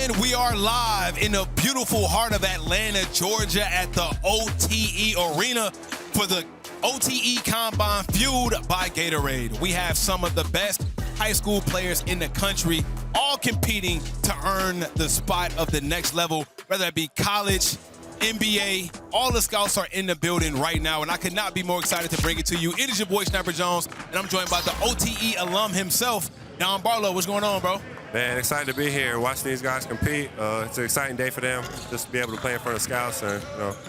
And we are live in the beautiful heart of Atlanta, Georgia at the OTE Arena for the OTE Combine fueled by Gatorade. We have some of the best high school players in the country all competing to earn the spot of the next level, whether it be college, NBA, all the scouts are in the building right now, and I could not be more excited to bring it to you. It is your boy, Snapper Jones, and I'm joined by the OTE alum himself, Don Barlow. What's going on, bro? Man, excited to be here, watching these guys compete. It's an exciting day for them, just to be able to play in front of scouts, and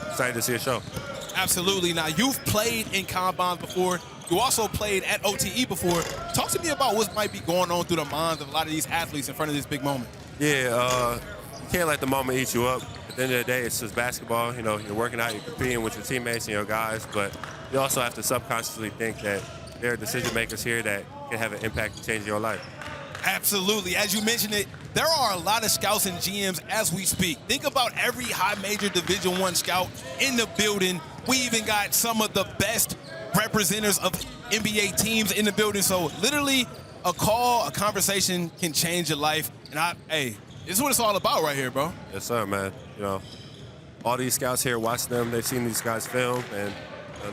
excited to see a show. Absolutely. Now, you've played in Combines before. You also played at OTE before. Talk to me about what might be going on through the minds of a lot of these athletes in front of this big moment. Yeah, you can't let the moment eat you up. At the end of the day, it's just basketball. You know, you're working out, you're competing with your teammates and your guys, but you also have to subconsciously think that there are decision makers here that can have an impact to change your life. Absolutely. As you mentioned it, there are a lot of scouts and GMs as we speak. Think about every high major Division I scout in the building. We even got some of the best representatives of NBA teams in the building. So literally a call, a conversation can change your life. And hey, this is what it's all about right here, bro. Yes, sir, man. You know, all these scouts here, watch them. They've seen these guys film, and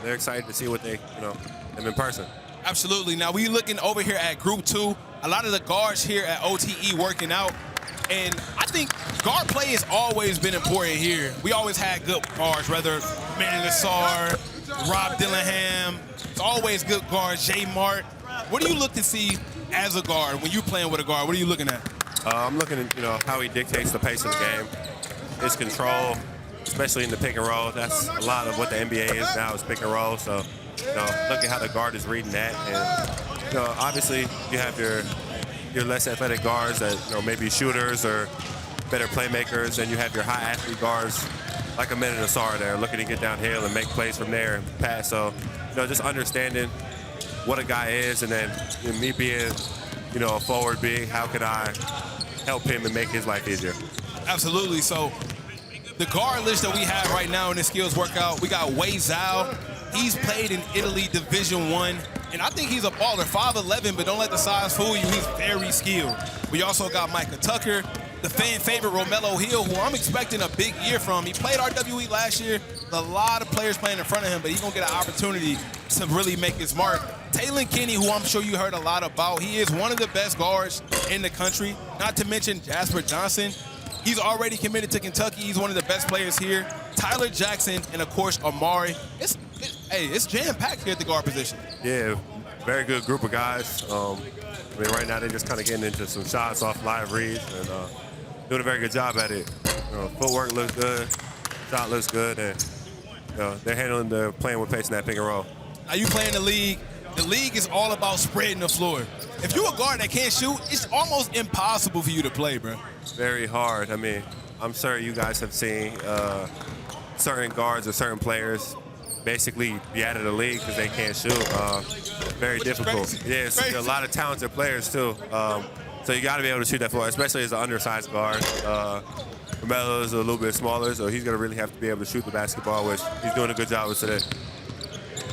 they're excited to see what they, them in person. Absolutely. Now, we looking over here at Group 2. A lot of the guards here at OTE working out. And I think guard play has always been important here. We always had good guards, whether Manny Nassar, Rob Dillingham. It's always good guards, Jay Mart. What do you look to see as a guard when you're playing with a guard? What are you looking at? I'm looking at, how he dictates the pace of the game, his control, especially in the pick and roll. That's a lot of what the NBA is now, is pick and roll. So, look at how the guard is reading that. And, obviously you have your less athletic guards that, maybe shooters or better playmakers, and you have your high athlete guards like a Manny Nassar there, looking to get downhill and make plays from there and pass. So, just understanding what a guy is, and then me being, a forward big, how can I help him and make his life easier? Absolutely. So the guard list that we have right now in the skills workout, we got Wei Zhao. He's played in Italy Division I, and I think he's a baller, 5'11", but don't let the size fool you. He's very skilled. We also got Micah Tucker, the fan favorite Romello Hill, who I'm expecting a big year from. He played RWE last year. A lot of players playing in front of him, but he's going to get an opportunity to really make his mark. Taylon Kinney, who I'm sure you heard a lot about, he is one of the best guards in the country, not to mention Jasper Johnson. He's already committed to Kentucky. He's one of the best players here. Tyler Jackson, and, of course, Amari. It's jam-packed here at the guard position. Yeah, very good group of guys. Right now they're just kind of getting into some shots off live reads and doing a very good job at it. Footwork looks good, shot looks good, and they're handling the playing with pace in that pick and roll. Now you play in the league. The league is all about spreading the floor. If you're a guard that can't shoot, it's almost impossible for you to play, bro. Very hard. I mean, I'm sure you guys have seen certain guards or certain players basically be out of the league because they can't shoot. Very difficult. Crazy. Yeah, it's a lot of talented players too. So you got to be able to shoot that floor, especially as an undersized guard. Romello is a little bit smaller, so he's going to really have to be able to shoot the basketball, which he's doing a good job with today.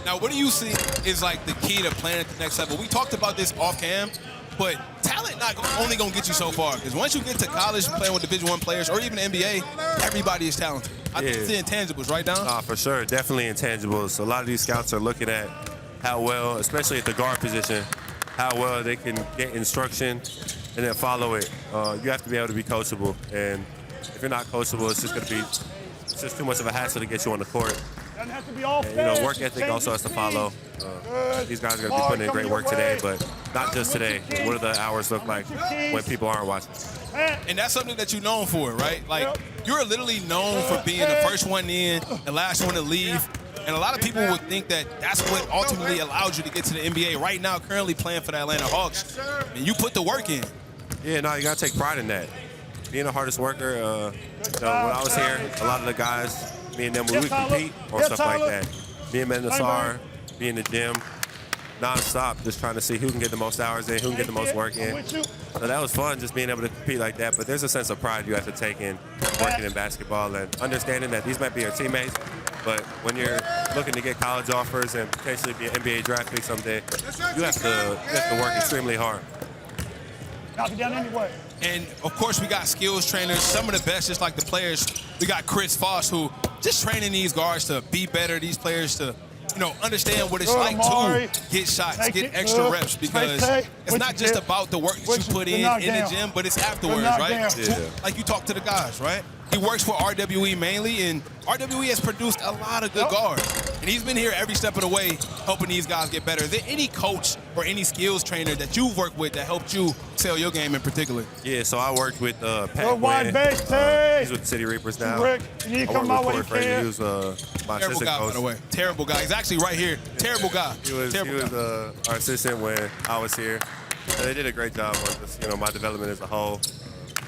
Now, what do you see is like the key to playing at the next level? We talked about this off cam, but talent not only going to get you so far. Because once you get to college playing with Division I players or even the NBA, everybody is talented. I think it's the intangibles, right, Don? For sure. Definitely intangibles. A lot of these scouts are looking at how well, especially at the guard position, how well they can get instruction and then follow it. You have to be able to be coachable. And if you're not coachable, it's just too much of a hassle to get you on the court. And, work ethic also has to follow. These guys are going to be putting in great work today, but not just today. What do the hours look like when people aren't watching? And that's something that you're known for, right? Like, you're literally known for being the first one in, the last one to leave. And a lot of people would think that that's what ultimately allowed you to get to the NBA. Right now, currently playing for the Atlanta Hawks. And you put the work in. Yeah, no, you got to take pride in that. Being the hardest worker, when I was here, a lot of the guys, me and them, we would compete or stuff like that. Me and Manny Nassar, be in the gym, non-stop, just trying to see who can get the most hours in, who can get the most work in. So that was fun, just being able to compete like that. But there's a sense of pride you have to take in working in basketball and understanding that these might be your teammates, but when you're looking to get college offers and potentially be an NBA draft pick someday, you have to work extremely hard. Knock it down anyway. And, of course, we got skills trainers, some of the best, just like the players. We got Chris Foss, who just training these guards to be better, these players to, understand what it's like to get shots, get extra reps, because it's not just about the work that you put in the gym, but it's afterwards, right? Yeah. Like you talk to the guys, right? He works for RWE mainly, and RWE has produced a lot of good guards. And he's been here every step of the way helping these guys get better. Is there any coach or any skills trainer that you've worked with that helped you sell your game in particular? Yeah, so I worked with Pat wide Wynn. base, He's with the City Reapers now. Rick, you need to come my way, Frazier. He was my Terrible assistant guy, coach. by the way. Terrible guy. He's actually right here. Terrible guy. He was our assistant when I was here. So they did a great job on just, my development as a whole.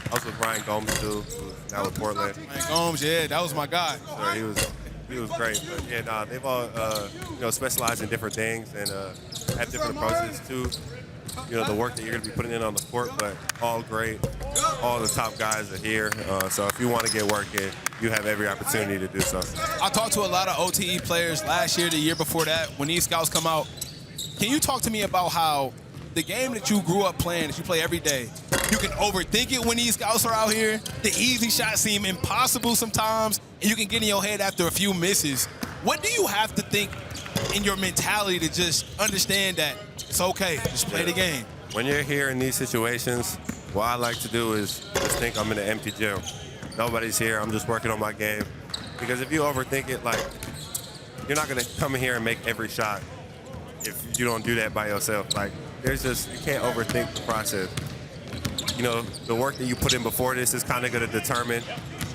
I was with Ryan Gomes too, who's now with Portland. Ryan Gomes, yeah, that was my guy. So he was great. But yeah, they've all specialized in different things and have different approaches to the work that you're going to be putting in on the court. But all great. All the top guys are here. So if you want to get work in, you have every opportunity to do so. I talked to a lot of OTE players last year, the year before that, when these scouts come out. Can you talk to me about how the game that you grew up playing, that you play every day, you can overthink it when these scouts are out here. The easy shots seem impossible sometimes, and you can get in your head after a few misses. What do you have to think in your mentality to just understand that it's okay, just play the game? When you're here in these situations, what I like to do is just think I'm in an empty gym. Nobody's here, I'm just working on my game. Because if you overthink it, you're not gonna come in here and make every shot if you don't do that by yourself. You can't overthink the process. The work that you put in before this is kind of going to determine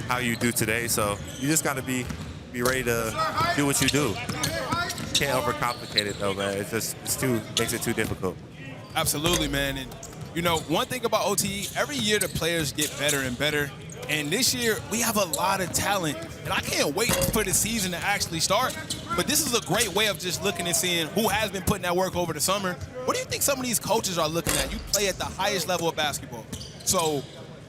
how you do today. So you just got to be ready to do what you do. You can't overcomplicate it though, man. Makes it too difficult. Absolutely, man. And one thing about OTE, every year the players get better and better. And this year we have a lot of talent, and I can't wait for the season to actually start. But this is a great way of just looking and seeing who has been putting that work over the summer. What do you think some of these coaches are looking at? You play at the highest level of basketball. So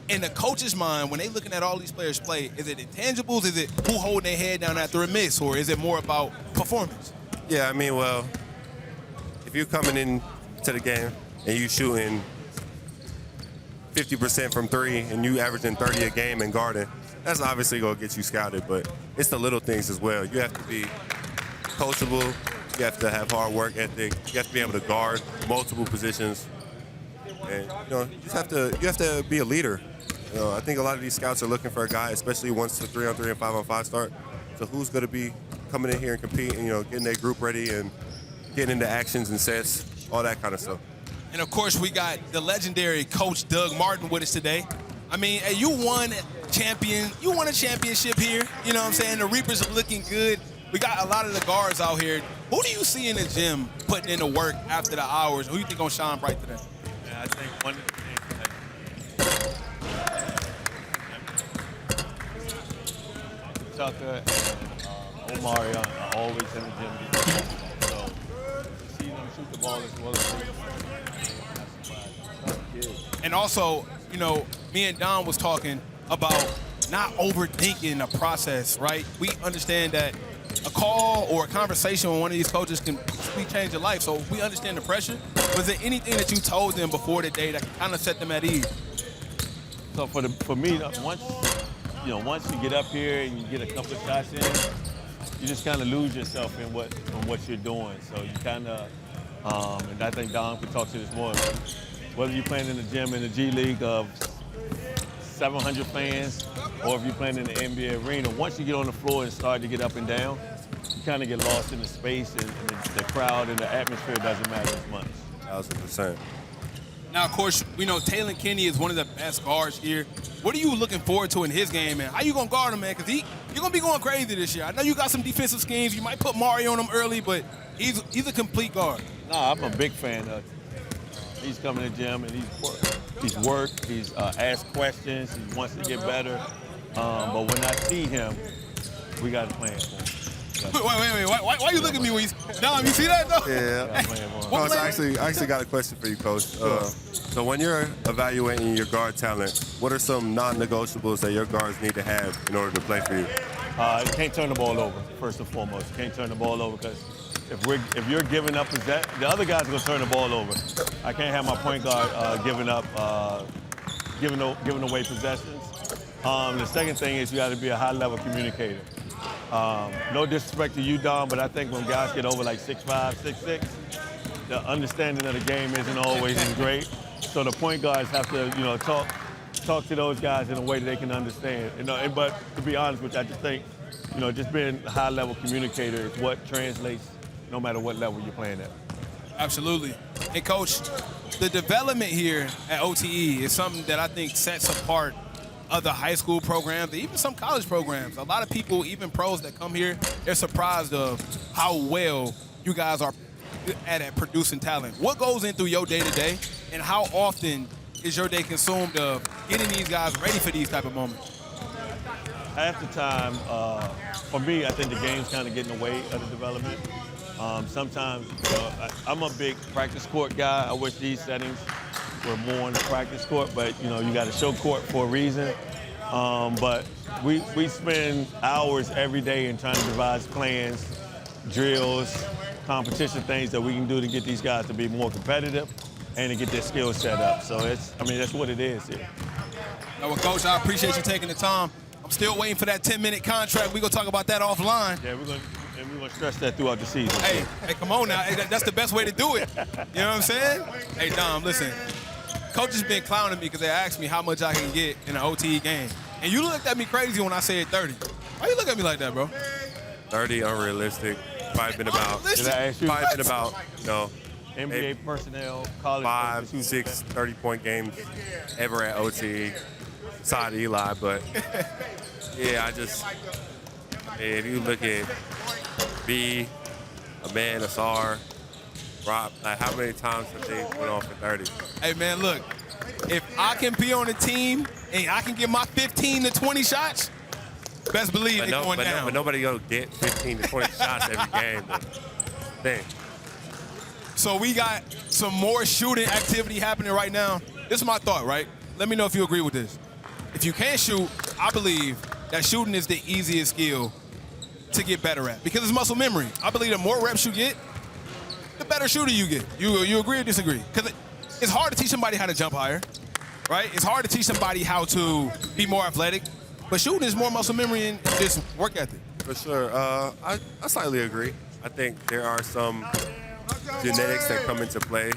in the coach's mind, when they're looking at all these players play, is it intangibles? Is it who holding their head down after a miss? Or is it more about performance? Yeah, if you're coming in to the game and you shooting 50% from three and you averaging 30 a game and guarding, that's obviously going to get you scouted. But it's the little things as well. You have to be coachable. You have to have hard work ethic. You have to be able to guard multiple positions. And you have to be a leader. I think a lot of these scouts are looking for a guy, especially once the 3-on-3 and 5-on-5 start. So who's going to be coming in here and compete and getting their group ready and getting into actions and sets, all that kind of stuff. And of course, we got the legendary Coach Doug Martin with us today. Hey, you won a championship here. You know what I'm saying? The Reapers are looking good. We got a lot of the guards out here. Who do you see in the gym putting in the work after the hours? Who do you think gonna shine bright today? Yeah, I think one of the things that Tucker and Omari are always in the gym. So to see them shoot the ball as well as and also, me and Don was talking about not overthinking the process, right? We understand that a call or a conversation with one of these coaches can change your life. So we understand the pressure. Was there anything that you told them before the day that kind of set them at ease? So for me, once you get up here and you get a couple of shots in, you just kind of lose yourself in what you're doing. So you kind of, and I think Don could talk to this more. Whether you're playing in the gym in the G League of 700 fans, or if you're playing in the NBA arena, once you get on the floor and start to get up and down, you kind of get lost in the space, and the crowd and the atmosphere doesn't matter as much. 1,000%. Now, of course, we know Taylor Kinney is one of the best guards here. What are you looking forward to in his game, man? How you going to guard him, man? Because you're going to be going crazy this year. I know you got some defensive schemes. You might put Mario on him early, but he's a complete guard. No, I'm a big fan of. He's coming to the gym and he's worked, he's asked questions, he wants to get better. But when I see him, we got a plan for him. Wait. Why you looking at me when Dom, you see that though? Yeah. What I actually got a question for you, Coach. So when you're evaluating your guard talent, what are some non-negotiables that your guards need to have in order to play for you? You can't turn the ball over, first and foremost. You can't turn the ball over because if you're giving up possession, the other guy's gonna turn the ball over. I can't have my point guard giving away possessions. The second thing is you got to be a high-level communicator. No disrespect to you, Don, but I think when guys get over like 6'5", 6'6", the understanding of the game isn't always as great. So the point guards have to, talk to those guys in a way that they can understand. But to be honest with you, I just think, just being a high-level communicator is what translates no matter what level you're playing at. Absolutely. Hey, Coach, the development here at OTE is something that I think sets apart other high school programs, even some college programs. A lot of people, even pros that come here, they're surprised of how well you guys are at producing talent. What goes in through your day-to-day, and how often is your day consumed of getting these guys ready for these type of moments? Half the time, for me, I think the game's kind of getting in the way of the development. Sometimes, I'm a big practice court guy. I wish these settings were more on the practice court, but you got to show court for a reason. But we spend hours every day in trying to devise plans, drills, competition things that we can do to get these guys to be more competitive and to get their skills set up. So that's what it is here. Well, Coach, I appreciate you taking the time. I'm still waiting for that 10-minute contract. We're going to talk about that offline. Yeah, we're going to stress that throughout the season. Hey, come on now. Hey, that's the best way to do it. You know what I'm saying? Hey, Dom, listen. Coach has been clowning me because they asked me how much I can get in an OTE game. And you looked at me crazy when I said 30. Why you look at me like that, bro? 30, unrealistic. Probably been about, Did I ask you? NBA personnel, college 5, 6 30-point games ever at OTE. Side Eli, but yeah, if you look at B, Aman, Asar, Rob, like how many times have they went on for 30? Hey, man, look, if I can be on a team and I can get my 15 to 20 shots, best believe it's going down. But nobody go get 15 to 20 shots every game. Thing. So we got some more shooting activity happening right now. This is my thought, right? Let me know if you agree with this. If you can't shoot, I believe that shooting is the easiest skill to get better at because it's muscle memory. I believe the more reps you get, the better shooter you get. You agree or disagree? Because it's hard to teach somebody how to jump higher, right? It's hard to teach somebody how to be more athletic, but shooting is more muscle memory and just work ethic. For sure. I slightly agree. I think there are some genetics that come into play.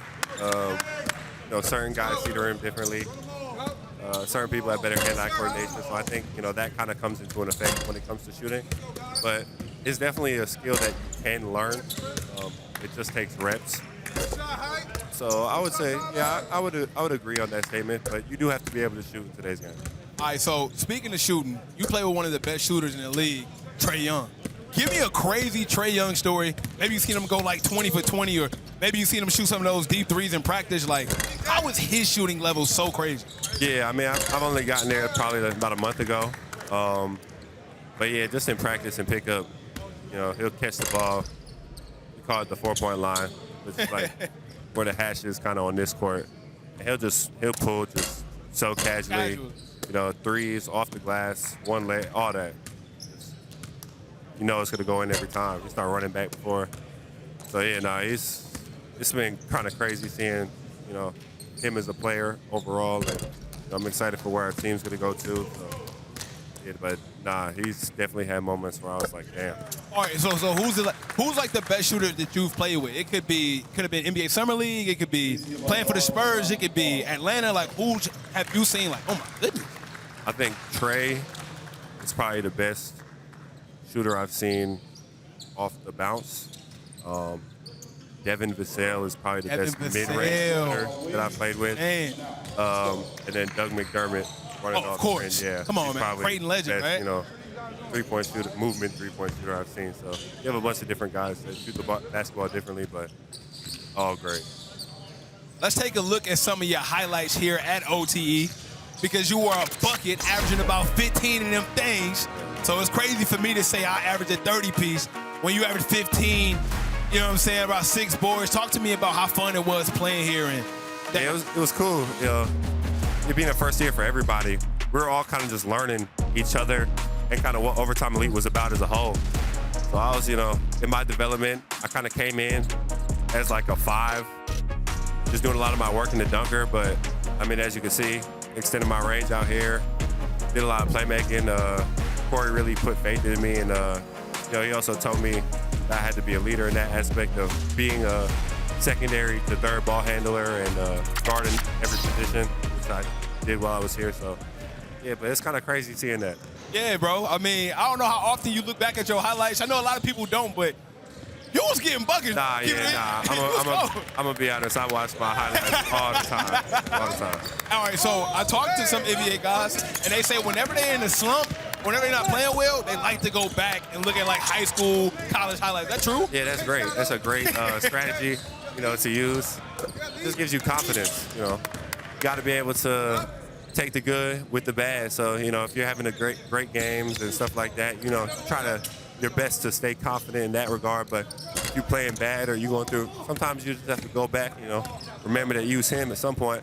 Certain guys see the rim differently. Certain people have better hand-eye coordination, so I think that kind of comes into an effect when it comes to shooting. But it's definitely a skill that you can learn. It just takes reps. So I would say, yeah, I would agree on that statement. But you do have to be able to shoot in today's game. All right. So speaking of shooting, you play with one of the best shooters in the league, Trae Young. Give me a crazy Trae Young story. Maybe you've seen him go like 20 for 20, or maybe you've seen him shoot some of those deep threes in practice. Like, how is his shooting level so crazy? Yeah, I mean, I've only gotten there probably about a month ago. But yeah, just in practice and pickup, he'll catch the ball. We call it the 4-point line, which is like where the hash is kind of on this court. And he'll pull just so casually. Threes off the glass, one leg, all that. It's going to go in every time. He start running back before. So, yeah, it's been kind of crazy seeing, him as a player overall. And I'm excited for where our team's going to go to. So, yeah, but, he's definitely had moments where I was like, damn. All right, so who's like the best shooter that you've played with? It could have been NBA Summer League. It could be playing for the Spurs. It could be Atlanta. Like, who have you seen like, oh, my goodness? I think Trae is probably the best shooter I've seen off the bounce. Devin Vassell is probably the best mid-range shooter that I've played with. And then Doug McDermott running off the range. Yeah, come on, man. Creighton legend, best, right? Three-point shooter, movement three-point shooter I've seen. So you have a bunch of different guys that shoot the basketball differently, but all great. Let's take a look at some of your highlights here at OTE, because you were a bucket averaging about 15 of them things. So it's crazy for me to say I averaged a 30-piece when you averaged 15, about 6 boards. Talk to me about how fun it was playing here. Yeah, it was cool. It being a first year for everybody, we were all kind of just learning each other and kind of what Overtime Elite was about as a whole. So I was, in my development, I kind of came in as like a 5, just doing a lot of my work in the dunker. But I mean, as you can see, extending my range out here, did a lot of playmaking. Corey really put faith in me, and he also told me that I had to be a leader in that aspect of being a secondary to third ball handler and guarding every position, which I did while I was here. So yeah, but it's kind of crazy seeing that. Yeah, bro. I mean, I don't know how often you look back at your highlights. I know a lot of people don't, but you was getting buckets. Nah. I'm gonna be honest. I watch my highlights all the time. All right, so I talked to some NBA guys, and they say whenever they're in a slump, whenever they're not playing well, they like to go back and look at like high school, college highlights. Is that true? Yeah, that's great. That's a great strategy, to use. It just gives you confidence. You got to be able to take the good with the bad. So, if you're having a great games and stuff like that, try your best to stay confident in that regard. But if you're playing bad or you're going through, sometimes you just have to go back, remember to use him at some point.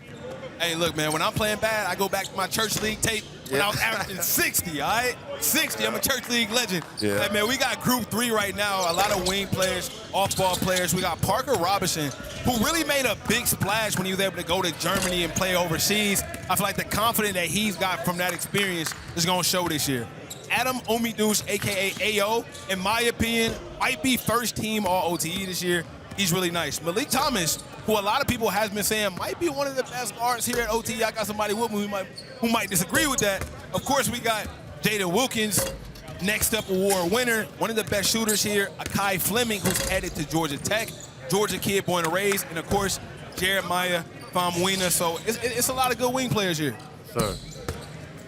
Hey, look, man, when I'm playing bad, I go back to my church league tape when I was averaging 60, all right? 60, I'm a church league legend. Yeah. Hey, man, we got group 3 right now, a lot of wing players, off-ball players. We got Parker Robinson, who really made a big splash when he was able to go to Germany and play overseas. I feel like the confidence that he's got from that experience is going to show this year. Adam Omidouche, a.k.a. AO, in my opinion, might be first team All-OTE this year. He's really nice. Malik Thomas, who a lot of people has been saying might be one of the best guards here at OTE. I got somebody with me who might disagree with that. Of course, we got Jaden Wilkins, next up award winner, one of the best shooters here, Akai Fleming, who's headed to Georgia Tech, Georgia kid born and raised, and of course, Jeremiah Famwina. So it's a lot of good wing players here. Sure.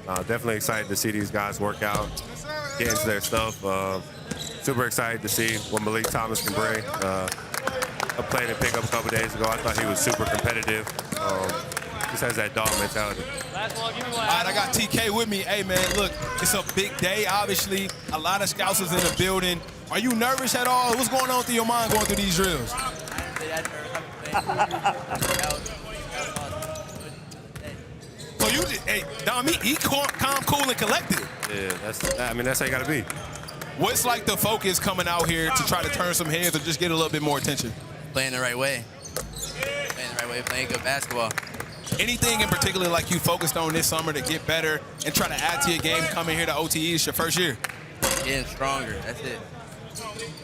Definitely excited to see these guys work out, get into their stuff. Super excited to see what Malik Thomas can bring. I played in pickup a couple days ago. I thought he was super competitive. Just has that dog mentality. All right, I got TK with me. Hey, man, look, it's a big day, obviously. A lot of scouts is in the building. Are you nervous at all? What's going on through your mind going through these drills? So you just, hey, Dom, he calm, cool, and collected. Yeah, that's how you got to be. What's like the focus coming out here to try to turn some heads or just get a little bit more attention? Playing the right way. Playing good basketball. Anything in particular like you focused on this summer to get better and try to add to your game coming here to OTE? It's your first year. Getting stronger, that's it.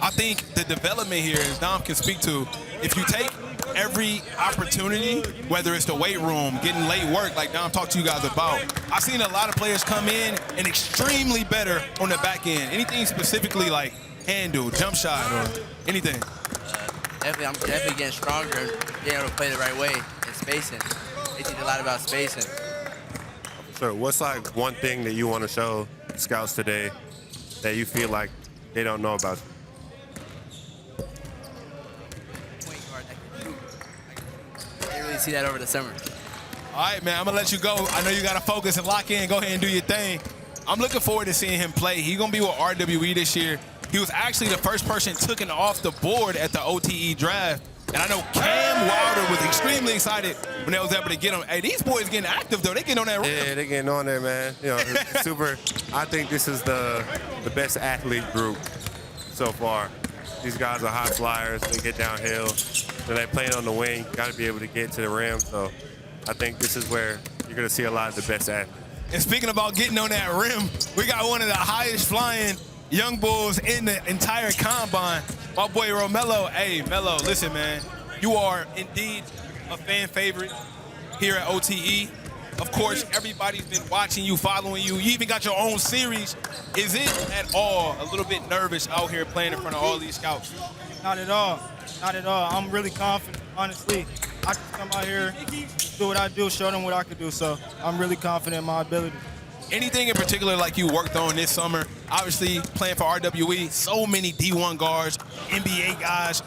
I think the development here, as Dom can speak to, if you take every opportunity, whether it's the weight room, getting late work like Dom talked to you guys about, I've seen a lot of players come in and extremely better on the back end. Anything specifically like handle, jump shot, or anything? I'm definitely getting stronger, being able to play the right way and spacing. They teach a lot about spacing. So what's like one thing that you want to show scouts today that you feel like they don't know about you? Point guard that can shoot. I didn't really see that over the summer. All right, man, I'm going to let you go. I know you got to focus and lock in. Go ahead and do your thing. I'm looking forward to seeing him play. He's going to be with RWE this year. He was actually the first person taken off the board at the OTE draft. And I know Cam Wilder was extremely excited when they was able to get him. Hey, these boys getting active, though. They getting on that rim. Yeah, they getting on there, man. Super. I think this is the best athlete group so far. These guys are high flyers. They get downhill. So they playing on the wing. Got to be able to get to the rim. So I think this is where you're going to see a lot of the best athletes. And speaking about getting on that rim, we got one of the highest flying young bulls in the entire combine. My boy Romello. Hey, Mello, listen, man. You are indeed a fan favorite here at OTE. Of course, everybody's been watching you, following you. You even got your own series. Is it at all a little bit nervous out here playing in front of all these scouts? Not at all. Not at all. I'm really confident, honestly. I can come out here, do what I do, show them what I can do. So I'm really confident in my ability. Anything in particular like you worked on this summer? Obviously, playing for RWE, so many D1 guards, NBA guys.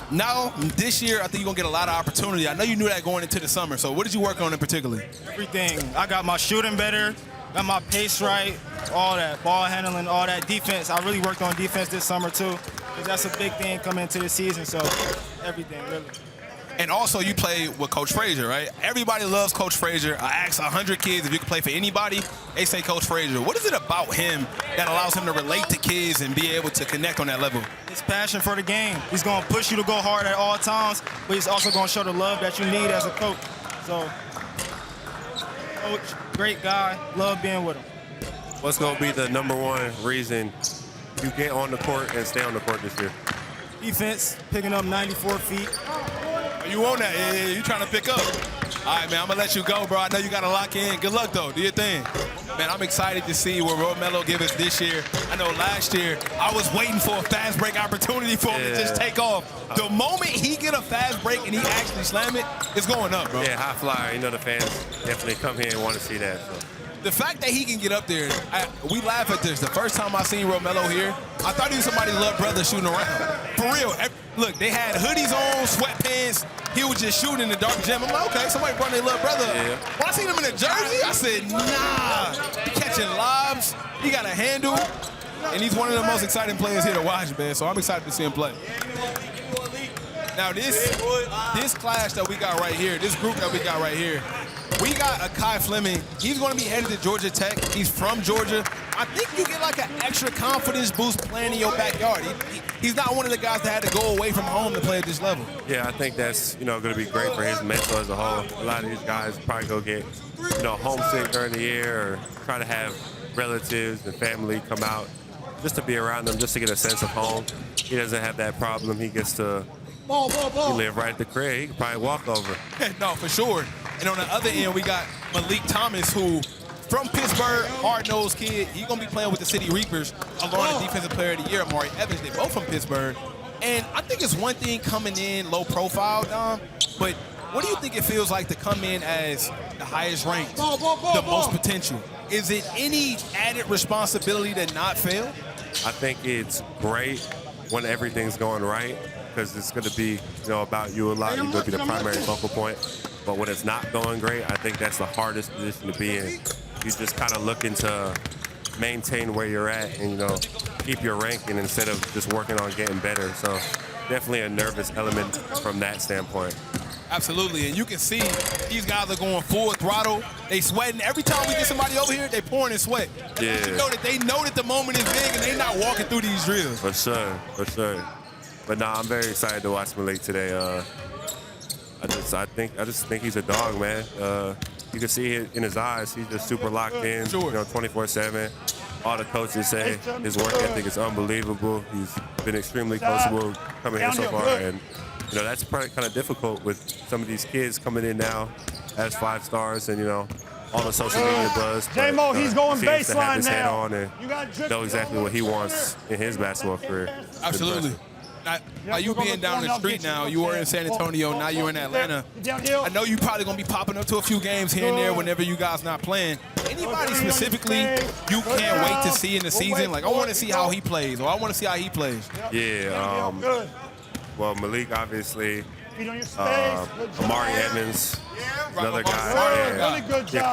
Now, this year, I think you're going to get a lot of opportunity. I know you knew that going into the summer. So what did you work on in particular? Everything. I got my shooting better, got my pace right, all that, ball handling, all that defense. I really worked on defense this summer, too, because that's a big thing coming into the season. So everything, really. And also, you play with Coach Frazier, right? Everybody loves Coach Frazier. I asked 100 kids if you could play for anybody, they say Coach Frazier. What is it about him that allows him to relate to kids and be able to connect on that level? His passion for the game. He's going to push you to go hard at all times, but he's also going to show the love that you need as a coach. So, coach, great guy. Love being with him. What's going to be the #1 reason you get on the court and stay on the court this year? Defense, picking up 94 feet. You on that? Yeah, you trying to pick up. All right, man, I'm going to let you go, bro. I know you got to lock in. Good luck, though. Do your thing. Man, I'm excited to see what Romelo give us this year. I know last year I was waiting for a fast break opportunity for him to just take off. The moment he get a fast break and he actually slam it, it's going up, bro. Yeah, high flyer. You know the fans definitely come here and want to see that. So. The fact that he can get up there, we laugh at this. The first time I seen Romelo here, I thought he was somebody's little brother shooting around. For real. Look, they had hoodies on, sweatpants. He was just shooting in the dark gym. I'm like, okay, somebody brought their little brother. Yeah. When I seen him in a jersey, I said, nah. He catching lobs. He got a handle. And he's one of the most exciting players here to watch, man. So I'm excited to see him play. Now, this class that we got right here, this group that we got right here, we got Akai Fleming. He's going to be headed to Georgia Tech. He's from Georgia. I think you get like an extra confidence boost playing in your backyard. He's not one of the guys that had to go away from home to play at this level. Yeah, I think that's going to be great for his mental as a whole. A lot of these guys probably go get homesick during the year or try to have relatives and family come out just to be around them, just to get a sense of home. He doesn't have that problem. He gets to he live right at the crib. He could probably walk over. No, for sure. And on the other end, we got Malik Thomas, who from Pittsburgh, hard-nosed kid. He's going to be playing with the City Reapers along the Defensive Player of the Year, Amari Evans. They're both from Pittsburgh. And I think it's one thing coming in low profile, Dom, but what do you think it feels like to come in as the highest ranked, the most potential? Is it any added responsibility to not fail? I think it's great when everything's going right because it's going to be about you a lot. You're going to be the primary focal point. But when it's not going great, I think that's the hardest position to be in. You just kind of looking to maintain where you're at and, keep your ranking instead of just working on getting better. So definitely a nervous element from that standpoint. Absolutely, and you can see these guys are going full throttle. They sweating. Every time we get somebody over here, they pouring in sweat. Yeah. You know that they know that the moment is big and they not walking through these drills. For sure, for sure. But no, I'm very excited to watch Malik today. I just think he's a dog, man. You can see it in his eyes. He's just super locked in, 24/7. All the coaches say his work ethic is unbelievable. He's been extremely coachable coming here so far, and that's probably kind of difficult with some of these kids coming in now as 5 stars, and all the social media buzz. J-Mo, he's going baseline to have his head now. on and know exactly what he wants in his basketball career. Absolutely. Now you being down the street now, you were in San Antonio, now you're in Atlanta. I know you probably going to be popping up to a few games here and there whenever you guys not playing. Anybody specifically you can't wait to see in the season? Like, I want to see how he plays, or I want to see how he plays. Yeah, well, Malik, obviously. Amari Evans, another guy,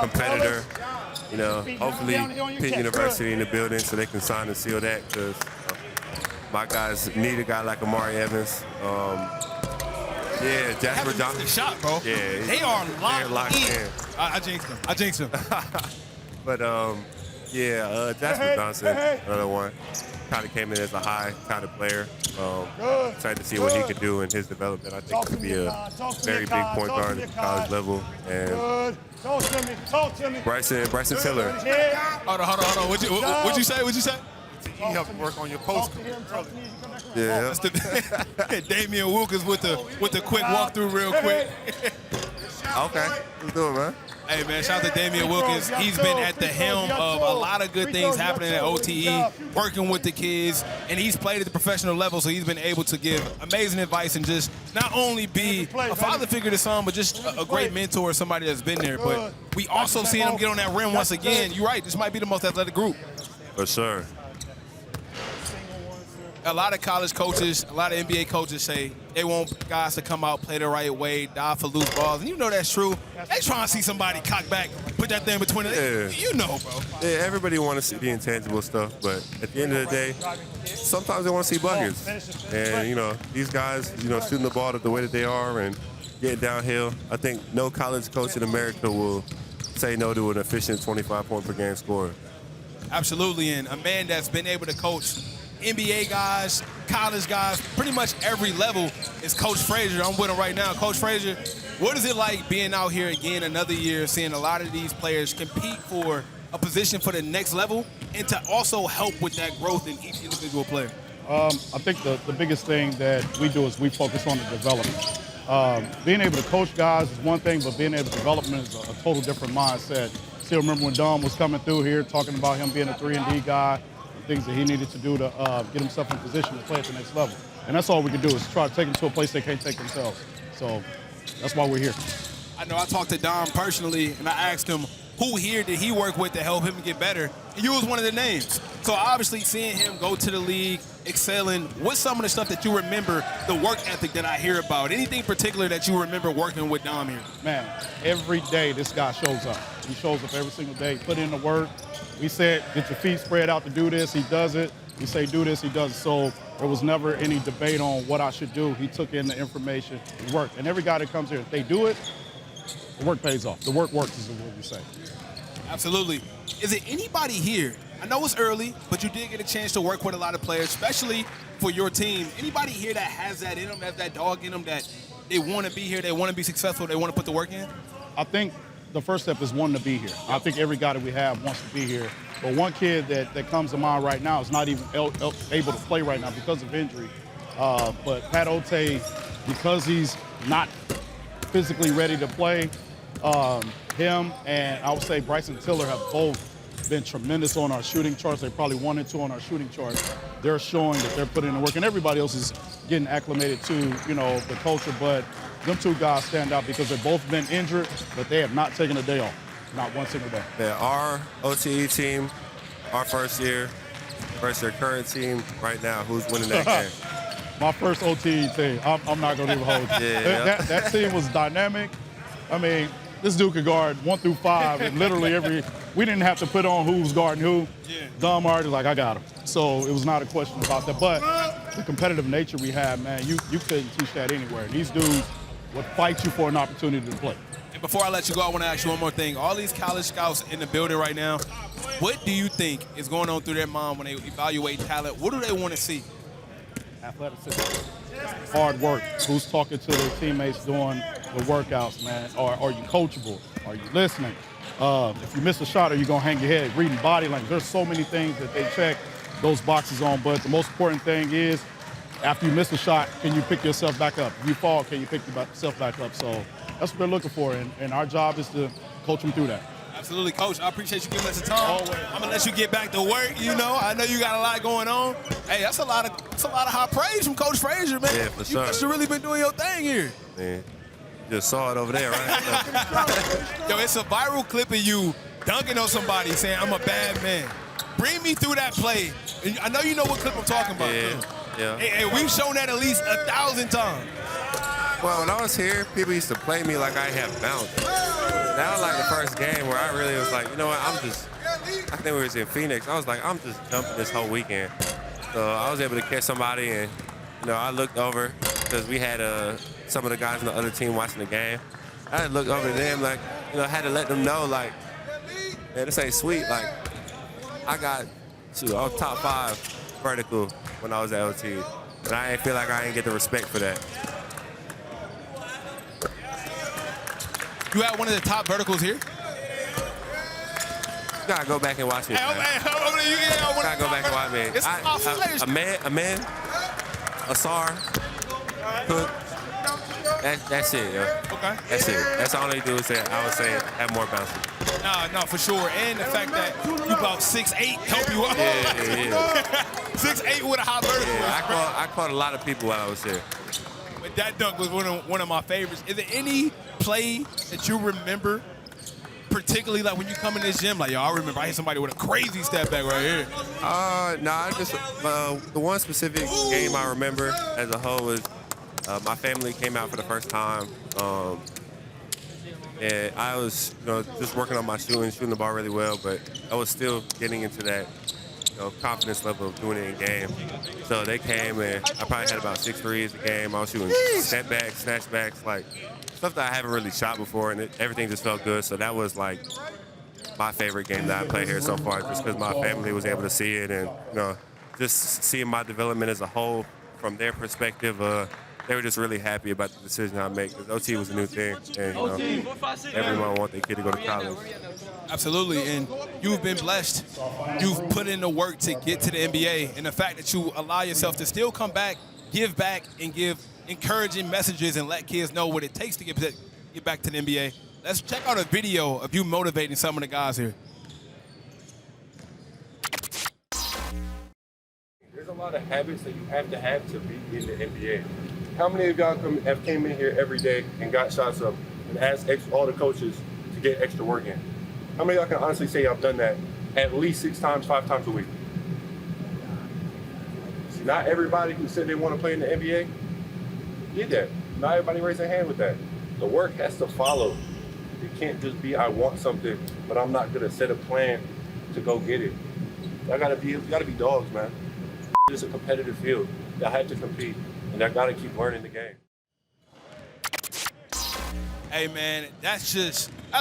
competitor. Hopefully Pitt University in the building so they can sign and seal that because my guys need a guy like Amari Evans. Yeah, Jasper Johnson. The shot, bro. Yeah, they are locked in. I jinxed him. But Jasper Johnson, another one. Kind of came in as a high kind of player. Excited to see what he could do in his development. I think he could be a very big point guard at the college level. And Bryson Tiller. Hold on. What'd you say? He helped work on your post. Yeah. That's the Damian Wilkins with the quick walkthrough real quick. Okay. What's doing, man? Hey, man, shout out to Damian Wilkins. He's been at the helm of a lot of good things happening at OTE, working with the kids, and he's played at the professional level, so he's been able to give amazing advice and just not only be a father figure to some, but just a great mentor, somebody that's been there. But we also seen him get on that rim once again. You're right, this might be the most athletic group. For sure. A lot of college coaches, a lot of NBA coaches say they want guys to come out, play the right way, dive for loose balls. And you know that's true. They trying to see somebody cock back, put that thing between it. Yeah. You know, bro. Yeah, everybody want to see the intangible stuff, but at the end of the day, sometimes they want to see buckets. And, these guys, shooting the ball the way that they are and getting downhill. I think no college coach in America will say no to an efficient 25-point per game scorer. Absolutely, and a man that's been able to coach NBA guys, college guys, pretty much every level is Coach Frazier. I'm with him right now. Coach Frazier, what is it like being out here again another year, seeing a lot of these players compete for a position for the next level and to also help with that growth in each individual player? I think the biggest thing that we do is we focus on the development. Being able to coach guys is one thing, but being able to development is a total different mindset. Still remember when Dom was coming through here talking about him being a 3-and-D guy, and things that he needed to do to get himself in position to play at the next level. And that's all we can do is try to take them to a place they can't take themselves. So that's why we're here. I know I talked to Dom personally, and I asked him who here did he work with to help him get better, and you was one of the names. So obviously seeing him go to the league, excelling, what's some of the stuff that you remember, the work ethic that I hear about? Anything particular that you remember working with Dom here? Man, every day this guy shows up. He shows up every single day, put in the work. We said, get your feet spread out to do this, he does it. We say do this, he does it. So there was never any debate on what I should do. He took in the information, it worked. And every guy that comes here, if they do it, the work pays off. The work works is what we say. Absolutely. Is it anybody here? I know it's early, but you did get a chance to work with a lot of players, especially for your team. Anybody here that has that in them, has that dog in them, that they want to be here, they want to be successful, they want to put the work in? I think the first step is wanting to be here. I think every guy that we have wants to be here. But one kid that comes to mind right now is not even able to play right now because of injury. But Pat OTE, because he's not physically ready to play, him and I would say Bryson Tiller have both been tremendous on our shooting charts. They're probably 1 and 2 on our shooting charts. They're showing that they're putting in the work, and everybody else is getting acclimated to, the culture. But them two guys stand out because they've both been injured, but they have not taken a day off, not one single day. Yeah, our OTE team, our first year versus their current team right now, who's winning that game? My first OTE team. I'm not going to even hold you. Yeah. That team was dynamic. I mean, this dude could guard 1 through 5, and literally we didn't have to put on who was guarding who. Yeah. Dom already like, I got him. So it was not a question about that. But the competitive nature we have, man, you couldn't teach that anywhere. These dudes would fight you for an opportunity to play. And before I let you go, I want to ask you one more thing. All these college scouts in the building right now, what do you think is going on through their mind when they evaluate talent? What do they want to see? Athleticism, hard work. Who's talking to their teammates doing the workouts, man? Are you coachable? Are you listening? If you miss a shot, are you going to hang your head? Reading body language. There's so many things that they check those boxes on, but the most important thing is after you miss a shot, can you pick yourself back up? If you fall, can you pick yourself back up? So that's what they're looking for, and our job is to coach them through that. Absolutely, Coach. I appreciate you giving us the time. Always. I'm gonna let you get back to work. I know you got a lot going on. Hey, that's a lot of high praise from Coach Frazier, man. Yeah, for sure. You must have really been doing your thing here. Man, you just saw it over there, right? Yo, it's a viral clip of you dunking on somebody saying, "I'm a bad man." Bring me through that play. And I know you know what clip I'm talking about. Yeah. Hey, we've shown that at least 1,000 times. Well, when I was here, people used to play me like I had bounce. That was like the first game where I really was like, you know what, I think we was in Phoenix. I was like, I'm just jumping this whole weekend. So I was able to catch somebody, and, I looked over because we had some of the guys on the other team watching the game. I looked over to them, like, I had to let them know, like, man, this ain't sweet. Like, I was top 5 vertical when I was at OT. And I feel like I didn't get the respect for that. You had one of the top verticals here? You gotta go back and watch it. Gotta go back and watch it. It's A man, Asar, Cook. That's it, yo. Okay. That's it. That's the only dudes that I would say have more bounces. No, for sure. And the fact that you about 6'8" help you out. Yeah. 6'8" with a high vertical. Yeah, I caught a lot of people while I was here. But that dunk was one of my favorites. Is there any play that you remember, particularly like when you come in this gym, like, yo, I remember I hit somebody with a crazy step back right here? I just the one specific game I remember as a whole was my family came out for the first time, and I was just working on my shooting the ball really well, but I was still getting into that confidence level of doing it in game. So they came and I probably had about 6 threes a game. I was shooting step backs, snatch backs, like stuff that I haven't really shot before, and everything just felt good. So that was like my favorite game that I played here so far, just because my family was able to see it, and just seeing my development as a whole from their perspective. They were just really happy about the decision I made, because OT was a new thing, and everyone wants their kid to go to college. Absolutely, and you've been blessed. You've put in the work to get to the NBA, and the fact that you allow yourself to still come back, and give encouraging messages and let kids know what it takes to get back to the NBA. Let's check out a video of you motivating some of the guys here. There's a lot of habits that you have to be in the NBA. How many of y'all have came in here every day and got shots up and asked all the coaches to get extra work in? How many of y'all can honestly say y'all done that at least 6 times, 5 times a week? See, not everybody who said they want to play in the NBA did that. Not everybody raised their hand with that. The work has to follow. It can't just be, I want something, but I'm not gonna set a plan to go get it. Y'all gotta be dogs, man. It's a competitive field. Y'all have to compete, and y'all gotta keep learning the game. Hey man, that's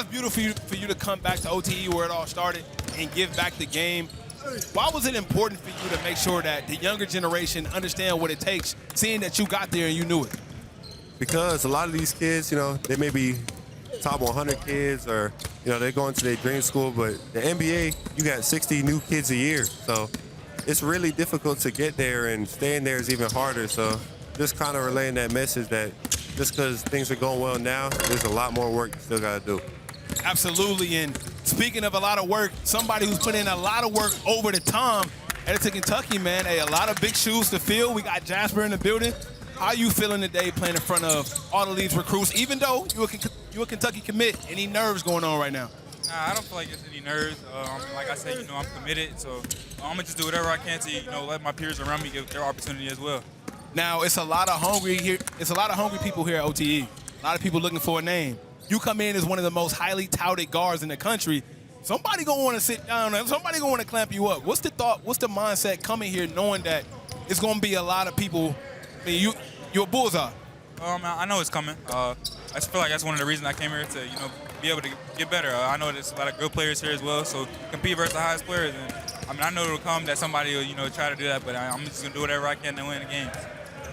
beautiful for you to come back to OTE where it all started and give back the game. Why was it important for you to make sure that the younger generation understand what it takes, seeing that you got there and you knew it? Because a lot of these kids, they may be top 100 kids, or they're going to their dream school, but the NBA, you got 60 new kids a year, so it's really difficult to get there, and staying there is even harder. So just kind of relaying that message that just because things are going well now, there's a lot more work you still got to do. Absolutely, and speaking of a lot of work, somebody who's put in a lot of work over the time, headed to Kentucky, man. Hey, a lot of big shoes to fill. We got Jasper in the building. How are you feeling today playing in front of all of these recruits, even though you're a Kentucky commit? Any nerves going on right now? Nah, I don't feel like there's any nerves. Like I said, I'm committed, so I'm gonna just do whatever I can to, let my peers around me get their opportunity as well. Now, it's a lot of hungry here. It's a lot of hungry people here at OTE. A lot of people looking for a name. You come in as one of the most highly touted guards in the country. Somebody gonna want to sit down. Somebody gonna want to clamp you up. What's the thought? What's the mindset coming here, knowing that it's gonna be a lot of people? I mean, you're a bullseye. I know it's coming. I just feel like that's one of the reasons I came here to, be able to get better. I know there's a lot of good players here as well, so compete versus the highest players. And I know it'll come that somebody will, try to do that, but I'm just gonna do whatever I can to win the games.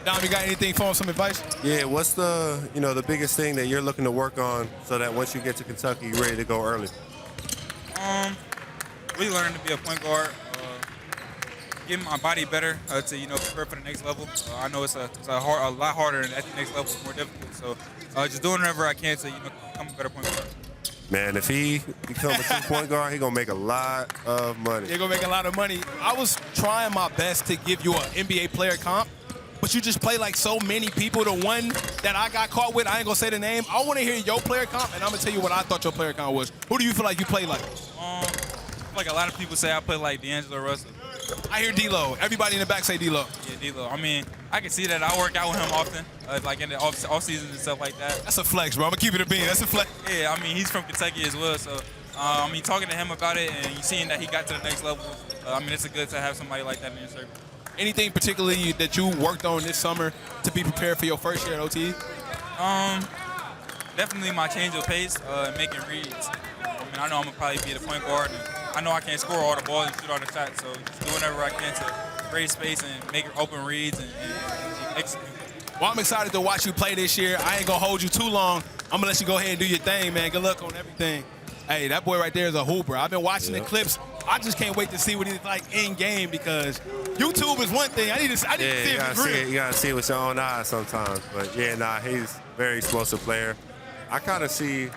Dom, you got anything for him? Some advice? Yeah. What's the the biggest thing that you're looking to work on so that once you get to Kentucky, you're ready to go early? Really learning to be a point guard. Getting my body better to prepare for the next level. I know it's a lot harder, and at the next level it's more difficult. So just doing whatever I can to become a better point guard. Man, if he becomes a 2-point guard, he's gonna make a lot of money. He's gonna make a lot of money. I was trying my best to give you an NBA player comp, but you just play like so many people. The one that I got caught with, I ain't gonna say the name. I want to hear your player comp, and I'm gonna tell you what I thought your player comp was. Who do you feel like you play like? I feel like a lot of people say I play like D'Angelo Russell. I hear D-Lo. Everybody in the back say D-Lo. Yeah, D-Lo. I mean, I can see that. I work out with him often, like in the off season and stuff like that. That's a flex, bro. I'm gonna keep it a bean. That's a flex. Yeah, I mean, he's from Kentucky as well, so talking to him about it and you seeing that he got to the next level. It's good to have somebody like that in your circle. Anything particularly that you worked on this summer to be prepared for your first year at OTE? Definitely my change of pace and making reads. I know I'm gonna probably be the point guard. And I know I can't score all the balls and shoot all the shots, so just do whatever I can to create space and make open reads and execute. Well, I'm excited to watch you play this year. I ain't gonna hold you too long. I'm gonna let you go ahead and do your thing, man. Good luck on everything. Hey, that boy right there is a hooper. I've been watching the clips. I just can't wait to see what he's like in game, because YouTube is one thing. I need to see it. You gotta see it with your own eyes sometimes. But he's a very explosive player. I kind of see,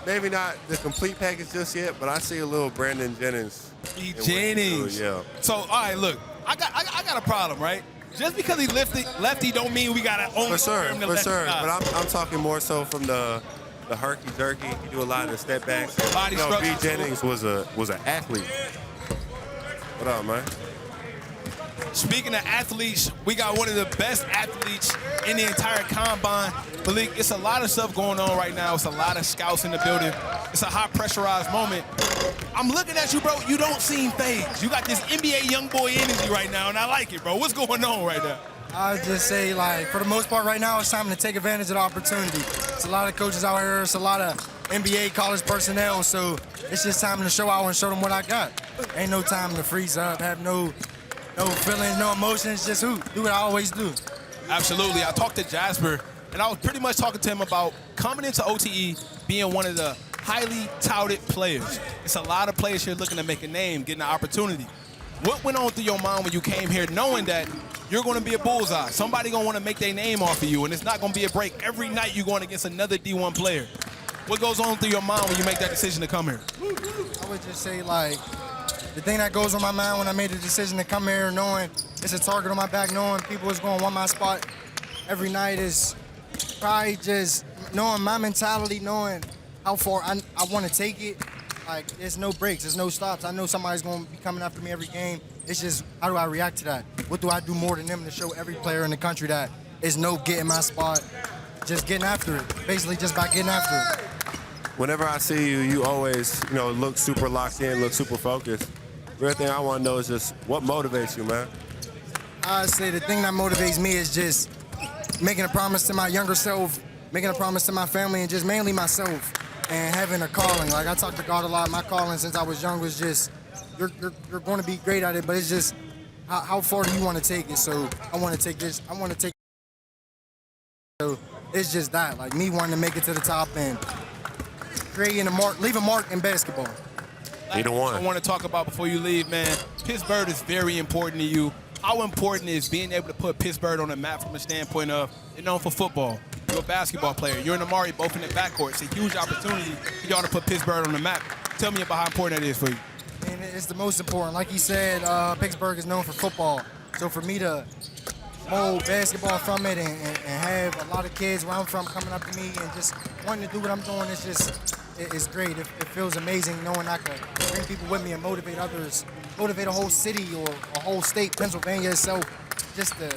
maybe not the complete package just yet, but I see a little Brandon Jennings. Jennings. Yeah. So, all right, look, I got a problem, right? Just because he's lefty don't mean we got to only for sure. Side. But I'm talking more so from the herky jerky. He do a lot of the step backs. B. Jennings was an athlete. What up, man? Speaking of athletes, we got one of the best athletes in the entire Combine. Malik, it's a lot of stuff going on right now. It's a lot of scouts in the building. It's a high pressurized moment. I'm looking at you, bro. You don't seem phased. You got this NBA young boy energy right now, and I like it, bro. What's going on right now? I would just say, like, for the most part right now, it's time to take advantage of the opportunity. It's a lot of coaches out here. It's a lot of NBA college personnel, so it's just time to show out and show them what I got. Ain't no time to freeze up, have no feelings, no emotions, just do what I always do. Absolutely. I talked to Jasper, and I was pretty much talking to him about coming into OTE being one of the highly touted players. It's a lot of players here looking to make a name, getting an opportunity. What went on through your mind when you came here knowing that you're going to be a bullseye? Somebody going to want to make their name off of you, and it's not going to be a break. Every night you're going against another D1 player. What goes on through your mind when you make that decision to come here? I would just say, like, the thing that goes on my mind when I made the decision to come here, knowing it's a target on my back, knowing people is going to want my spot every night, is probably just knowing my mentality, knowing how far I want to take it. Like, there's no breaks, there's no stops. I know somebody's going to be coming after me every game. It's just, how do I react to that? What do I do more than them to show every player in the country that is no getting my spot, just getting after it, basically just by getting after it. Whenever I see you, you always, look super locked in, look super focused. Real thing I want to know is just what motivates you, man. I say the thing that motivates me is just making a promise to my younger self, making a promise to my family, and just mainly myself, and having a calling. Like, I talk to God a lot. My calling since I was young was just, you're going to be great at it, but it's just how far do you want to take it? So I want to take this. I want to take. So it's just that, like, me wanting to make it to the top and creating a mark, leave a mark in basketball. Either one. I want to talk about before you leave, man. Pittsburgh is very important to you. How important is being able to put Pittsburgh on the map from a standpoint of they're known for football? You're a basketball player. You're and Amari both in the backcourt. It's a huge opportunity for y'all to put Pittsburgh on the map. Tell me about how important that is for you. And it's the most important. Like he said, Pittsburgh is known for football. So for me to mold basketball from it and have a lot of kids where I'm from coming up to me and just wanting to do what I'm doing, it's great. It feels amazing knowing I can bring people with me and motivate others, motivate a whole city or a whole state, Pennsylvania itself, just to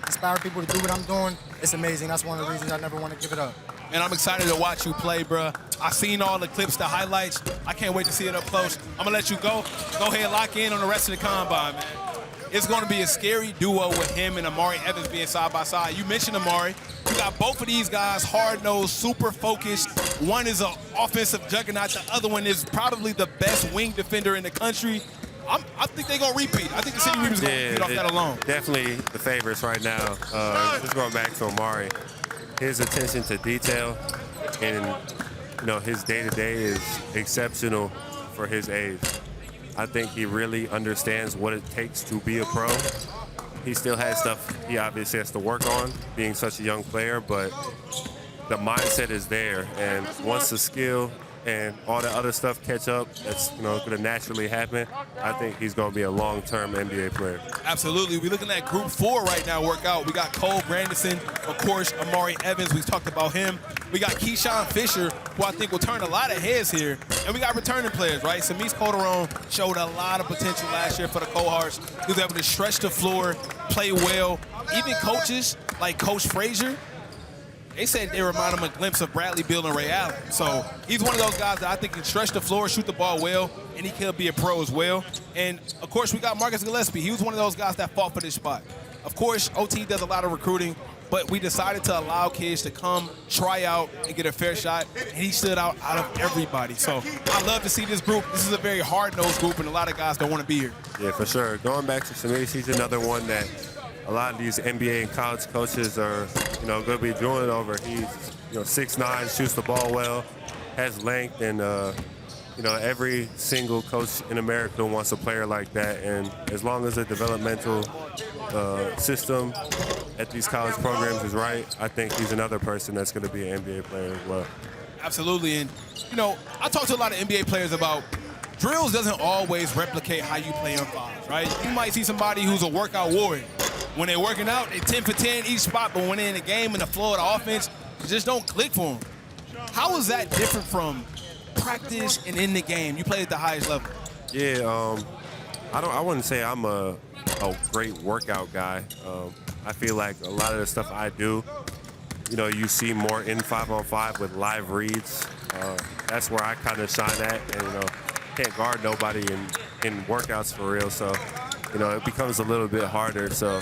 inspire people to do what I'm doing. It's amazing. That's one of the reasons I never want to give it up. And I'm excited to watch you play, bro. I've seen all the clips, the highlights. I can't wait to see it up close. I'm going to let you go. Go ahead and lock in on the rest of the Combine, man. It's going to be a scary duo with him and Amari Evans being side by side. You mentioned Amari. You got both of these guys hard-nosed, super focused. One is an offensive juggernaut. The other one is probably the best wing defender in the country. I think they're going to repeat. I think the City Reapers going to repeat off that alone. Definitely the favorites right now. Just going back to Amari, his attention to detail and his day-to-day is exceptional for his age. I think he really understands what it takes to be a pro. He still has stuff he obviously has to work on, being such a young player, but the mindset is there. And once the skill and all the other stuff catch up, that's going to naturally happen. I think he's going to be a long-term NBA player. Absolutely. We're looking at Group 4 right now workout. We got Cole Grandison, of course, Amari Evans. We've talked about him. We got Keyshawn Fisher, who I think will turn a lot of heads here. And we got returning players, right? Samis Calderon showed a lot of potential last year for the Cohorts. He was able to stretch the floor, play well. Even coaches like Coach Frazier, they said they remind him a glimpse of Bradley Beal and Ray Allen. So he's one of those guys that I think can stretch the floor, shoot the ball well, and he could be a pro as well. And, of course, we got Marcus Gillespie. He was one of those guys that fought for this spot. Of course, OT does a lot of recruiting, but we decided to allow kids to come, try out, and get a fair shot, and he stood out of everybody. So I love to see this group. This is a very hard-nosed group, and a lot of guys don't want to be here. Yeah, for sure. Going back to Samis, he's another one that a lot of these NBA and college coaches are, going to be drooling over. He's, 6'9", shoots the ball well, has length, and, every single coach in America wants a player like that. And as long as the developmental system at these college programs is right, I think he's another person that's going to be an NBA player as well. Absolutely. And, I talk to a lot of NBA players about drills doesn't always replicate how you play on fives, right? You might see somebody who's a workout warrior. When they're working out, they're 10 for 10 each spot, but when they're in the game and the flow of the offense, it just don't click for them. How is that different from practice and in the game? You play at the highest level. Yeah, I wouldn't say I'm a a great workout guy. I feel like a lot of the stuff I do, you know, you see more in 5-on-5 with live reads. That's where I kind of shine at, and you know, can't guard nobody in workouts for real. So, you know, it becomes a little bit harder. So,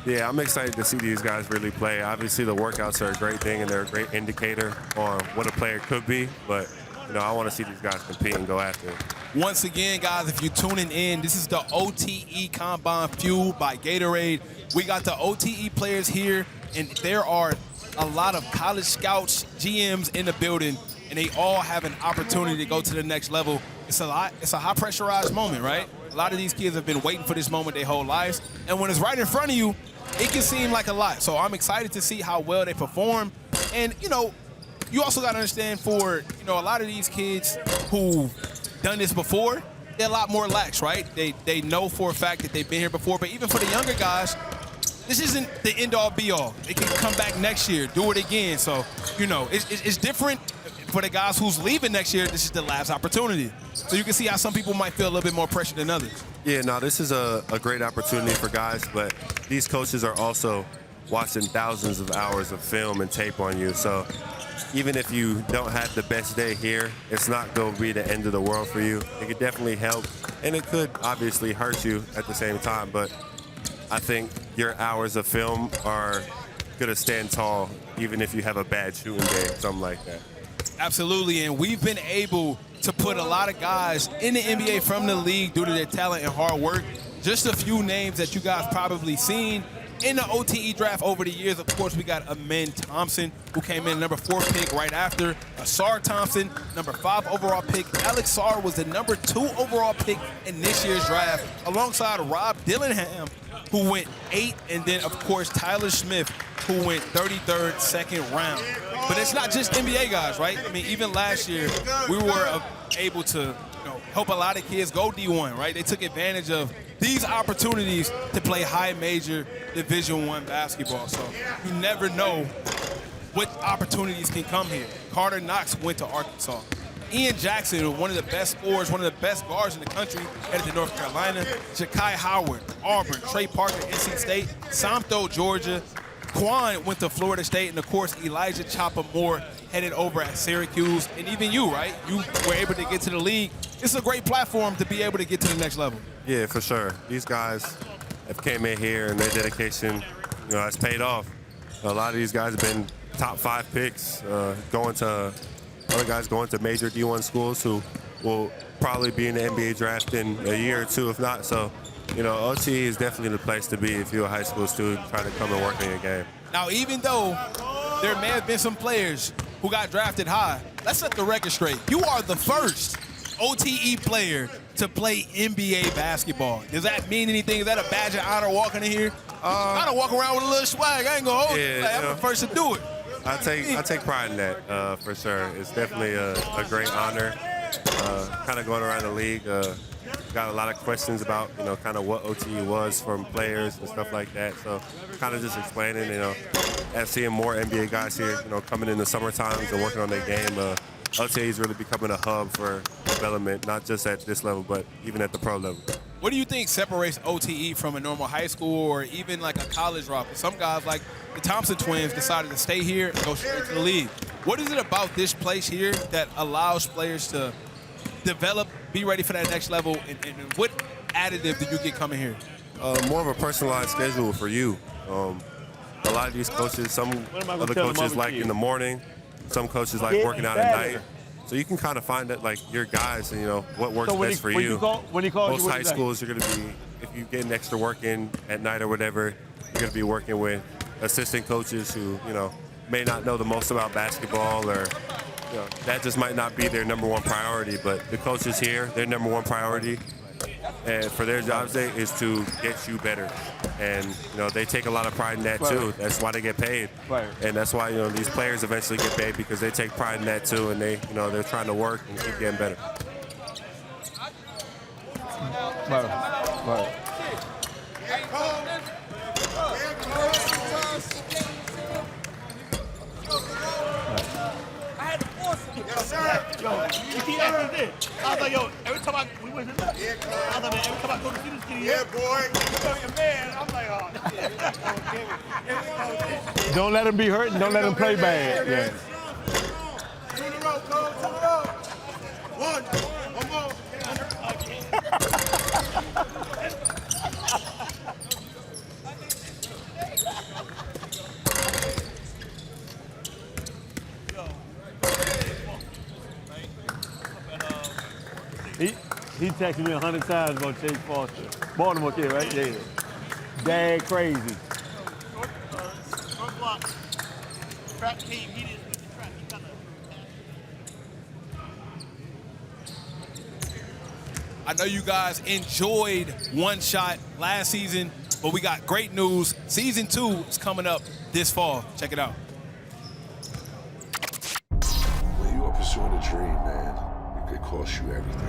yeah, I'm excited to see these guys really play. Obviously, the workouts are a great thing, and they're a great indicator on what a player could be. But, you know, I want to see these guys compete and go after it. Once again, guys, if you're tuning in, this is the OTE Combine fueled by Gatorade. We got the OTE players here, and there are a lot of college scouts, GMs in the building, and they all have an opportunity to go to the next level. It's a high pressurized moment, right? A lot of these kids have been waiting for this moment their whole lives, and when it's right in front of you, it can seem like a lot. So I'm excited to see how well they perform. And, you know, you also got to understand for, you know, a lot of these kids who've done this before, they're a lot more lax, right? They know for a fact that they've been here before. But even for the younger guys, this isn't the end-all, be-all. They can come back next year, do it again. So, you know, it's different for the guys who's leaving next year. This is the last opportunity. So you can see how some people might feel a little bit more pressure than others. Yeah, no, this is a great opportunity for guys, but these coaches are also watching thousands of hours of film and tape on you. So even if you don't have the best day here, it's not going to be the end of the world for you. It could definitely help, and it could obviously hurt you at the same time, but I think your hours of film are going to stand tall even if you have a bad shooting day, something like that. Absolutely, and we've been able to put a lot of guys in the NBA from the league due to their talent and hard work. Just a few names that you guys probably seen in the OTE draft over the years. Of course, we got Amen Thompson, who came in number 4 pick right after. Asar Thompson, number 5 overall pick. Alex Sarr was the number 2 overall pick in this year's draft, alongside Rob Dillingham, who went 8, and then, of course, Tyler Smith, who went 33rd, second round. But it's not just NBA guys, right? I mean, even last year, we were able to help a lot of kids go D1, right? They took advantage of these opportunities to play high major Division I basketball. So you never know what opportunities can come here. Carter Knox went to Arkansas. Ian Jackson, one of the best scorers, one of the best guards in the country, headed to North Carolina. Ja'Kai Howard, Auburn. Trey Parker, NC State. Samtho, Georgia. Quan went to Florida State. And, of course, Elijah Chopper Moore headed over at Syracuse. And even you, right? You were able to get to the league. It's a great platform to be able to get to the next level. Yeah, for sure. These guys have came in here, and their dedication, has paid off. A lot of these guys have been top 5 picks, other guys going to major D1 schools who will probably be in the NBA draft in a year or two, if not. So, OTE is definitely the place to be if you're a high school student trying to come and work in your game. Now, even though there may have been some players who got drafted high, let's set the record straight. You are the first OTE player to play NBA basketball. Does that mean anything? Is that a badge of honor walking in here? I don't walk around with a little swag. I ain't gonna hold you. I'm the first to do it. I take pride in that, for sure. It's definitely a great honor. Kind of going around the league, got a lot of questions about, kind of what OTE was from players and stuff like that. So kind of just explaining, and seeing more NBA guys here, coming in the summer times and working on their game. OTE is really becoming a hub for development, not just at this level, but even at the pro level. What do you think separates OTE from a normal high school or even like a college route? Some guys, like the Thompson twins, decided to stay here and go straight to the league. What is it about this place here that allows players to develop, be ready for that next level, and what additive do you get coming here? More of a personalized schedule for you. A lot of these coaches, some other coaches like in the morning, some coaches like working out at night. So you can kind of find that, like, your guys and, what works best for you. Most high schools, you're going to be, if you get an extra work in at night or whatever, you're going to be working with assistant coaches who, may not know the most about basketball, or, that just might not be their number one priority. But the coaches here, their number one priority, and for their jobs day, is to get you better. And, they take a lot of pride in that, too. That's why they get paid. Right. And that's why, these players eventually get paid, because they take pride in that, too, and they, they're trying to work and keep getting better. Right. Yes, sir. Yo, the kid asked me this. I was like, yo, every time we went to this, I was like, man, every time I go to see this kid, yeah, boy, you know your man. I'm like, oh, shit. Don't let him be hurt and don't let him play bad. Yeah. Two in a row, Cole, 2 in a row. One more. He texted me 100 times about Chase Foster. Baltimore kid, right? Yeah. Dad crazy. Short block. Trap team, he didn't the trap. He kind of. I know you guys enjoyed One Shot last season, but we got great news. Season 2 is coming up this fall. Check it out. When you are pursuing a dream, man, it could cost you everything.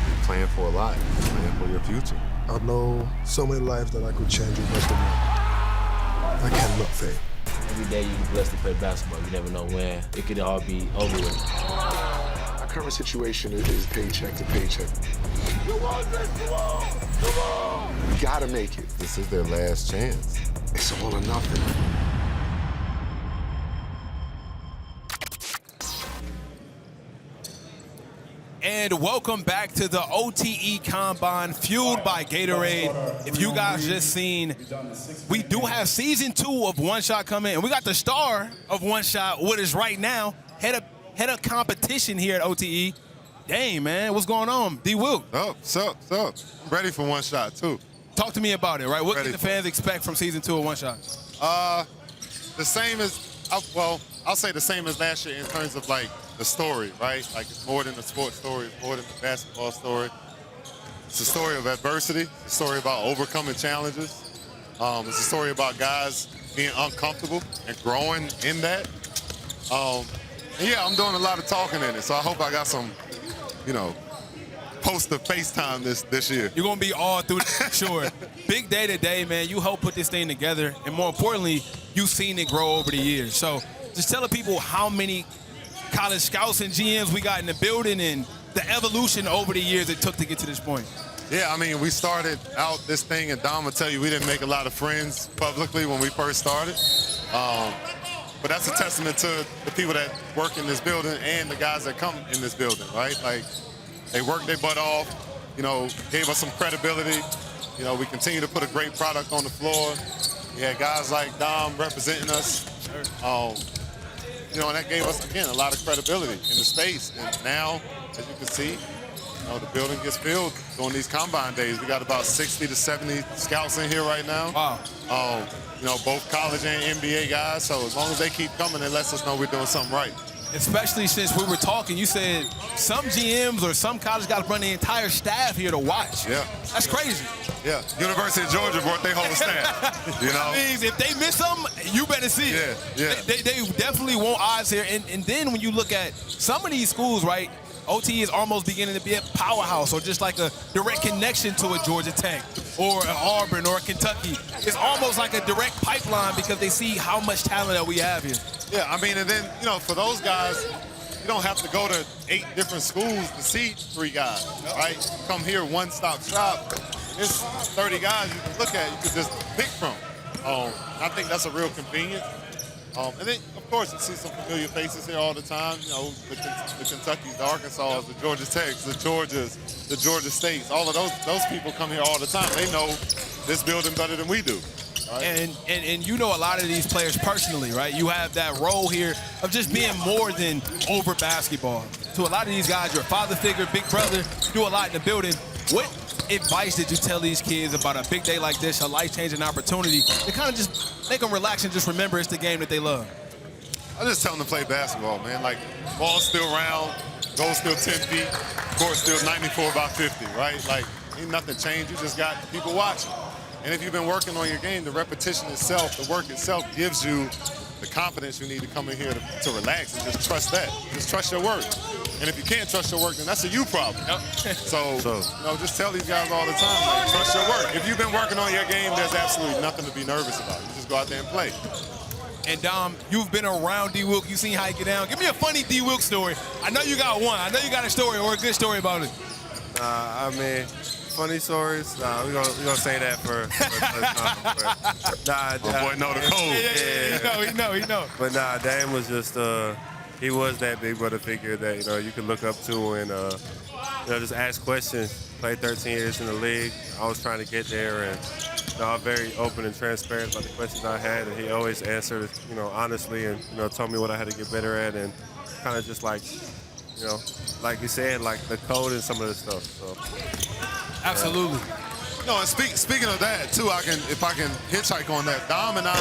You're playing for a lot. You're playing for your future. I know so many lives that I could change with just one. I cannot fail. Every day you're blessed to play basketball. You never know when it could all be over with. My current situation is paycheck to paycheck. You want this? Come on! Come on! You gotta make it. This is their last chance. It's all or nothing. And welcome back to the OTE Combine, fueled by Gatorade. If you guys just seen, we do have season 2 of One Shot coming, and we got the star of One Shot with us right now, head of competition here at OTE. Dang, man, what's going on? D. Will. What's up? I'm ready for One Shot, too. Talk to me about it, right? What Ready can the fans expect from season 2 of One Shot? The same as, I'll say the same as last year in terms of, like, the story, right? Like, it's more than a sports story. It's more than a basketball story. It's a story of adversity. It's a story about overcoming challenges. It's a story about guys being uncomfortable and growing in that. And yeah, I'm doing a lot of talking in it, so I hope I got some, post the FaceTime this year. You're going to be all through that, sure. Big day today, man. You helped put this thing together, and more importantly, you've seen it grow over the years. So just tell the people how many college scouts and GMs we got in the building and the evolution over the years it took to get to this point. Yeah, I mean, we started out this thing, and Dom will tell you we didn't make a lot of friends publicly when we first started. But that's a testament to the people that work in this building and the guys that come in this building, right? Like, they worked their butt off, gave us some credibility. We continue to put a great product on the floor. We had guys like Dom representing us. And that gave us, again, a lot of credibility in the space. And now, as you can see, the building gets filled during these Combine days. We got about 60 to 70 scouts in here right now. Wow. Both college and NBA guys. So as long as they keep coming, it lets us know we're doing something right. Especially since we were talking, you said some GMs or some college guys run the entire staff here to watch. Yeah. That's crazy. Yeah. University of Georgia brought their whole staff. That means if they miss them, you better see it. Yeah. They definitely want eyes here. And then when you look at some of these schools, right, OT is almost beginning to be a powerhouse or just like a direct connection to a Georgia Tech or an Auburn or a Kentucky. It's almost like a direct pipeline because they see how much talent that we have here. Yeah, I mean, and then, for those guys, you don't have to go to 8 different schools to see 3 guys, right? Come here, one-stop shop. There's 30 guys you can look at, you can just pick from. I think that's a real convenience. And then, of course, you see some familiar faces here all the time. The Kentuckys, the Arkansas, the Georgia Techs, the Georgias, the Georgia States. All of those people come here all the time. They know this building better than we do. Right? And you know a lot of these players personally, right? You have that role here of just being more than over basketball. To a lot of these guys, you're a father figure, big brother, you do a lot in the building. What advice did you tell these kids about a big day like this, a life-changing opportunity, to kind of just make them relax and just remember it's the game that they love? I just tell them to play basketball, man. Like, ball's still round, goal's still 10 feet, court's still 94 by 50, right? Like, ain't nothing changed. You just got people watching. And if you've been working on your game, the repetition itself, the work itself gives you the confidence you need to come in here to relax and just trust that. Just trust your work. And if you can't trust your work, then that's a you problem. So just tell these guys all the time, like, trust your work. If you've been working on your game, there's absolutely nothing to be nervous about. You just go out there and play. And Dom, you've been around D. Wilk. You've seen how he get down. Give me a funny D. Wilk story. I know you got one. I know you got a story or a good story about it. I mean, funny stories. We're gonna say that for boy know the code. Yeah, he know. But Dame was just he was that big brother figure that you could look up to and just ask questions. Played 13 years in the league. I was trying to get there, and I'm very open and transparent about the questions I had, and he always answered, honestly, and told me what I had to get better at, and kind of just like you said, like the code and some of the stuff. So absolutely. No, and speaking of that too, if I can hitchhike on that. Dom and I,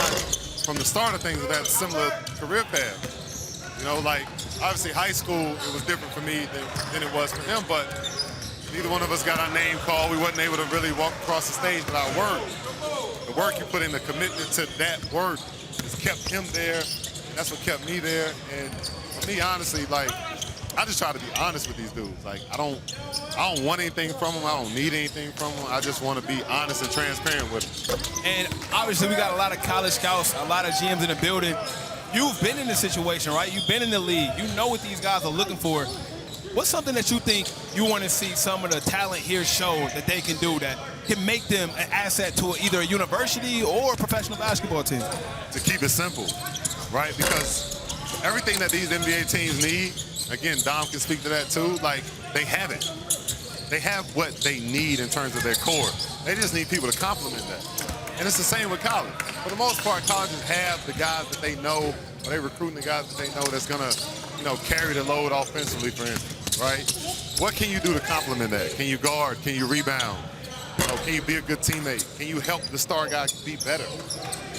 from the start of things, have had similar career paths. Like obviously high school, it was different for me than it was for him, but neither one of us got our name called. We wasn't able to really walk across the stage without work. The work you put in, the commitment to that work has kept him there. That's what kept me there. And for me, honestly, like, I just try to be honest with these dudes. Like, I don't want anything from them. I don't need anything from them. I just want to be honest and transparent with them. And obviously, we got a lot of college scouts, a lot of GMs in the building. You've been in this situation, right? You've been in the league. You know what these guys are looking for. What's something that you think you want to see some of the talent here show that they can do that can make them an asset to either a university or a professional basketball team? To keep it simple, right? Because everything that these NBA teams need, again, Dom can speak to that too, like, they have it. They have what they need in terms of their core. They just need people to complement that. And it's the same with college. For the most part, colleges have the guys that they know, or they're recruiting the guys that they know that's going to, carry the load offensively, for instance, right? What can you do to complement that? Can you guard? Can you rebound? Can you be a good teammate? Can you help the star guy be better?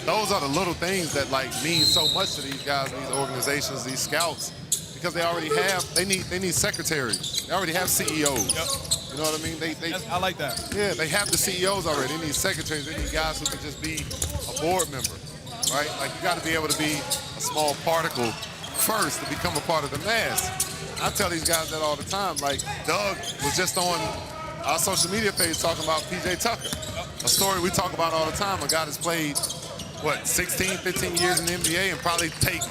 Those are the little things that, like, mean so much to these guys, these organizations, these scouts, because they already have, they need secretaries. They already have CEOs. Yep. You know what I mean? I like that. Yeah, they have the CEOs already. They need secretaries. They need guys who can just be a board member, right? Like, you got to be able to be a small particle first to become a part of the mass. I tell these guys that all the time. Like, Doug was just on our social media page talking about P.J. Tucker, a story we talk about all the time. A guy that's played, 16, 15 years in the NBA and probably take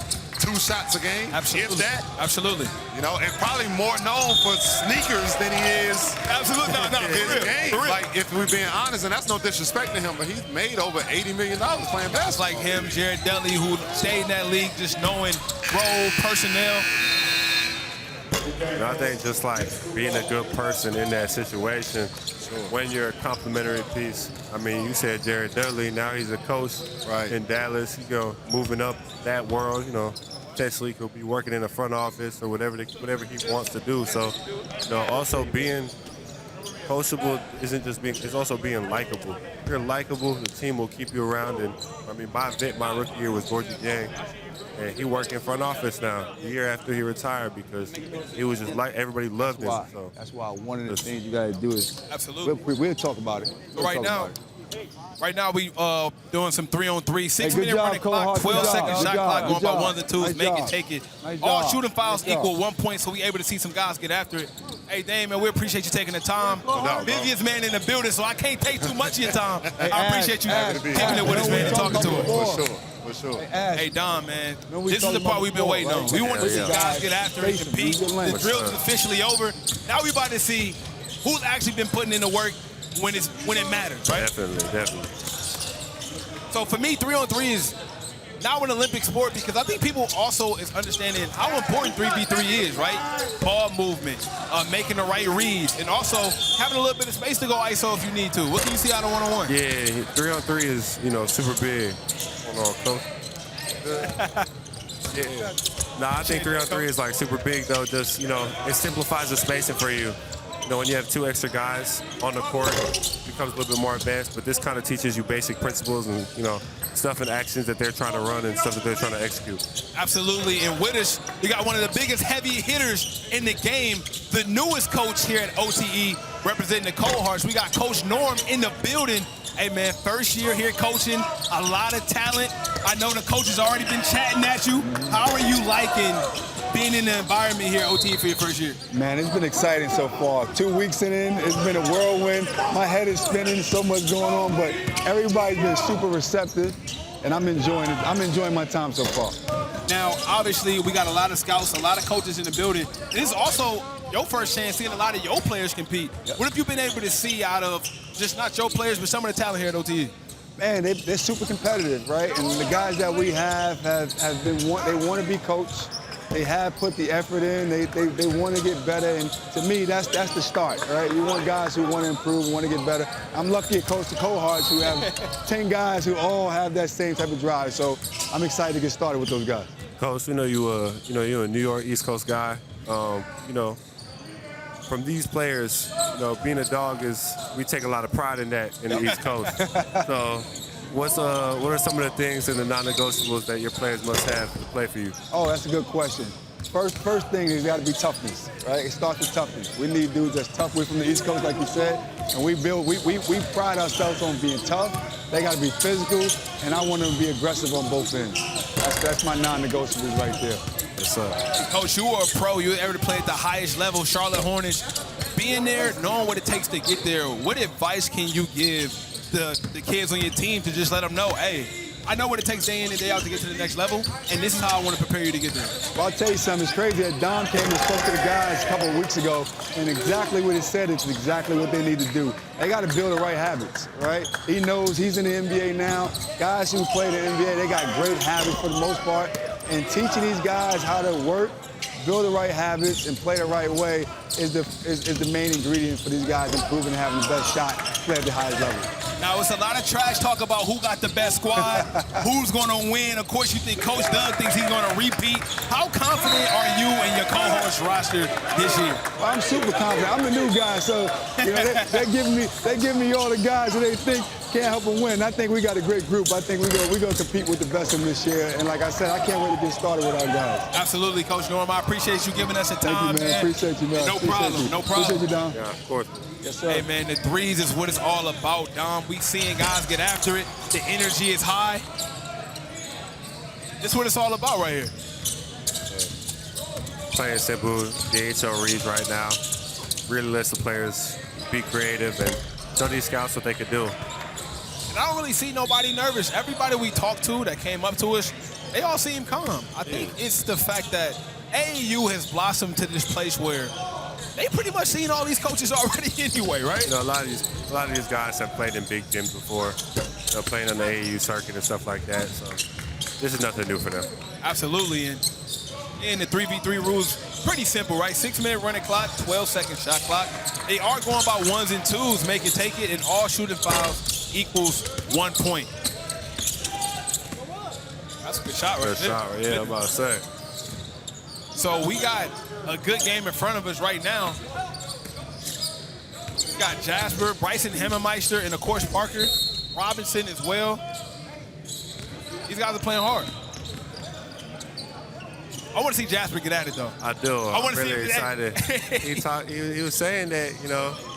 2 shots a game, absolutely. If that. Absolutely. And probably more known for sneakers than he is. Absolutely. No, his game. Like, if we're being honest, and that's no disrespect to him, but he's made over $80 million playing basketball. It's like him, Jared Dudley, who stayed in that league just knowing role, personnel. I think just like being a good person in that situation, when you're a complimentary piece. I mean, you said Jared Dudley, now he's a coach in Dallas. Moving up that world, potentially could be working in the front office or whatever he wants to do. So, also being coachable isn't just being, it's also being likable. If you're likable, the team will keep you around. And I mean, my rookie year was Gorgie Gang. And he worked in front office now, the year after he retired, because he was just like, everybody loved him. So that's why one of the things you got to do is absolutely. We'll talk about it. Right now we doing some 3-on-3, 6 minute job, running clock, 12-second shot clock going by one of the twos, make it, take it. All shooting fouls equal 1 point, so we able to see some guys get after it. Hey, Dame, man, we appreciate you taking the time. Busiest man in the building, so I can't take too much of your time. I appreciate you kicking it with us, man, and talking to us. For sure. Hey, Dom, man, this is the part we've been waiting on. We want to see guys get after it, compete. The drill is officially over. Now we about to see who's actually been putting in the work when it matters, right? Definitely. So for me, 3-on-3 is now an Olympic sport because I think people also is understanding how important 3v3 is, right? Ball movement, making the right reads, and also having a little bit of space to go ISO if you need to. What can you see out of 1-on-1? Yeah, 3-on-3 is, super big. Hold on, coach. Yeah. I think 3-on-3 is like super big though. Just, it simplifies the spacing for you. When you have 2 extra guys on the court, it becomes a little bit more advanced, but this kind of teaches you basic principles and, stuff and actions that they're trying to run and stuff that they're trying to execute. Absolutely, and with us, we got one of the biggest heavy hitters in the game, the newest coach here at OTE, representing the Cold-Hearts. We got Coach Norm in the building. Hey, man, first year here coaching, a lot of talent. I know the coach has already been chatting at you. How are you liking being in the environment here at OTE for your first year? Man, it's been exciting so far. 2 weeks in, it's been a whirlwind. My head is spinning, so much going on, but everybody's been super receptive. and I'm enjoying it. I'm enjoying my time so far. Now, obviously, we got a lot of scouts, a lot of coaches in the building. This is also your first chance seeing a lot of your players compete. Yep. What have you been able to see out of just not your players, but some of the talent here at OTE? Man, they're super competitive, right? And the guys that we have been they want to be coached. They have put the effort in. They want to get better, and to me, that's the start, right? You want guys who want to improve, want to get better. I'm lucky to coach the cohorts who have 10 guys who all have that same type of drive. So I'm excited to get started with those guys. Coach, we know you're a New York East Coast guy. From these players, being a dog we take a lot of pride in that in the East Coast. So, what are some of the things and the non-negotiables that your players must have to play for you? Oh, that's a good question. First thing is got to be toughness, right? It starts with toughness. We need dudes that's tough. We're from the East Coast, like you said, and we pride ourselves on being tough. They got to be physical, and I want them to be aggressive on both ends. That's my non-negotiables right there. Yes, sir. Coach, you are a pro. You ever played at the highest level, Charlotte Hornets. Being there, knowing what it takes to get there, what advice can you give the kids on your team to just let them know, hey, I know what it takes day in and day out to get to the next level, and this is how I want to prepare you to get there? Well, I'll tell you something. It's crazy that Dom came and spoke to the guys a couple of weeks ago, and exactly what he said is exactly what they need to do. They got to build the right habits, right? He knows he's in the NBA now. Guys who play the NBA, they got great habits for the most part, and teaching these guys how to work, build the right habits, and play the right way is the main ingredient for these guys improving and having the best shot, play at the highest level. Now, it's a lot of trash talk about who got the best squad, who's going to win. Of course, you think Coach Doug thinks he's going to repeat. How confident are you in your co-host roster this year? Well, I'm super confident. I'm the new guy, so they give me all the guys that they think can't help them win. I think we got a great group. I think we're going to compete with the best of them this year. And like I said, I can't wait to get started with our guys. Absolutely, Coach Norm. I appreciate you giving us the time, Thank you, man. Appreciate you, man. No problem. Appreciate you, Dom. Yeah, of course. Yes, sir. Hey, man, the threes is what it's all about, Dom. We seeing guys get after it. The energy is high. This is what it's all about right here. Playing simple, the HL reads right now. Really lets the players be creative and show these scouts what they could do. And I don't really see nobody nervous. Everybody we talked to that came up to us, they all seem calm. I think it's the fact that AAU has blossomed to this place where they pretty much seen all these coaches already anyway, right? A lot of these guys have played in big gyms before, playing on the AAU circuit and stuff like that. So this is nothing new for them. Absolutely, and the 3v3 rules pretty simple, right? 6-minute running clock, 12-second shot clock. They are going by ones and twos, make it take it, and all shooting fouls equals 1 point. That's a good shot right there. Good shot, right? Yeah, I'm about to say. So we got a good game in front of us right now. We got Jasper, Bryson Hemmermeister, and of course Parker Robinson as well. These guys are playing hard. I want to see Jasper get at it, though. I do. I'm really excited. He was saying that,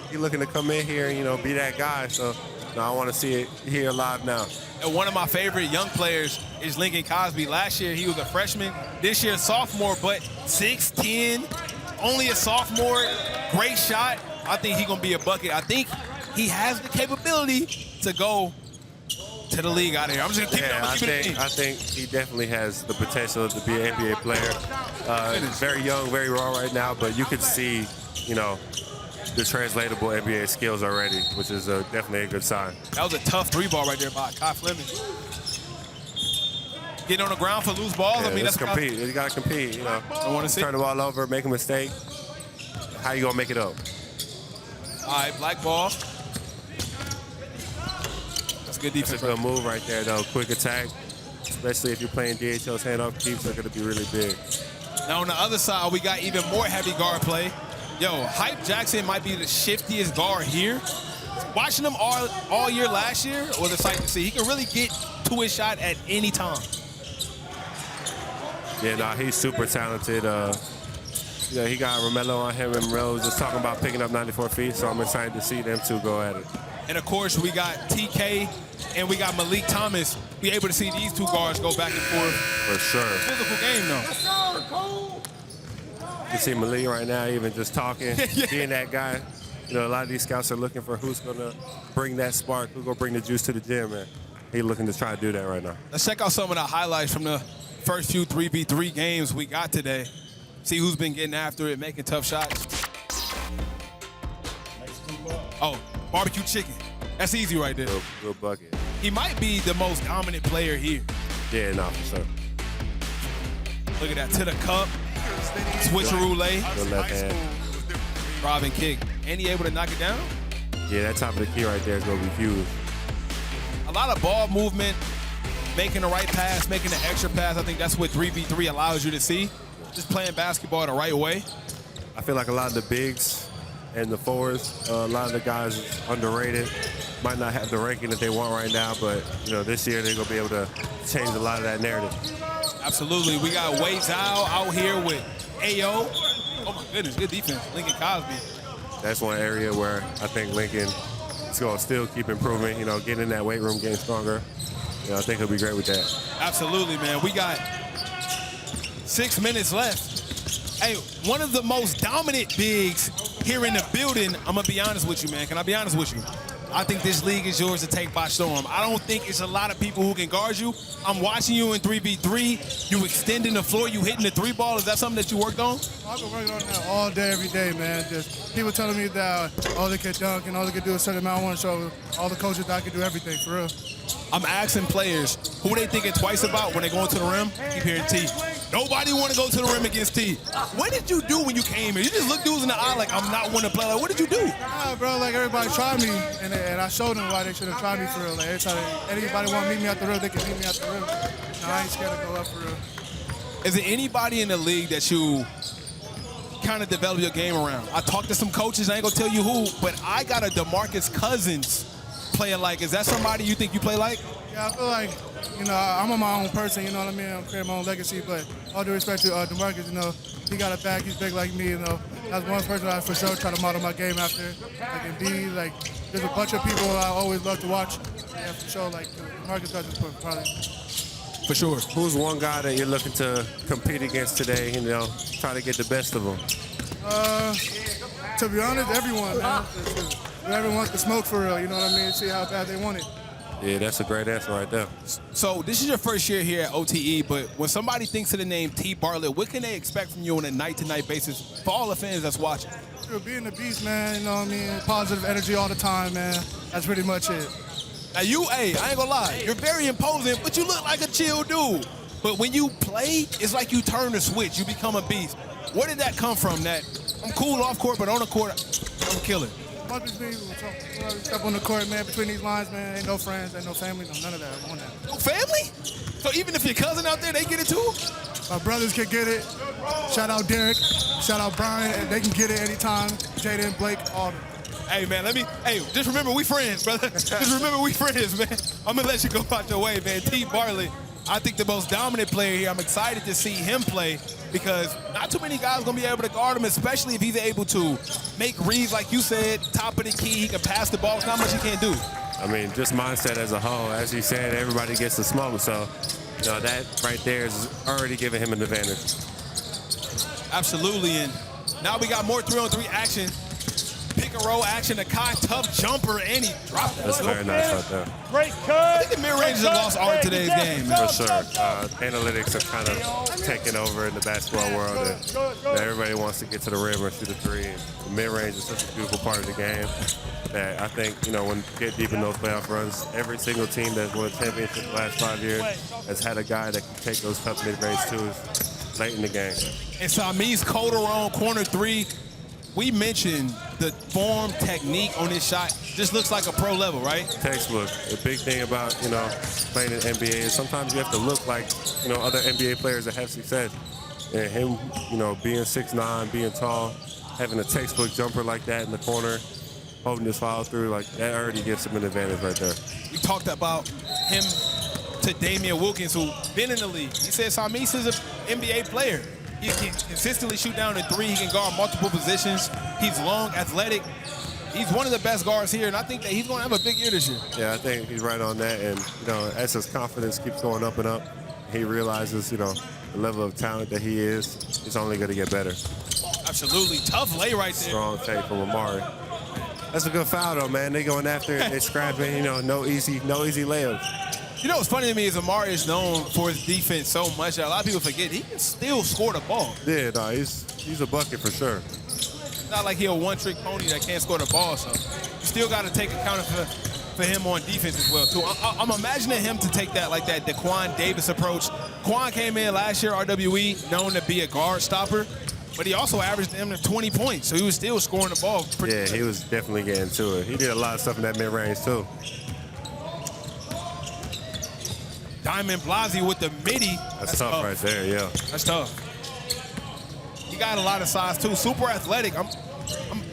he's looking to come in here and, be that guy. So, I want to see it here live now. And one of my favorite young players is Lincoln Cosby. Last year, he was a freshman. This year, sophomore, but 6'10", only a sophomore. Great shot. I think he's going to be a bucket. I think he has the capability to go to the league out of here. I'm just going to keep it. I think he definitely has the potential to be an NBA player. He's very young, very raw right now, but you could see, the translatable NBA skills already, which is definitely a good sign. That was a tough three ball right there by Kai Fleming. Getting on the ground for loose balls. Yeah, let's compete. You got to compete. I want to see. Turn the ball over, make a mistake. How you going to make it up? All right, black ball. That's good defense. That's a good move right there, though. Quick attack, especially if you're playing DHL's handoff keeps are going to be really big. Now on the other side, we got even more heavy guard play. Yo, Hype Jackson might be the shiftiest guard here. Watching him all year last year was a sight to see. He can really get to his shot at any time. Yeah, he's super talented. He got Romello on him, and Romello was just talking about picking up 94 feet, so I'm excited to see them two go at it. And, of course, we got TK and we got Malik Thomas. Be able to see these two guards go back and forth. For sure. Physical game, though. You see Malik right now even just talking, being that guy. A lot of these scouts are looking for who's going to bring that spark, who's going to bring the juice to the gym, man. he's looking to try to do that right now. Let's check out some of the highlights from the first few 3v3 games we got today. See who's been getting after it, making tough shots. Oh, barbecue chicken. That's easy right there. Real bucket. He might be the most dominant player here. Yeah, no, for sure. Look at that, to the cup. Switcheroo lay. The left hand. Driving kick. And he able to knock it down? Yeah, that top of the key right there is going to be huge. A lot of ball movement, making the right pass, making the extra pass. I think that's what 3v3 allows you to see. Just playing basketball the right way. I feel like a lot of the bigs and the forwards, a lot of the guys is underrated. Might not have the ranking that they want right now, but this year they're going to be able to change a lot of that narrative. Absolutely. We got Wei Zhao out here with AO. Oh my goodness, good defense. Lincoln Cosby. That's one area where I think Lincoln is going to still keep improving, getting in that weight room, getting stronger. I think he'll be great with that. Absolutely, man. We got 6 minutes left. Hey, one of the most dominant bigs here in the building, I'm going to be honest with you, man. Can I be honest with you? I think this league is yours to take by storm. I don't think it's a lot of people who can guard you. I'm watching you in 3v3. You extending the floor. You hitting the 3-ball. Is that something that you worked on? I've been working on that all day, every day, man. Just people telling me that all they can dunk and all they can do is certain amount. I want to show all the coaches that I can do everything, for real. I'm asking players who they thinking twice about when they go into the rim. Keep hearing T. Nobody want to go to the rim against T. What did you do when you came here? You just look dudes in the eye like, I'm not one to play. Like, what did you do? Nah, bro, like everybody tried me, and I showed them why they should have tried me for real. Like anybody want to meet me at the rim, they can meet me at the rim. I ain't scared to go up for real. Is there anybody in the league that you kind of develop your game around? I talked to some coaches, I ain't gonna tell you who, but I got a DeMarcus Cousins player like. Is that somebody you think you play like? Yeah, I feel like, I'm my own person, you know what I mean? I'm creating my own legacy, but all due respect to DeMarcus, he got a back, he's big like me, That's one person I for sure try to model my game after. Like Indeed, there's a bunch of people I always love to watch. Yeah, for sure, DeMarcus Cousins probably. For sure. Who's one guy that you're looking to compete against today, try to get the best of them? To be honest, everyone, man. Everyone wants to smoke for real, you know what I mean? See how bad they want it. Yeah, that's a great answer right there. So this is your first year here at OTE, but when somebody thinks of the name T. Bartlett, what can they expect from you on a night-to-night basis for all the fans that's watching? Being the beast, man, you know what I mean? Positive energy all the time, man. That's pretty much it. Now I ain't gonna lie, you're very imposing, but you look like a chill dude. But when you play, it's like you turn the switch, you become a beast. Where did that come from, that I'm cool off court, but on the court, I'm a killer? When we step on the court, man, between these lines, man, ain't no friends, ain't no family, none of that. I want that. No family? So even if your cousin out there, they get it too? My brothers can get it. Shout out Derek, shout out Brian, and they can get it anytime. Jaden, Blake, all of them. Hey, man, just remember we friends, brother. Just remember we friends, man. I'm going to let you go out your way, man. T. Bartlett, I think the most dominant player here. I'm excited to see him play because not too many guys going to be able to guard him, especially if he's able to make reads, like you said, top of the key. He can pass the ball. There's not much he can't do. I mean, just mindset as a whole. As you said, everybody gets the smoke. So, that right there is already giving him an advantage. Absolutely. And now we got more 3-on-3 action. Pick and roll action, a tough jumper, and he dropped it. That's very nice right there. Great cut. I think the mid-range is a lost art today's game. For sure. Analytics are kind of taking over in the basketball world. And everybody wants to get to the rim or shoot a three. And the mid-range is such a beautiful part of the game that I think, when you get deep in those playoff runs, every single team that's won a championship the last 5 years has had a guy that can take those tough mid-range twos late in the game. And Sami's Calderon, corner three. We mentioned the form, technique on this shot. Just looks like a pro level, right? Textbook. The big thing about, playing in the NBA is sometimes you have to look like, other NBA players that have success. And him, being 6'9", being tall, having a textbook jumper like that in the corner, holding his foul through, that already gives him an advantage right there. We talked about him to Damian Wilkins, who's been in the league. He said Samis is an NBA player. He can consistently shoot down the three. He can guard multiple positions. He's long, athletic. He's one of the best guards here, and I think that he's going to have a big year this year. Yeah, I think he's right on that. And, as his confidence keeps going up and up, he realizes, the level of talent that he is, it's only going to get better. Absolutely. Tough lay right there. Strong take from Amari. That's a good foul, though, man. They going after it. They're scrapping, no easy layups. You know what's funny to me is Amari is known for his defense so much that a lot of people forget he can still score the ball. Yeah, no, he's a bucket for sure. It's not like he's a one-trick pony that can't score the ball, so you still got to take account for him on defense as well, too. I'm imagining him to take that like that Daquan Davis approach. Quan came in last year, RWE, known to be a guard stopper, but he also averaged him 20 points, so he was still scoring the ball pretty good. He was definitely getting to it. He did a lot of stuff in that mid-range, too. Diamond Blasi with the midi. That's tough right there, yeah. That's tough. He got a lot of size, too. Super athletic. I'm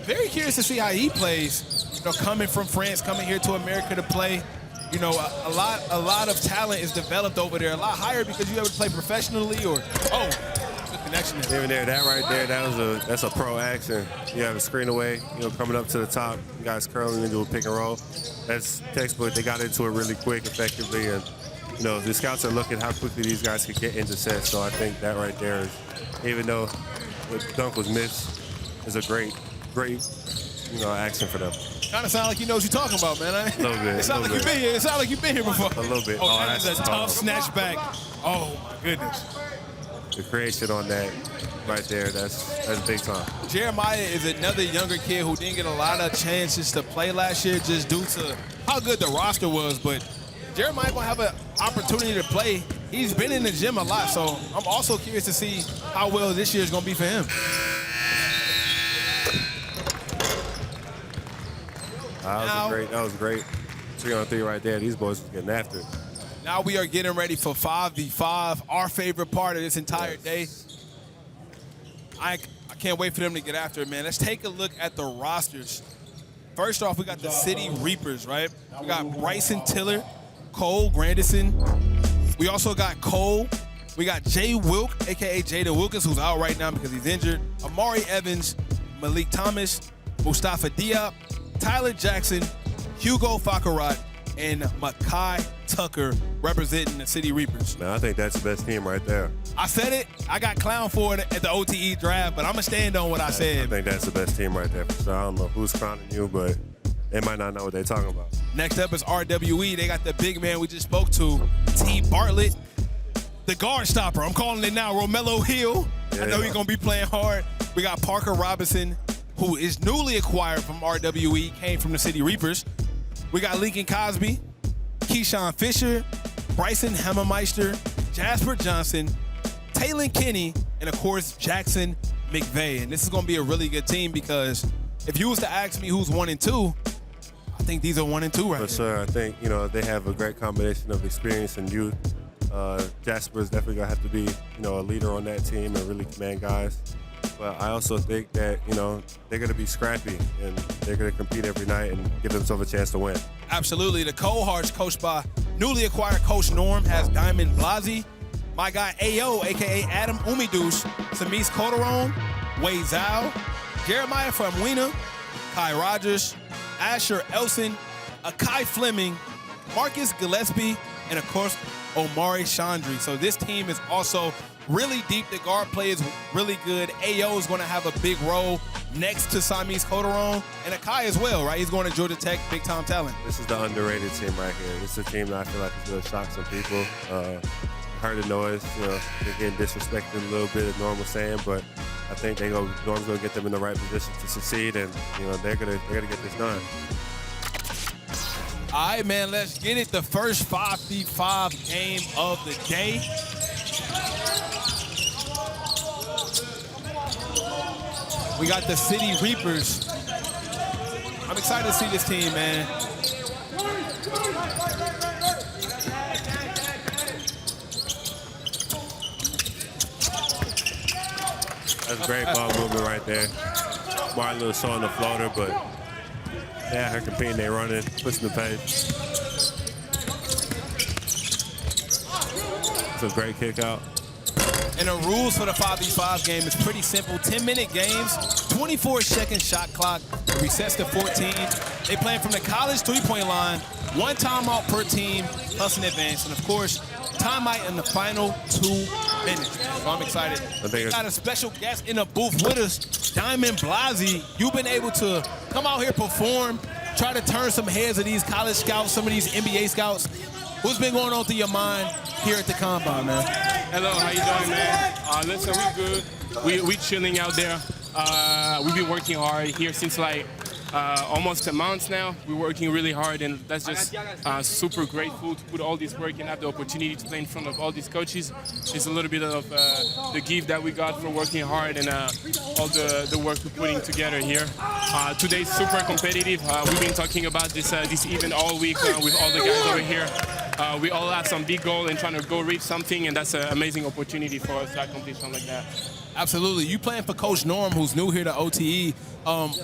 very curious to see how he plays. You know, coming from France, coming here to America to play. You know, a lot of talent is developed over there. A lot higher because you ever play professionally or, good connection there. Even there, that right there, that's a pro action. You have a screen away, you know, coming up to the top. You guys curling into a pick and roll. That's textbook. They got into it really quick, effectively, and you know, the scouts are looking how quickly these guys could get into sets. So I think that right there is, even though the dunk was missed, is a great, you know, action for them. Kind of sound like you know what you're talking about, man. A little bit. It sounds like you've been here. It sounds like you've been here before. A little bit. Oh, that is a tough snatch back. Oh my goodness. The creation on that right there, that's big time. Jeremiah is another younger kid who didn't get a lot of chances to play last year just due to how good the roster was, but Jeremiah gonna have an opportunity to play. He's been in the gym a lot, so I'm also curious to see how well this year is gonna be for him. That was great. 3-on-3 right there. These boys was getting after it. Now we are getting ready for 5v5, our favorite part of this entire day. I can't wait for them to get after it, man. Let's take a look at the rosters. First off, we got the City Reapers, right? We got Bryson Tiller, Cole Grandison. We also got Cole. We got Jay Wilk, a.k.a. Jada Wilkins, who's out right now because he's injured. Amari Evans, Malik Thomas, Mustafa Diop, Tyler Jackson, Hugo Fakarat, and Makai Tucker representing the City Reapers. Man, I think that's the best team right there. I said it. I got clowned for it at the OTE draft, but I'm going to stand on what I said. I think that's the best team right there for sure. I don't know who's crowning you, but they might not know what they're talking about. Next up is RWE. They got the big man we just spoke to, T. Bartlett, the guard stopper. I'm calling it now, Romello Hill. Yeah. I know he's going to be playing hard. We got Parker Robinson, who is newly acquired from RWE, came from the City Reapers. We got Lincoln Cosby, Keyshawn Fisher, Bryson Hammermeister, Jasper Johnson, Taylon Kinney, and of course, Jackson McVeigh. And this is going to be a really good team because if you was to ask me who's 1 and 2, I think these are 1 and 2 right For sure. I think, you know, they have a great combination of experience and youth. Jasper is definitely going to have to be, you know, a leader on that team and really command guys. But I also think that, you know, they're going to be scrappy and they're going to compete every night and give themselves a chance to win. Absolutely. The Cohorts, coached by newly acquired Coach Norm, has Diamond Blasi, my guy Ayo, a.k.a. Adam Umidouche, Samis Calderon, Wei Zhao, Jeremiah Famuina, Kai Rogers, Asher Elson, Akai Fleming, Marcus Gillespie, and, of course, Omari Chandri. So this team is also really deep. The guard play is really good. Ayo is going to have a big role next to Samis Calderon and Akai as well, right? He's going to Georgia Tech, big-time talent. This is the underrated team right here. This is a team that I feel like is going to shock some people. Heard the noise, you know, they're getting disrespected a little bit, as Norm was saying, but I think Norm's going to get them in the right position to succeed, and you know they're gonna get this done. All right, man, let's get it. The first 5v5 game of the day. We got the City Reapers. I'm excited to see this team, man. That's great ball movement right there. Martin Lewis on the floater, but yeah, her competing, they running, pushing the pace. It's a great kick out. And the rules for the 5v5 game is pretty simple. 10-minute games, 24-second shot clock, resets to 14. They playing from the college three-point line, 1 timeout per team, plus an advance. And of course, timeout in the final 2 minutes. So I'm excited. We got a special guest in the booth with us, Diamond Blasi. You've been able to come out here, perform, try to turn some heads of these college scouts, some of these NBA scouts. What's been going on through your mind here at the Combine, man? Hello, how you doing, man? Listen, we good. We chilling out there. We've been working hard here since like almost a month now. We're working really hard, and that's just super grateful to put all this work and have the opportunity to play in front of all these coaches. It's a little bit of the gift that we got for working hard and all the work we're putting together here. Today's super competitive. We've been talking about this event all week with all the guys over here. We all have some big goal and trying to go reach something, and that's an amazing opportunity for us to accomplish something like that. Absolutely. You playing for Coach Norm, who's new here to OTE.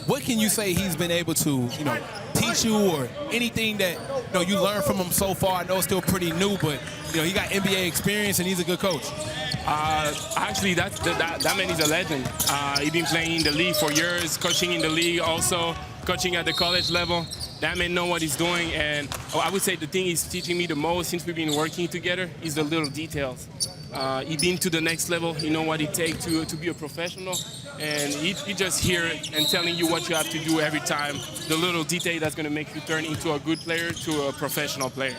What can you say he's been able to, teach you, or anything that you learned from him so far? I know it's still pretty new, but he got NBA experience and he's a good coach. Actually, that man is a legend. He's been playing in the league for years, coaching in the league, also coaching at the college level. That man know what he's doing, and I would say the thing he's teaching me the most since we've been working together is the little details. He's been to the next level. He know what it takes to be a professional, and he just here and telling you what you have to do every time. The little detail that's going to make you turn into a good player to a professional player.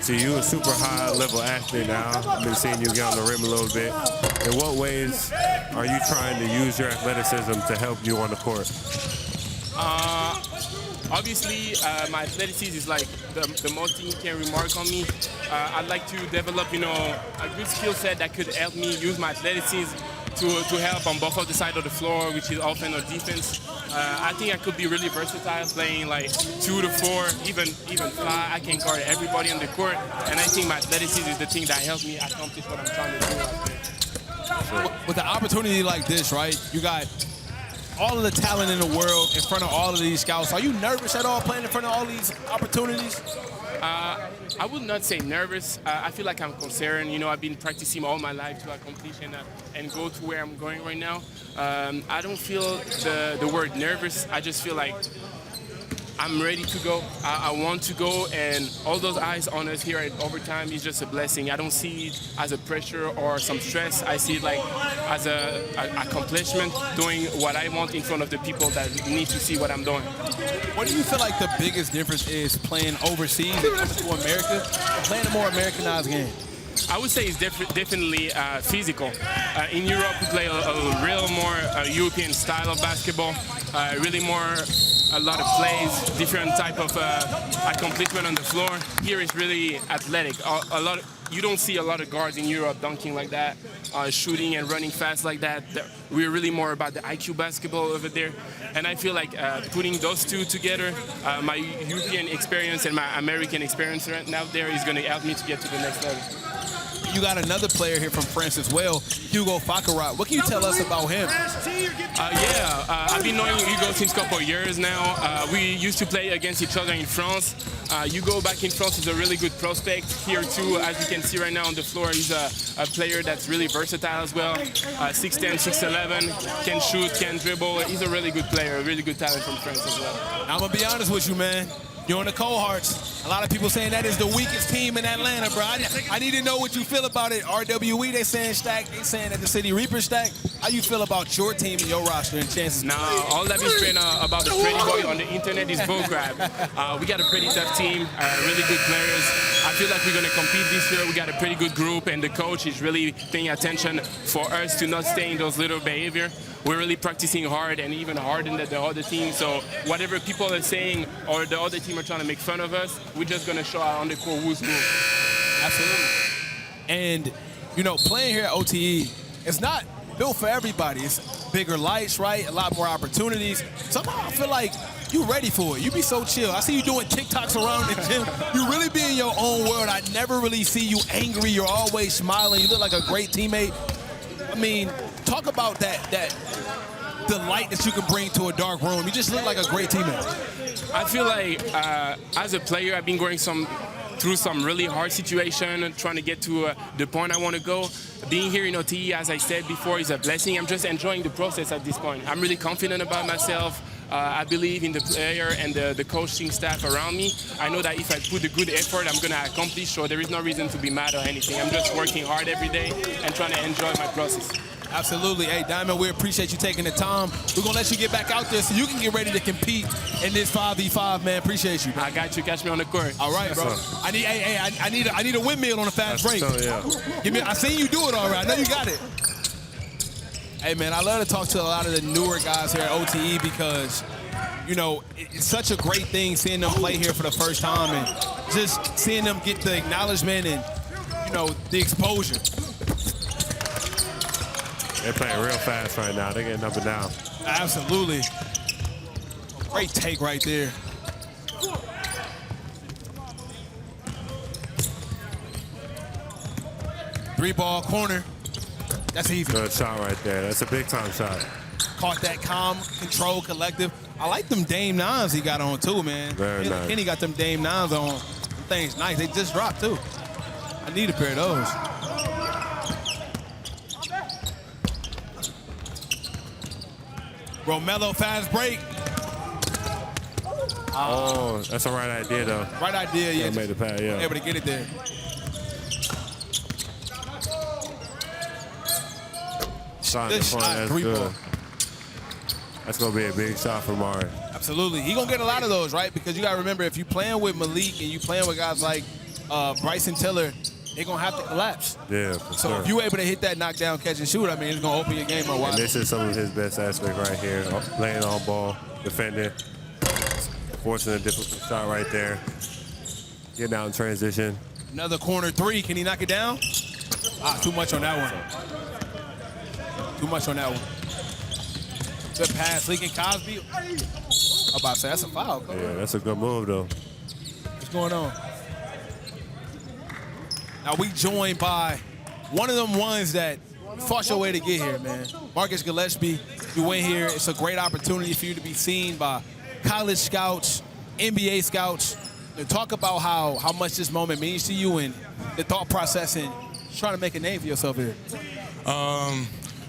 So you're a super high-level athlete now. I've been seeing you get on the rim a little bit. In what ways are you trying to use your athleticism to help you on the court? Obviously, my athleticism is like the most thing you can remark on me. I'd like to develop, a good skill set that could help me use my athleticism to help on both of the side of the floor, which is offense or defense. I think I could be really versatile, playing like 2 to 4, even 5. I can guard everybody on the court, and I think my athleticism is the thing that helps me accomplish what I'm trying to do out there. With an opportunity like this, right, you got all of the talent in the world in front of all of these scouts. Are you nervous at all playing in front of all these opportunities? I would not say nervous. I feel like I'm concerned. I've been practicing all my life to accomplish and go to where I'm going right now. I don't feel the word nervous. I just feel like I'm ready to go. I want to go, and all those eyes on us here at overtime is just a blessing. I don't see it as a pressure or some stress. I see it like as an accomplishment, doing what I want in front of the people that need to see what I'm doing. What do you feel like the biggest difference is playing overseas and coming to America and playing a more Americanized game? I would say it's definitely physical. In Europe, we play a real more European style of basketball, really more a lot of plays, different type of accomplishment on the floor. Here it's really athletic. You don't see a lot of guards in Europe dunking like that, shooting and running fast like that. We're really more about the IQ basketball over there. And I feel like putting those two together, my European experience and my American experience right now there is going to help me to get to the next level. You got another player here from France as well, Hugo Facarat. What can you tell us about him? I've been knowing Hugo since a couple of years now. We used to play against each other in France. Hugo back in France is a really good prospect. Here too, as you can see right now on the floor, he's a player that's really versatile as well. 6'10", 6'11", can shoot, can dribble. He's a really good player, a really good talent from France as well. I'm going to be honest with you, man. You're on the Cohorts. A lot of people saying that is the weakest team in Atlanta, bro. I need to know what you feel about it. RWE, they saying stacked. They saying that the City Reaper stacked. How you feel about your team and your roster and chances? Nah, all that we spread about the pretty boy on the internet is bullcrap. We got a pretty tough team, really good players. I feel like we're going to compete this year. We got a pretty good group, and the coach is really paying attention for us to not stay in those little behavior. We're really practicing hard and even harder than the other team. So whatever people are saying or the other team are trying to make fun of us, we're just going to show out on the court who's good. Absolutely. And, playing here at OTE, it's not built for everybody. It's bigger lights, right? A lot more opportunities. Somehow I feel like you ready for it. You be so chill. I see you doing TikToks around the gym. You really be in your own world. I never really see you angry. You're always smiling. You look like a great teammate. I mean, talk about the light that you can bring to a dark room. You just look like a great teammate. I feel like as a player, I've been going through some really hard situation, trying to get to the point I want to go. Being here in OTE, as I said before, is a blessing. I'm just enjoying the process at this point. I'm really confident about myself. I believe in the player and the coaching staff around me. I know that if I put a good effort, I'm going to accomplish, so there is no reason to be mad or anything. I'm just working hard every day and trying to enjoy my process. Absolutely. Hey, Diamond, we appreciate you taking the time. We're going to let you get back out there so you can get ready to compete in this 5v5, man. Appreciate you, bro. I got you. Catch me on the court. All right, bro. I need a windmill on a fast break. I seen you do it already. I know you got it. Hey, man, I love to talk to a lot of the newer guys here at OTE because, you know, it's such a great thing seeing them play here for the first time and just seeing them get the acknowledgement and, you know, the exposure. They're playing real fast right now. They're getting up and down. Absolutely. Great take right there. Three-ball corner. That's easy. Good shot right there. That's a big-time shot. Caught that calm, control, collective. I like them Dame 9s he got on, too, man. Very nice. Kenny got them Dame 9s on. Them things nice. They just dropped, too. I need a pair of those. Romello, fast break. Oh, that's the right idea, though. Right idea, yeah. Made the pass, yeah. Able to get it there. Shot in the front, that's good. That's going to be a big shot for Mari. Absolutely. He's going to get a lot of those, right? Because you got to remember, if you're playing with Malik and you playing with guys like Bryson Tiller, they're going to have to collapse. Yeah, for So sure. if you're able to hit that knockdown, catch and shoot, I mean, it's going to open your game up wide. And this is some of his best aspect right here. Laying on ball, defending, forcing a difficult shot right there. Getting out in transition. Another corner three. Can he knock it down? Too much on that one. Too much on that one. Good pass. Lincoln Cosby. I'm about to say, that's a foul. Yeah, that's a good move, though. What's going on? Now we joined by one of them ones that fought your way to get here, man. Marcus Gillespie, you went here. It's a great opportunity for you to be seen by college scouts, NBA scouts, to talk about how much this moment means to you and the thought process and trying to make a name for yourself here.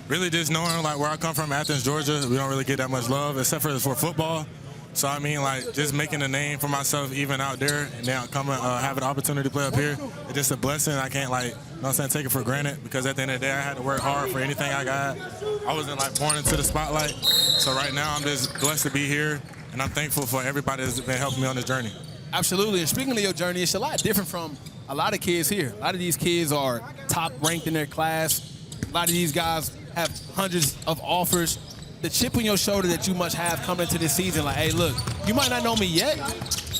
Really just knowing like where I come from, Athens, Georgia, we don't really get that much love except for football. So I mean, like just making a name for myself even out there, and now coming have an opportunity to play up here, it's just a blessing. I can't like, you know what I'm saying, take it for granted because at the end of the day, I had to work hard for anything I got. I wasn't like born into the spotlight. So right now, I'm just blessed to be here, and I'm thankful for everybody that's been helping me on this journey. Absolutely, and speaking of your journey, it's a lot different from a lot of kids here. A lot of these kids are top ranked in their class. A lot of these guys have hundreds of offers. The chip on your shoulder that you must have coming into this season, like, hey, look, you might not know me yet,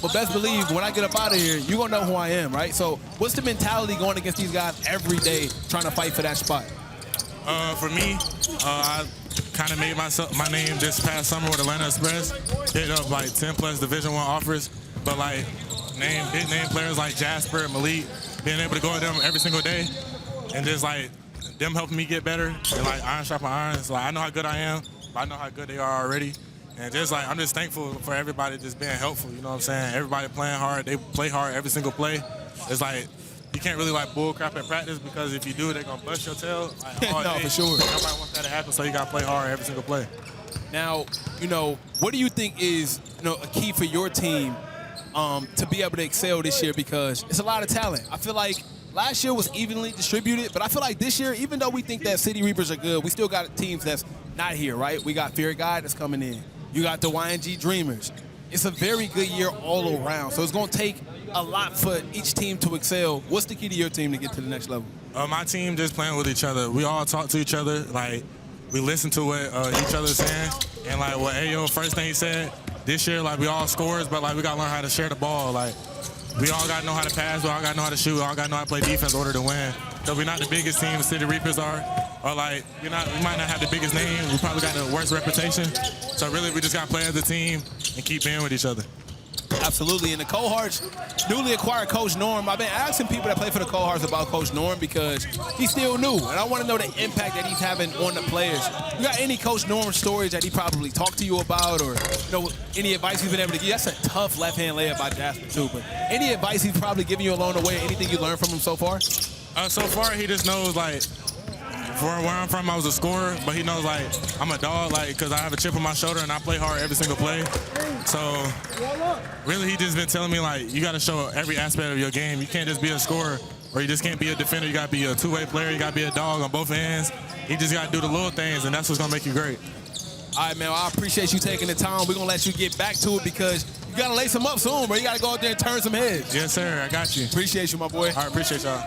but best believe when I get up out of here, you're going to know who I am, right? So what's the mentality going against these guys every day trying to fight for that spot? For me, I kind of made my name this past summer with Atlanta Express. Hit up like 10+ Division I offers, but like big name players like Jasper, Malik, being able to go at them every single day and just like them helping me get better and like iron sharpen iron. So like, I know how good I am. I know how good they are already. And just like, I'm just thankful for everybody just being helpful, you know what I'm saying? Everybody playing hard, they play hard every single play. It's like, you can't really like bull crap in practice because if you do, they're gonna bust your tail. Like, all No, day. for sure. Nobody wants that to happen, so you gotta play hard every single play. Now, you know, what do you think is, you know, a key for your team to be able to excel this year? Because it's a lot of talent. I feel like last year was evenly distributed, but I feel like this year, even though we think that City Reapers are good, we still got teams that's not here, right? We got Fear God that's coming in. You got the YNG Dreamerz. It's a very good year all around. So it's going to take a lot for each team to excel. What's the key to your team to get to the next level? My team just playing with each other. We all talk to each other. Like, we listen to what each other's saying. And, like, what Ayo, first thing he said, this year, like, we all scorers, but, like, we got to learn how to share the ball. Like, we all got to know how to pass. We all got to know how to shoot. We all got to know how to play defense in order to win. So we're not the biggest team the City Reapers are. Or, like, we might not have the biggest name. We probably got the worst reputation. So, really, we just got to play as a team and keep being with each other. Absolutely, and the Cohorts newly acquired Coach Norm. I've been asking people that play for the Cohorts about Coach Norm because he's still new, and I want to know the impact that he's having on the players. You got any Coach Norm stories that he probably talked to you about, or any advice he's been able to give? That's a tough left-hand layup by Jasper too, but any advice he's probably giving you along the way, anything you learned from him so far? So far, he just knows, like, from where I'm from, I was a scorer, but he knows, like, I'm a dog, like, because I have a chip on my shoulder and I play hard every single play. So, really, he just been telling me, like, you got to show every aspect of your game. You can't just be a scorer, or you just can't be a defender. You got to be a two-way player. You got to be a dog on both ends. he just got to do the little things, and that's what's going to make you great. All right, man. Well, I appreciate you taking the time. We're going to let you get back to it because you got to lace them up soon, bro. You got to go out there and turn some heads. Yes, sir. I got you. Appreciate you, my boy. All right, appreciate y'all.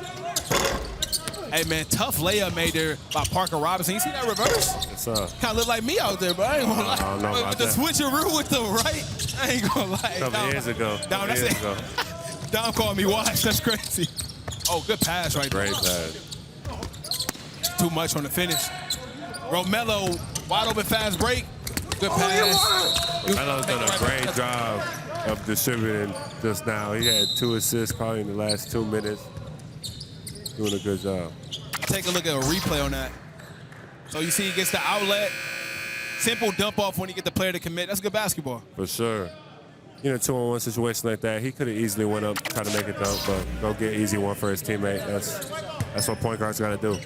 Hey, man, tough layup made there by Parker Robinson. You see that reverse? Yes, sir. Kind of look like me out there, bro. I ain't going to lie. I don't know about With the that. switcheroo with the right, I ain't going to lie. A couple years ago. Dom, that's it. Dom called me watch. That's crazy. Oh, good pass right there. Great pass. Too much on the finish. Romelo, wide open fast break. Good pass. Melo's done a great job of distributing just now. He had 2 assists probably in the last 2 minutes. Doing a good job. Take a look at a replay on that. So you see he gets the outlet. Simple dump off when you get the player to commit. That's good basketball. For sure. In a 2-on-1 situation like that, he could have easily went up, tried to make a dunk, but go get easy one for his teammate. That's what point guards got to do.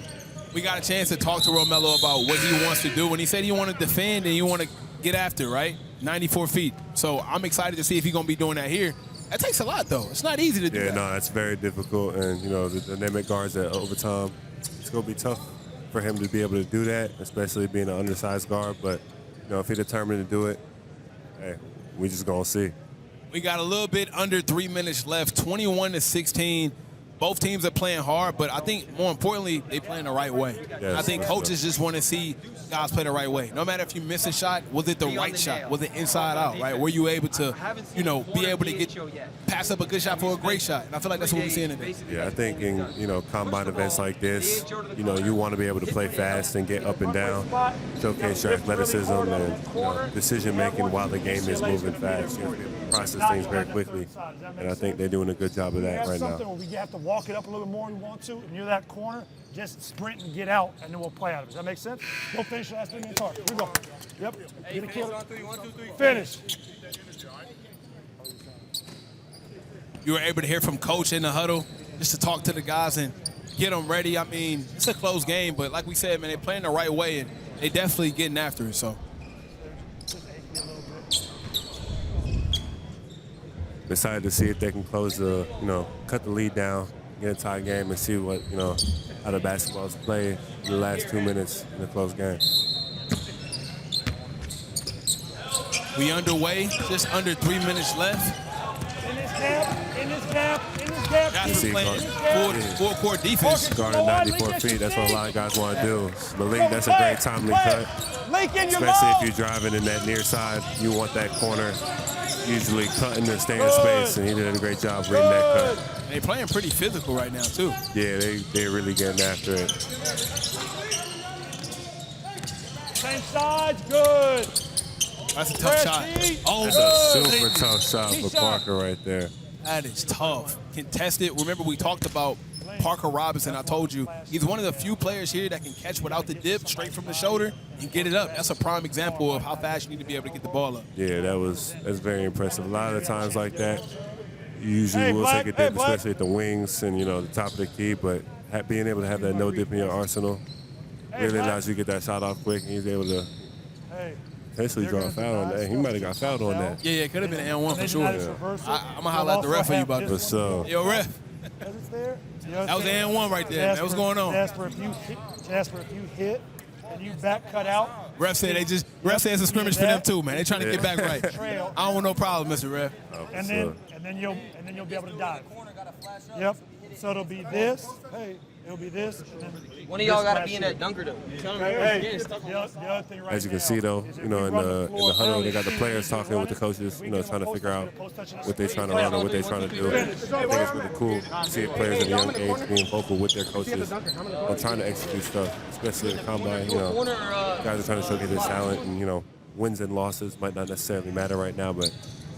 We got a chance to talk to Romelo about what he wants to do. And he said he want to defend and you want to get after, right? 94 feet. So I'm excited to see if he's going to be doing that here. That takes a lot, though. It's not easy to do that. Yeah, no, that's very difficult. And, you know, the dynamic guards at overtime, it's going to be tough for him to be able to do that, especially being an undersized guard. But, you know, if he's determined to do it, hey, we just going to see. We got a little bit under 3 minutes left, 21-16. Both teams are playing hard, but I think more importantly, they playing the right way. Yes, I think coaches just want to see guys play the right way. No matter if you miss a shot, was it the right shot? Was it inside out, right? Were you able to, you know, be able to pass up a good shot for a great shot? And I feel like that's what we're seeing today. Yeah, I think in, you know, combine events like this, you know, you want to be able to play fast and get up and down, showcase your athleticism and, you know, decision-making while the game is moving fast. You have to be able to process things very quickly. And I think they're doing a good job of that right now. Something where we have to walk it up a little bit more if we want to, and near that corner, just sprint and get out, and then we'll play out of it. Does that make sense? We'll finish the last 3 minutes hard. Here we go. Yep. Get a kill. Finish. You were able to hear from Coach in the huddle just to talk to the guys and get them ready. I mean, it's a close game, but like we said, man, they're playing the right way, and they definitely getting after it, so. Decided to see if they can close the, you know, cut the lead down, get a tie game, and see what, you know, how the basketball's played in the last 2 minutes in the close game. We underway, just under 3 minutes left. In this gap, in this gap, in this gap. Guys are playing full court defense. Guarding 94 feet, that's what a lot of guys want to do. Malik, that's a great timely cut. Especially if you're driving in that near side, you want that corner usually cutting to stay in space, and he did a great job reading that cut. They're playing pretty physical right now, too. Yeah, they're really getting after it. Same sides, good. That's a tough shot. Oh, that's a super tough shot for Parker right there. That is tough. Contested. Remember, we talked about Parker Robinson. I told you, he's one of the few players here that can catch without the dip, straight from the shoulder, and get it up. That's a prime example of how fast you need to be able to get the ball up. Yeah, that's very impressive. A lot of the times like that, you usually will take a dip, especially at the wings and, you know, the top of the key, but being able to have that no dip in your arsenal really allows you to get that shot off quick, and he's able to potentially draw a foul on that. He might have got fouled on that. Yeah, it could have been an N1 for sure. Yeah. I'm going to holler at the ref for you about this. What's up? Yo, ref. That was an N1 right there. That was going on. Jasper, if you hit and you back cut out. Ref said it's a scrimmage for them too, man. They trying to get back right. I don't want no problem, Mr. Ref. And then you'll be able to dive. Yep. So it'll be this. Hey, it'll be this. And then one of y'all got to be in that dunker though. As you can see, though, you know, in the huddle, they got the players talking with the coaches, you know, trying to figure out what they're trying to run or what they're trying to do. I think it's really cool to see players at a young age being vocal with their coaches on trying to execute stuff, especially at Combine. You know, guys are trying to showcase their talent, and, you know, wins and losses might not necessarily matter right now, but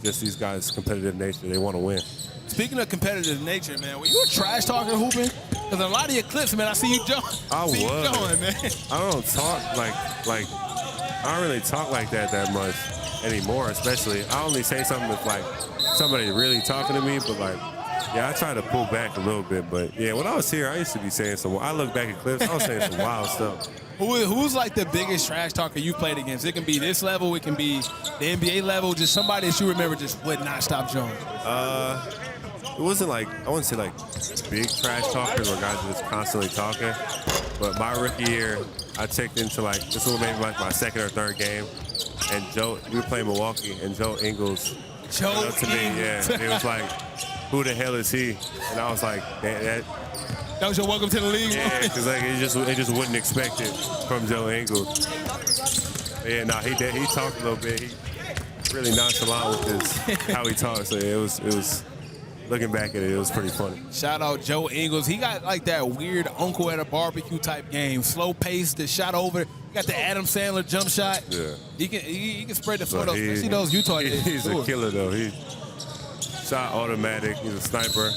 just these guys' competitive nature, they want to win. Speaking of competitive nature, man, were you a trash talker hooping? Because in a lot of your clips, man, I see you jump. I was. Man. I don't talk like I don't really talk like that much anymore, especially. I only say something if like somebody really talking to me, but like, yeah, I try to pull back a little bit. But yeah, when I was here, I used to be saying some. I look back at clips, I was saying some wild stuff. Who's like the biggest trash talker you played against? It can be this level, it can be the NBA level, just somebody that you remember just would not stop Jones. It wasn't like, I wouldn't say like big trash talkers or guys just constantly talking, but my rookie year, I checked into this was maybe my second or third game, and we were playing Milwaukee, and Joe Ingles went up to me, and he was like, "Who the hell is he?" And I was like, "That was your welcome to the league." Yeah, because it just wouldn't expect it from Joe Ingles. But yeah, he talked a little bit. He really nonchalant with how he talks. So it was. Looking back at it, it was pretty funny. Shout out Joe Ingles. He got like that weird uncle at a barbecue type game. Slow pace, the shot over. He got the Adam Sandler jump shot. Yeah. He can spread the floor, especially those Utah days. He's a killer, though. He shot automatic. He's a sniper.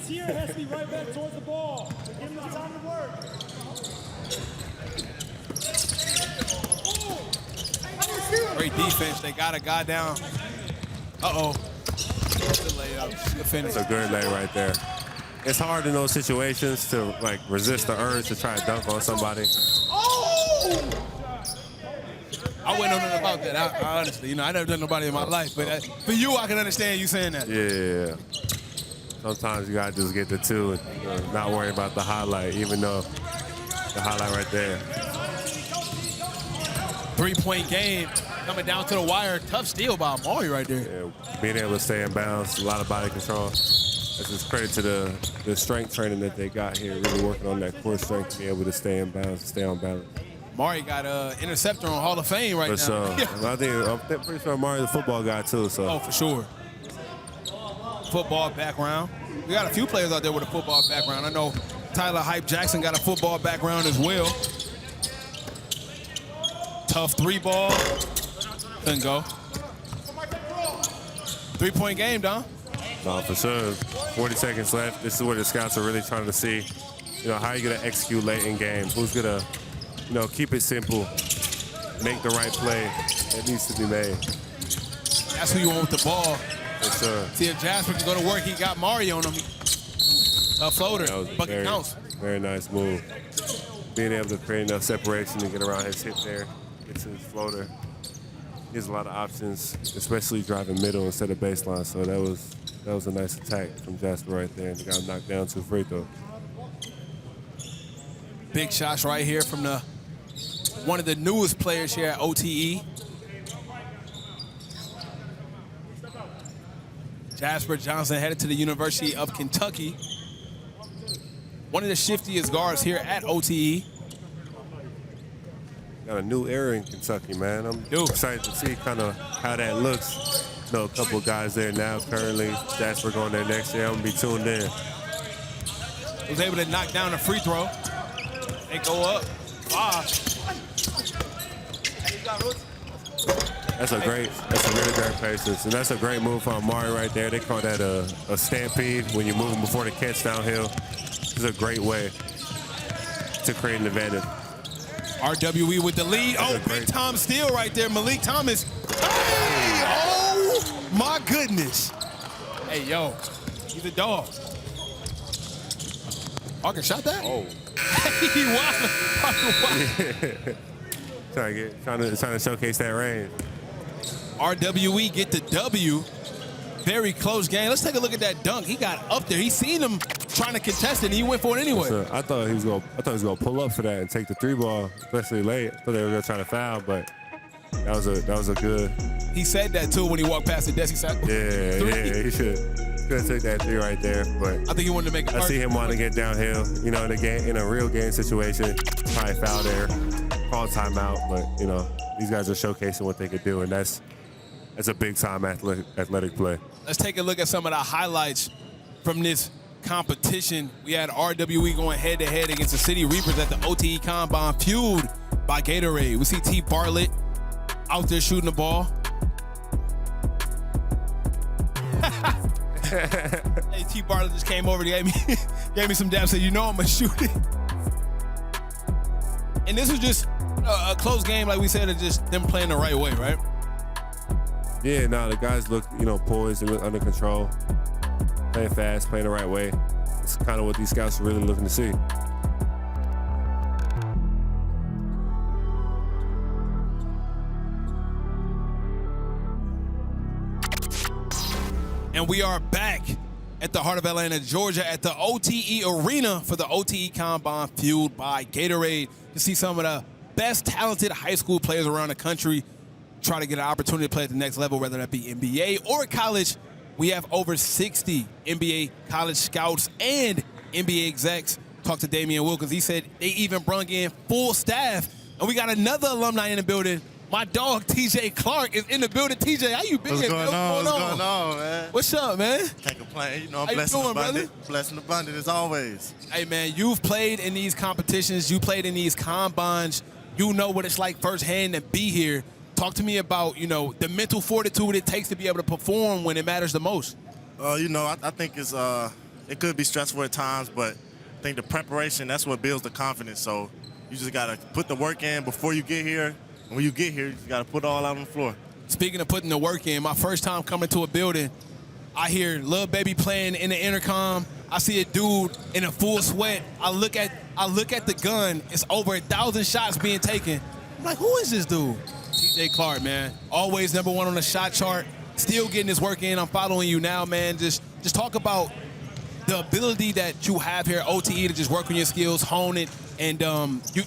Here, it has to be right back towards the ball. Give him the time to work. Great defense. They got a guy down. Uh-oh. The layup. The finish. That's a good lay right there. It's hard in those situations to resist the urge to try to dunk on somebody. Oh! I wouldn't know nothing about that. I honestly, I never done nobody in my life, but for you, I can understand you saying that. Yeah. Sometimes you gotta just get the two and not worry about the highlight, even though the highlight right there. 3-point game coming down to the wire. Tough steal by Amari right there. Yeah, being able to stay in bounds, a lot of body control. That's just credit to the strength training that they got here, really working on that core strength to be able to stay in bounds, stay on balance. Amari got an interceptor on Hall of Fame right now. For sure. I'm pretty sure Amari's a football guy too. So. Oh, for sure. Football background. We got a few players out there with a football background. I know Tyler Hype Jackson got a football background as well. Tough 3-ball. Couldn't go. 3-point game, Don. No, for sure. 40 seconds left. This is where the scouts are really trying to see, how are you going to execute late in games? Who's going to, keep it simple, make the right play that needs to be made. That's who you want with the ball. For sure. See if Jasper can go to work. He got Mari on him. Tough floater. Bucket counts. Very nice move. Being able to create enough separation to get around his hip there, get to his floater. He has a lot of options, especially driving middle instead of baseline. So that was a nice attack from Jasper right there, and he got knocked down to a free throw. Big shots right here from one of the newest players here at OTE. Jasper Johnson headed to the University of Kentucky. One of the shiftiest guards here at OTE. Got a new era in Kentucky, man. I'm excited to see kind of how that looks. A couple of guys there now currently. Jasper going there next year. I'm going to be tuned in. Was able to knock down a free throw. They go up. That's a really great patience. And that's a great move for Amari right there. They call that a stampede when you're moving before the catch downhill. It's a great way to create an advantage. RWE with the lead. Big time steal right there. Malik Thomas. Hey! Oh, my goodness. Hey, yo. He's a dog. Parker shot that? Oh. Hey, wow. Trying to showcase that range. RWE get the W. Very close game. Let's take a look at that dunk. He got up there. He seen him trying to contest it, and he went for it anyway. So I thought he was gonna pull up for that and take the 3-ball, especially late. I thought they were gonna try to foul, but that was a good. He said that too when he walked past the desk. He said, Yeah, he should have took that 3 right there. But I think he wanted to make it. I see him wanting to get downhill. In a real game situation, probably foul there, call timeout. But these guys are showcasing what they could do, and that's a big time athletic play. Let's take a look at some of the highlights from this competition. We had RWE going head-to-head against the City Reapers at the OTE Combine, fueled by Gatorade. We see T. Bartlett out there shooting the ball. Hey, T. Bartlett just came over and gave me some dabs, said, I'm going to shoot it. And this was just a close game, like we said, of just them playing the right way, right? Yeah, the guys look, poised and under control, playing fast, playing the right way. It's kind of what these scouts are really looking to see. And we are back at the heart of Atlanta, Georgia, at the OTE Arena for the OTE Combine, fueled by Gatorade, to see some of the best talented high school players around the country try to get an opportunity to play at the next level, whether that be NBA or college. We have over 60 NBA college scouts and NBA execs. Talked to Damian Wilkins. He said they even brung in full staff. And we got another alumni in the building. My dog, TJ Clark, is in the building. TJ, how you been? What's going on, man? What's up, man? Can't complain. You know, I'm How you blessed and doing, abundant. brother? Blessed and abundant as always. Hey, man, you've played in these competitions. You played in these combines. You know what it's like firsthand to be here. Talk to me about, you know, the mental fortitude it takes to be able to perform when it matters the most. You know, I think it could be stressful at times, but I think the preparation, that's what builds the confidence. So you just got to put the work in before you get here. And when you get here, you got to put it all out on the floor. Speaking of putting the work in, my first time coming to a building, I hear Lil Baby playing in the intercom. I see a dude in a full sweat. I look at the gun. It's over 1,000 shots being taken. I'm like, who is this dude? TJ Clark, man. Always #1 on the shot chart. Still getting his work in. I'm following you now, man. Just talk about the ability that you have here at OTE to just work on your skills, hone it, and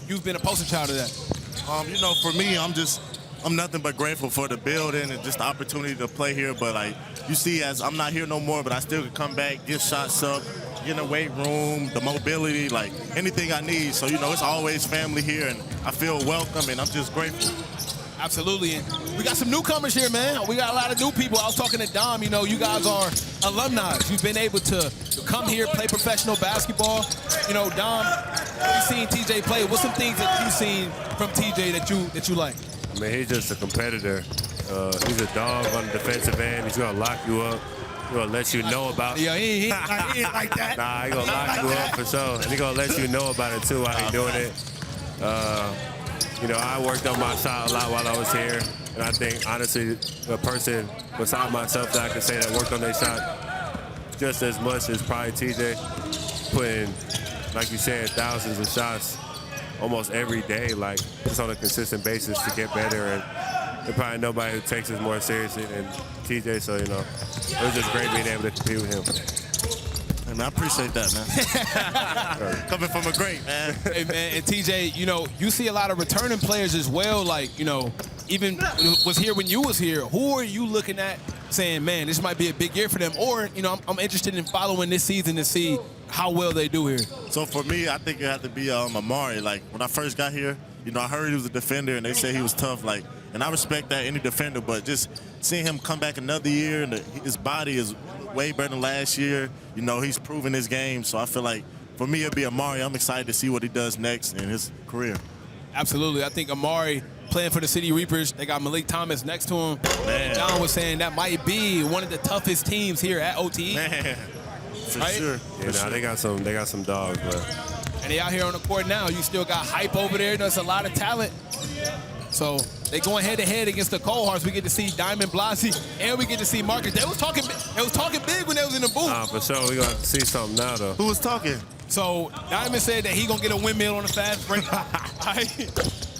you've been a poster child of that. You know, for me, I'm nothing but grateful for the building and just the opportunity to play here. But like you see, as I'm not here no more, but I still can come back, get shots up, get in the weight room, the mobility, like anything I need. So, you know, it's always family here, and I feel welcome, and I'm just grateful. Absolutely. And we got some newcomers here, man. We got a lot of new people. I was talking to Dom. You know, you guys are alumni. You've been able to come here, play professional basketball. You know, Dom, you've seen TJ play. What's some things that you've seen from TJ that you like? I mean, he's just a competitor. He's a dog on the defensive end. He's going to lock you up. He's going to let you know about it. Yeah, he ain't like that. Nah, he's going to lock you up for sure. And he's going to let you know about it, too, while he's doing it. You know, I worked on my shot a lot while I was here. And I think, honestly, a person beside myself that I can say that worked on their shot just as much as probably TJ, putting, like you said, thousands of shots almost every day, like just on a consistent basis to get better. And there's probably nobody who takes it more seriously than TJ. So, you know, it was just great being able to compete with him. Hey, man, I appreciate that, man. Coming from a great, man. Hey, man, and TJ, you know, you see a lot of returning players as well, like, you know, even was here when you was here. Who are you looking at saying, man, this might be a big year for them? Or, you know, I'm interested in following this season to see how well they do here. So for me, I think it had to be Amari. Like, when I first got here, you know, I heard he was a defender, and they said he was tough. Like, and I respect that, any defender, but just seeing him come back another year, and his body is way better than last year. You know, he's proven his game. So I feel like, for me, it'd be Amari. I'm excited to see what he does next in his career. Absolutely. I think Amari playing for the City Reapers. They got Malik Thomas next to him. Man. John was saying that might be one of the toughest teams here at OTE. Man, for right? sure. Yeah, For sure. they got some dogs, but And they out here on the court now. You still got hype over there. There's a lot of talent. So they going head-to-head against the Cold-Hearts. We get to see Diamond Blasi, and we get to see Marcus. They was talking big when they was in the booth. for sure, we're going to see something now, though. Who was talking? So Diamond said that he going to get a windmill on the fast break.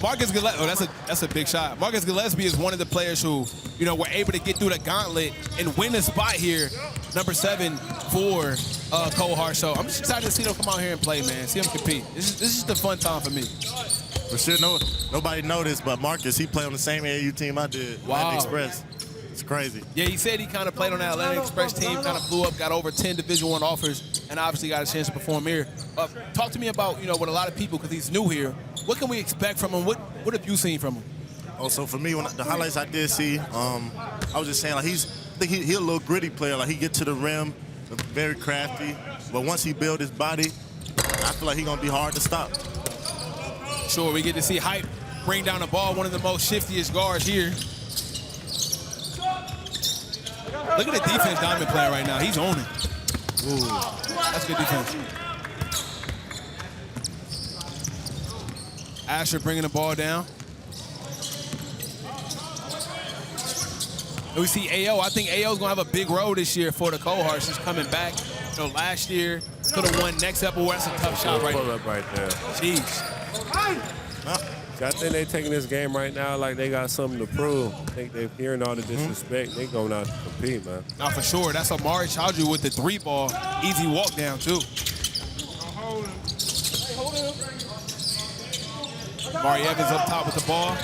Marcus Gillespie, that's a big shot. Marcus Gillespie is one of the players who, you know, were able to get through the gauntlet and win a spot here, number 7 for Cold-Hearts. So I'm just excited to see them come out here and play, man. See them compete. This is just a fun time for me. For sure, nobody noticed, but Marcus, he played on the same AAU team I did, Wow. Atlantic Express. It's crazy. Yeah, he said he kind of played on that Atlantic Express team, kind of blew up, got over 10 Division I offers, and obviously got a chance to perform here. Talk to me about, you know, with a lot of people, because he's new here, what can we expect from him? What have you seen from him? Oh, so for me, the highlights I did see, I was just saying, like, I think he's a little gritty player. Like, he get to the rim, very crafty, but once he build his body, I feel like he's gonna be hard to stop. Sure, we get to see Hype bring down the ball, one of the most shiftiest guards here. Look at the defense Diamond playing right now. He's on it. Ooh, that's good defense. Asher bringing the ball down. And we see AO. I think AO's going to have a big role this year for the Cold-Hearts. He's coming back. You know, last year, could have won next up. That's a tough shot right pull there. up right there. Jeez. I think they taking this game right now like they got something to prove. I think they're hearing all the disrespect. They going out to compete, man. Now for sure, that's Amari Chaudhry with the 3-ball. Easy walk down, too. Amari Evans up top with the ball.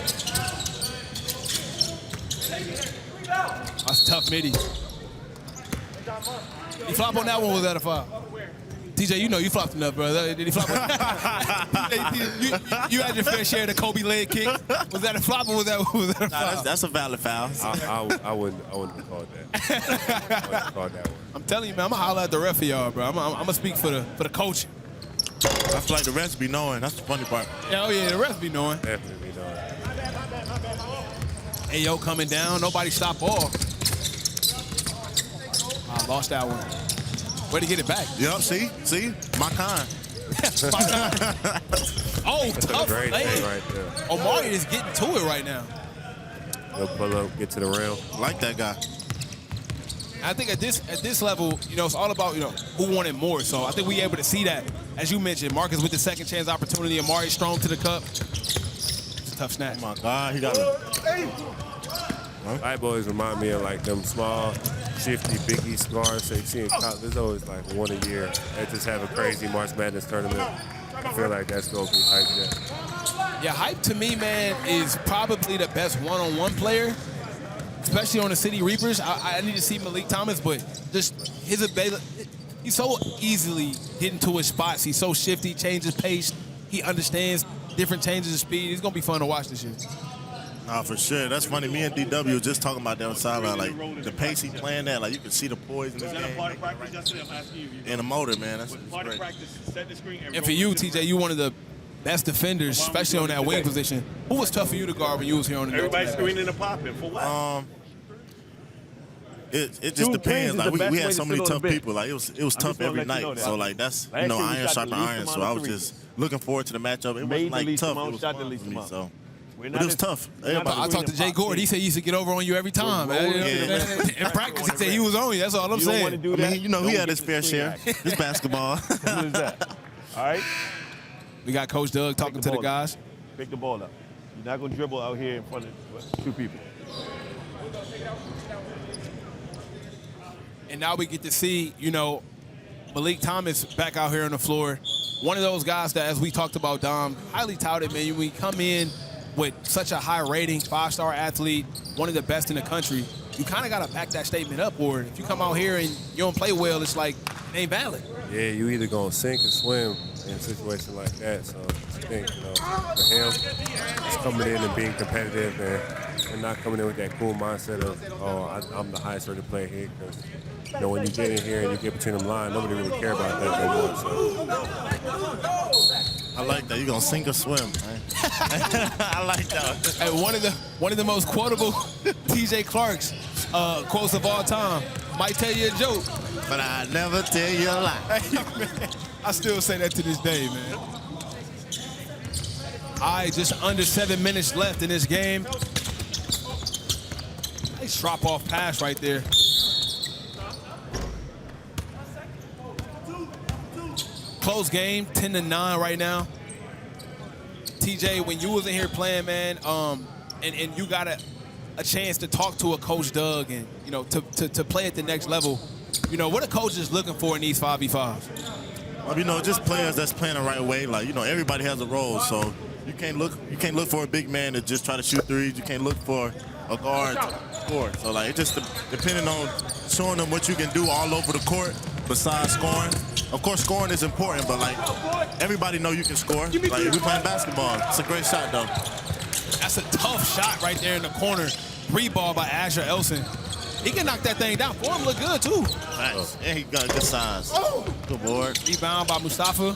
That's tough midi. He flop on that one, was that a foul? TJ, you know you flopped enough, brother. Did he flop? you had your fair share of the Kobe leg kick. Was that a flop or was that a foul? Nah, that's a valid foul. I wouldn't have called that. I wouldn't have called that one. I'm telling you, man, I'm gonna holler at the ref for y'all, bro. I'm gonna speak for the coaching. I feel like the refs be knowing. That's the funny part. Yeah, oh yeah, the refs be knowing. Definitely be knowing. Ayo coming down, nobody stop ball. I lost that one. Where'd he get it back? Yup, see? My kind. Oh, tough Great play. thing right there. Omari is getting to it right now. He'll pull up, get to the rim. Like that guy. I think at this level, you know, it's all about, you know, who wanted more. So I think we able to see that. As you mentioned, Marcus with the second chance opportunity. Amari strong to the cup. It's a tough snatch. Oh my God, he got it. White boys remind me of like them small, shifty Biggie scars. So you see in college, there's always like one a year. They just have a crazy March Madness tournament. I feel like that's going to be hype yet. Yeah, Hype to me, man, is probably the best one-on-one player, especially on the City Reapers. I need to see Malik Thomas, but just his ability, he's so easily getting to his spots. He's so shifty, changes pace. He understands different changes of speed. It's going to be fun to watch this year. Nah, for sure. That's funny. Me and DW were just talking about that on the sideline. Like, the pace he playing at, like, you can see the poise in this game. And the motor, man. That's great. And for you, TJ, you one of the best defenders, especially on that wing position. Who was tough for you to guard when you was here on the Everybody screening and popping. For what? It just depends. Like, we had so many tough people. Like, it was tough every night. So, like, that's, you know, iron sharpen iron. So I was just looking forward to the matchup. It wasn't, like, tough. It was fun for me, so. But it was tough. I talked to Jay Gord. He said he used to get over on you every time. In practice, he said he was on you. That's all I'm saying. I mean, you know, he had his fair share. It's basketball. What is that? All right? We got Coach Doug talking to the guys. Pick the ball up. You're not going to dribble out here in front of two people. And now we get to see, you know, Malik Thomas back out here on the floor. One of those guys that, as we talked about, Dom, highly touted, man. When you come in with such a high rating, 5-star athlete, one of the best in the country, you kind of got to back that statement up. Or if you come out here and you don't play well, it's like, it ain't valid. Yeah, you either going to sink or swim in a situation like that. So I think, you know, for him, just coming in and being competitive and not coming in with that cool mindset of, oh, I'm the highest rated player here. Because, you know, when you get in here and you get between them lines, nobody really care about that no more. So. I like that. You're going to sink or swim, man. I like that. And one of the most quotable TJ Clark's quotes of all time. Might tell you a joke, but I never tell you a lie. I still say that to this day, man. All right, just under 7 minutes left in this game. Nice drop-off pass right there. Close game, 10-9 right now. TJ, when you was in here playing, man, and you got a chance to talk to a Coach Doug and, you know, to play at the next level, you know, what are coaches looking for in these 5v5s? Well, you know, just players that's playing the right way. Like, you know, everybody has a role, so you can't look for a big man to just try to shoot threes. You can't look for a guard to score. So, like, it just depending on showing them what you can do all over the court besides scoring. Of course, scoring is important, but, like, everybody know you can score. Like, we playing basketball. It's a great shot, though. That's a tough shot right there in the corner. 3-ball by Asher Elson. He can knock that thing down. Form look good, too. Nice. And he got good size. Good board. Rebound by Mustafa.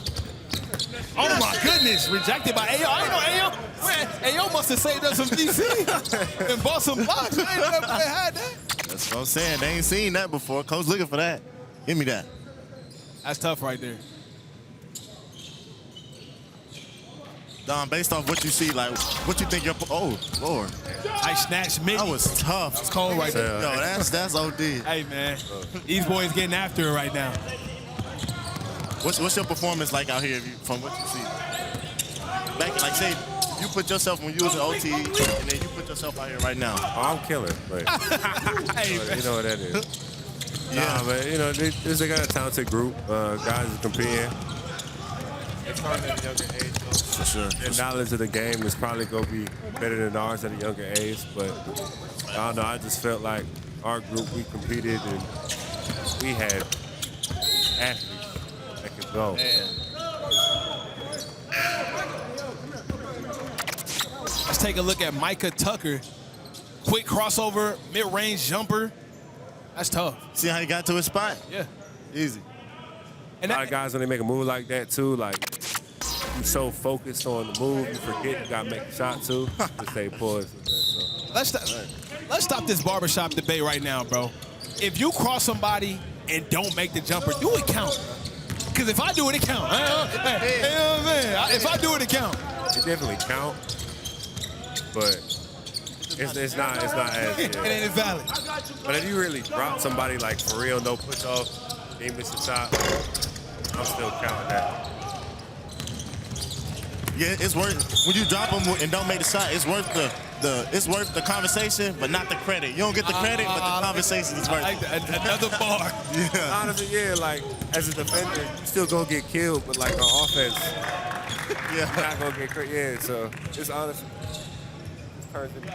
Oh, my goodness. Rejected by Ayo. I ain't know Ayo. Man, Ayo must have saved us some DC and bought some blocks. I ain't never had that. That's what I'm saying. They ain't seen that before. Coach looking for that. Give me that. That's tough right there. Don, based off what you see, like, what you think oh, Lord. I snatched mid. That was tough. It's cold right there. Yo, that's OD. Hey, man. These boys getting after it right now. What's your performance like out here from what you see? Back, like, say, you put yourself when you was an OTE, and then you put yourself out here right now. Oh, I'm killing, but you know what that is. Nah, but you know, they got a talented group. Guys are competing. It's starting at a younger age, though. For sure. Their knowledge of the game is probably going to be better than ours at a younger age. But I don't know. I just felt like our group, we competed and we had athletes that could go. Let's take a look at Micah Tucker. Quick crossover, mid-range jumper. That's tough. See how he got to his spot? Yeah. Easy. And a lot of guys, when they make a move like that, too, like, you're so focused on the move, you forget you got to make a shot, too, to stay poised. So. Let's stop this barbershop debate right now, bro. If you cross somebody and don't make the jumper, do it count. Because if I do it, it count. You know what I'm saying? If I do it, it count. It definitely count, but it's not as It ain't as valid. But if you really drop somebody like for real, no push off, they miss a shot, I'm still counting that. Yeah, it's worth when you drop them and don't make the shot. It's worth it's worth the conversation, but not the credit. You don't get the credit, but the conversation is worth it. Another bar. Yeah. Honestly, yeah, like as a defender, you still gonna get killed, but like on offense, you're not gonna get credit. Yeah, so it's honestly.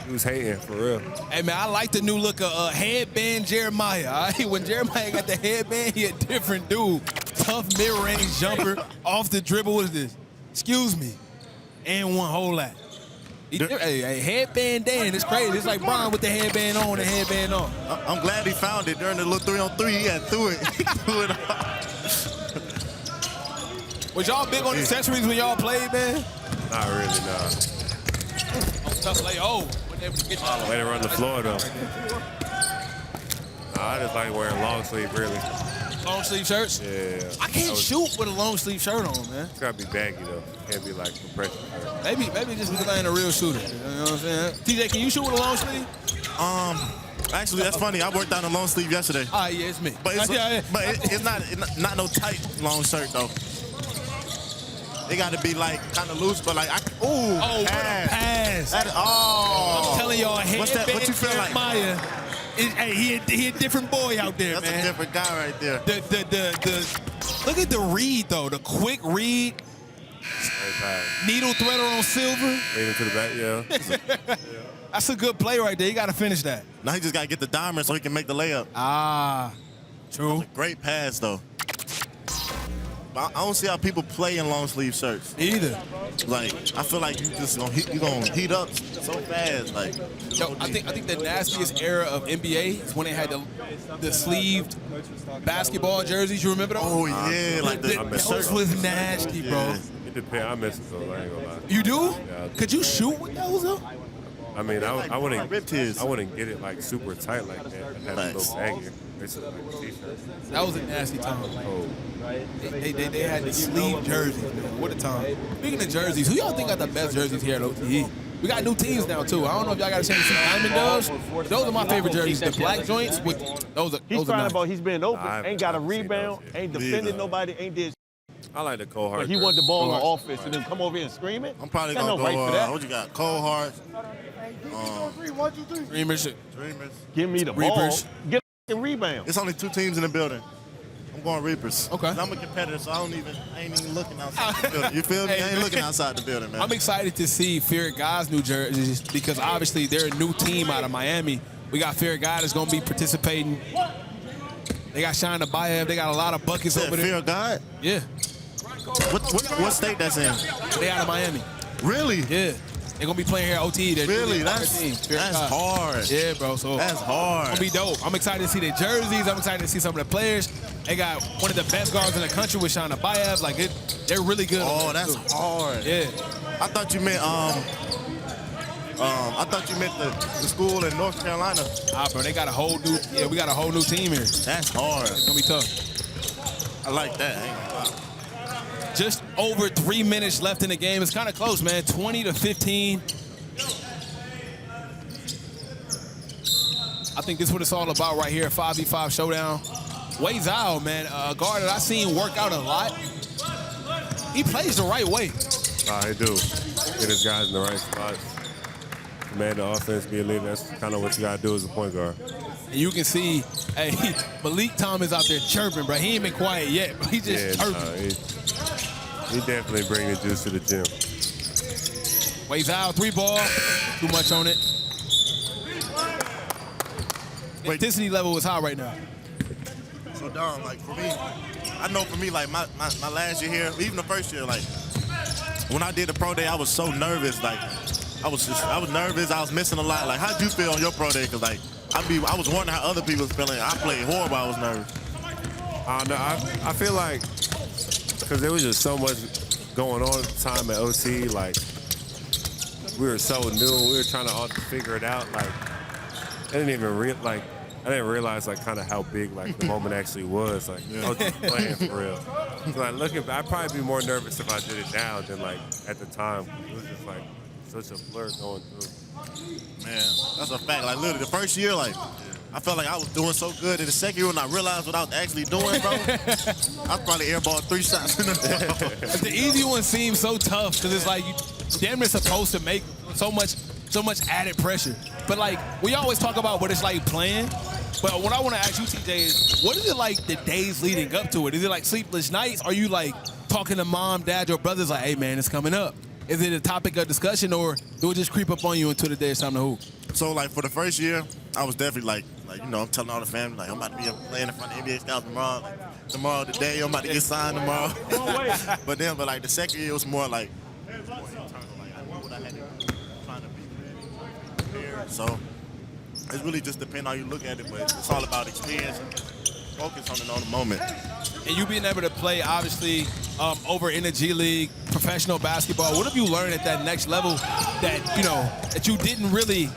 Who's hating, for real. Hey, man, I like the new look of headband Jeremiah. All right? When Jeremiah got the headband, he a different dude. Tough mid-range jumper, off the dribble. What is this? Excuse me. And one whole lot. Hey, headband Dan, it's crazy. It's like Brian with the headband on, the headband on. I'm glad he found it during the little 3-on-3. He had threw it. He threw it off. Was y'all big on accessories when y'all played, man? Not really, nah. Tough lay. Oh, Way to run the floor, though. Nah, I just like wearing long sleeve, really. Long sleeve shirts? Yeah. I can't shoot with a long sleeve shirt on, man. It's gotta be baggy, though. Can't be like compression shirt. Maybe just because I ain't a real shooter. You know what I'm saying? TJ, can you shoot with a long sleeve? Actually, that's funny. I worked on a long sleeve yesterday. Ah, yeah, it's me. But it's not no tight long shirt, though. They got to be like kind of loose, but like, what a pass. I'm telling y'all, what you feel like? Jeremiah, he a different boy out there, That's man. a different guy right there. Look at the read, though. The quick read. Needle threader on silver. Lead him to the back, yeah. That's a good play right there. You got to finish that. Now he just got to get the diamond so he can make the layup. Ah, true. That's a great pass, though. I don't see how people play in long sleeve shirts. Either. Like, I feel like you gonna heat up so fast. Like, yo, I think the nastiest era of NBA is when they had the sleeved basketball jerseys. You remember those? Oh yeah, like those was nasty, bro. It depends. I miss it, though. I ain't gonna lie. You do? Yeah, Could you shoot with those though? I mean, I wouldn't get it like super tight like that. I'd have a little baggier. Basically like a t-shirt. That was a nasty time. Oh. They had the sleeve jerseys, man. What a time. Speaking of jerseys, who y'all think got the best jerseys here at OTE? We got new teams now, too. I don't know if y'all got a chance to see Diamond Doves. Those are my favorite jerseys. The black joints, with those are He's crying nice. about he's been open, ain't got a rebound, ain't defended nobody, ain't did. I like the Cole Hart. But he wanted the ball on offense and then come over here and scream it. I'm probably Got gonna no go. right for that. What you got? Cole Hart. Dreamerz. Give me the Reapers. ball. Get a rebound. It's only 2 teams in the building. I'm going Reapers. Okay. I'm a competitor, so I ain't even looking outside the building. You feel me? I ain't looking outside the building, man. I'm excited to see Fear God's new jerseys because obviously they're a new team out of Miami. We got Fear God that's going to be participating. They got Shine the Bayev. They got a lot of buckets over there. Fear God? Yeah. What state that's in? They out of Miami. Really? Yeah. They're going to be playing here at OTE. Really? That's hard. Yeah, bro. So that's hard. It's going to be dope. I'm excited to see their jerseys. I'm excited to see some of the players. They got one of the best guards in the country with Shine the Bayev. Like, they're really good. Oh, that's hard. Yeah. I thought you meant the school in North Carolina. Bro, they got a whole new. Yeah, we got a whole new team here. That's hard. It's gonna be tough. I like that. I ain't gonna lie. Just over 3 minutes left in the game. It's kind of close, man. 20-15. I think this is what it's all about right here. 5v5 showdown. YNG, man, a guard that I've seen work out a lot. He plays the right way. Nah, he do. get his guys in the right spots, command the offense, be a leader. That's kind of what you got to do as a point guard. And you can see, hey, Malik Thomas out there chirping, bro. He ain't been quiet yet, but he just chirping. He definitely bring the juice to the gym. Waves out, 3 ball. Too much on it. Intensity level is high right now. So, Dom, like, for me, I know for me, like, my last year here, even the first year, like, when I did the pro day, I was so nervous. Like, I was nervous. I was missing a lot. Like, how'd you feel on your pro day? Because, like, I was wondering how other people was feeling. I played horrible. I was nervous. No, I feel like, because there was just so much going on at the time at OT, like, we were so new. We were trying to all figure it out. Like, I didn't realize like kind of how big like the moment actually was. Like, OT playing for real. So, like, I'd probably be more nervous if I did it now than like at the time. It was just like such a blur going through. Man, that's a fact. Like, literally, the first year, like, I felt like I was doing so good. In the second year, when I realized what I was actually doing, bro, I probably airballed 3 shots in the The easy one seems so tough because it's like you damn near supposed to make so much added pressure. But like we always talk about what it's like playing. But what I want to ask you, TJ, is what is it like the days leading up to it? Is it like sleepless nights? Are you like talking to mom, dad, your brothers like, hey man, it's coming up? Is it a topic of discussion or do it just creep up on you until the day it's time to hoop? So, like, for the first year, I was definitely like, you know, I'm telling all the family, like, I'm about to be playing in front of NBA scouts tomorrow. Like, tomorrow, the day, I'm about to get signed tomorrow. But like, the second year, it was more like, internal. Like, I knew what I had to do, trying to be prepared. So, it's really just depending on how you look at it, but it's all about experience and focus on it on the moment. And you being able to play, obviously, over in the G League, professional basketball, what have you learned at that next level that, you know, that you didn't really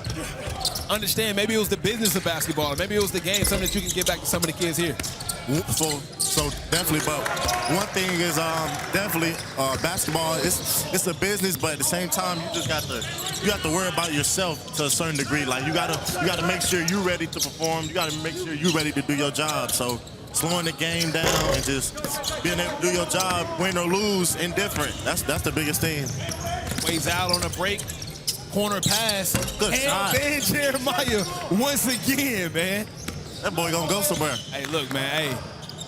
understand? Maybe it was the business of basketball, or maybe it was the game, something that you can give back to some of the kids here. So definitely, but one thing is definitely basketball. It's a business, but at the same time, you have to worry about yourself to a certain degree. Like you gotta make sure you're ready to perform. You gotta make sure you're ready to do your job. So slowing the game down and just being able to do your job, win or lose, indifferent. That's the biggest thing. Waves out on a break, corner pass, Good shot. Ben Jeremiah once again, man. That boy gonna go somewhere. Hey, look, man. Hey,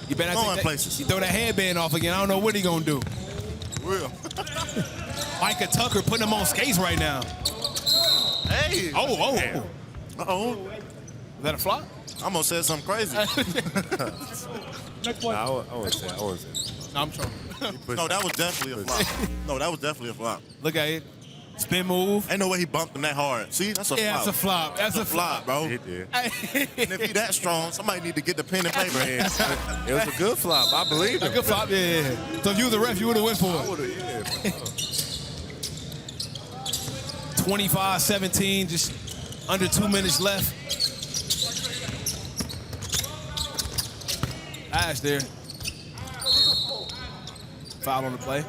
you better not Going places. You throw that headband off again. I don't know what he gonna do. Real. Micah Tucker putting him on skates right now. Hey. Oh. Uh-oh. Is that a flop? I almost said something crazy. I wouldn't say. No, I'm trying. No, that was definitely a flop. Look at it. Spin move. Ain't no way he bumped him that hard. See, that's a flop. That's a flop. That's a flop, bro. He did. And if he that strong, somebody need to get the pen and paper. It was a good flop. I believe A it. good flop, yeah. So if you were the ref, you would have went for it. I would've, yeah. 25-17, just under 2 minutes left. Ash there. Foul on the play.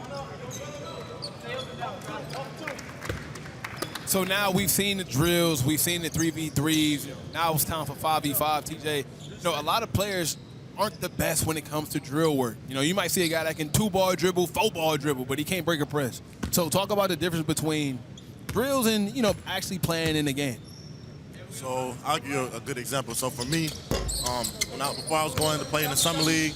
So now we've seen the drills, we've seen the 3v3s. Now it's time for 5v5. TJ, you know, a lot of players aren't the best when it comes to drill work. You know, you might see a guy that can 2-ball dribble, 4-ball dribble, but he can't break a press. So talk about the difference between drills and, you know, actually playing in the game. So I'll give you a good example. So for me, before I was going to play in the summer league,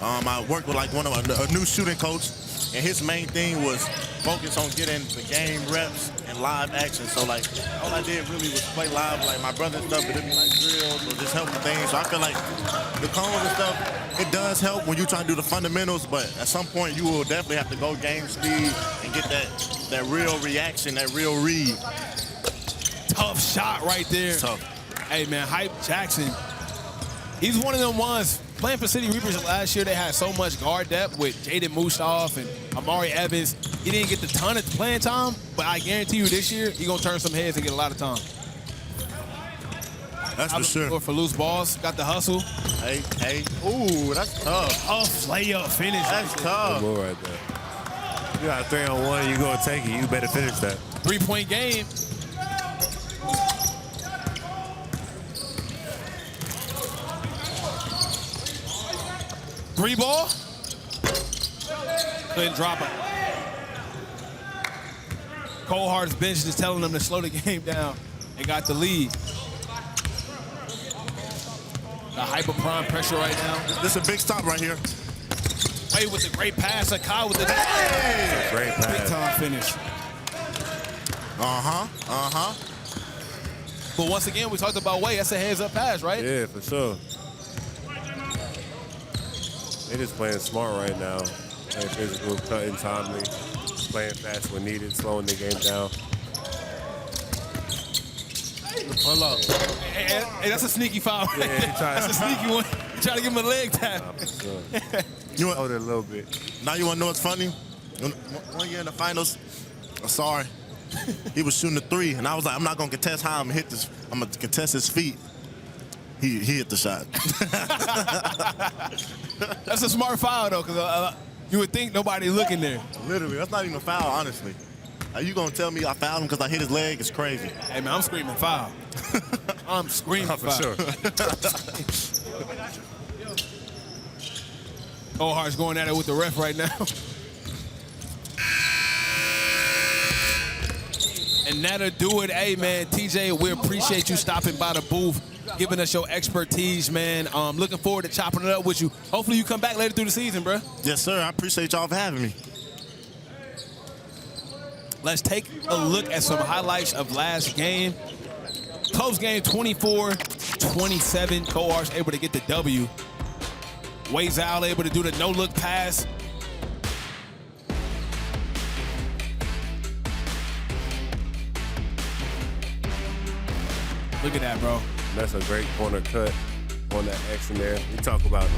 I worked with like a new shooting coach, and his main thing was focus on getting the game reps and live action. So like all I did really was play live, like my brother and stuff, but it'd be like drills or just helping things. So I feel like the cones and stuff, it does help when you try to do the fundamentals, but at some point you will definitely have to go game speed and get that real reaction, that real read. Tough shot right there. Tough. Hey, man, Hype Jackson, he's one of them ones. Playing for City Reapers last year, they had so much guard depth with Jaden Mushoff and Amari Evans. He didn't get the ton of playing time, but I guarantee you this year, he's going to turn some heads and get a lot of time. That's for sure. For loose balls, got the hustle. Hey. Ooh, that's tough. Tough layup finish. That's tough. Good move right there. You got a 3-on-1, you going to take it. You better finish that. 3-point game. Three ball. Couldn't drop it. Cole Hart's bench is telling them to slow the game down and got the lead. The hyper prime pressure right now. This is a big stop right here. Way with the great pass. Akai with the Great pass. big time finish. But once again, we talked about Way. That's a heads up pass, right? Yeah, for sure. They just playing smart right now. Playing physical, cutting timely, playing fast when needed, slowing the game down. Pull up. Hey, that's a sneaky foul. Yeah, That's a sneaky one. You trying to give him a leg tap. You want a little bit. Now you want to know what's funny? One year in the finals, sorry, he was shooting a 3, and I was like, I'm not gonna contest how I'm gonna hit this. I'm gonna contest his feet. He hit the shot. That's a smart foul though, because you would think nobody looking there. Literally, that's not even a foul, honestly. Are you gonna tell me I fouled him because I hit his leg? It's crazy. Hey man, I'm screaming foul. I'm screaming for foul. sure. Cole Hart's going at it with the ref right now. And that'll do it. Hey, man, TJ, we appreciate you stopping by the booth, giving us your expertise, man. Looking forward to chopping it up with you. Hopefully you come back later through the season, bro. Yes, sir. I appreciate y'all for having me. Let's take a look at some highlights of last game. Close game, 24-27. Cole Hart's able to get the W. Wayzal able to do the no-look pass. Look at that, bro. That's a great corner cut on that X in there. You talk about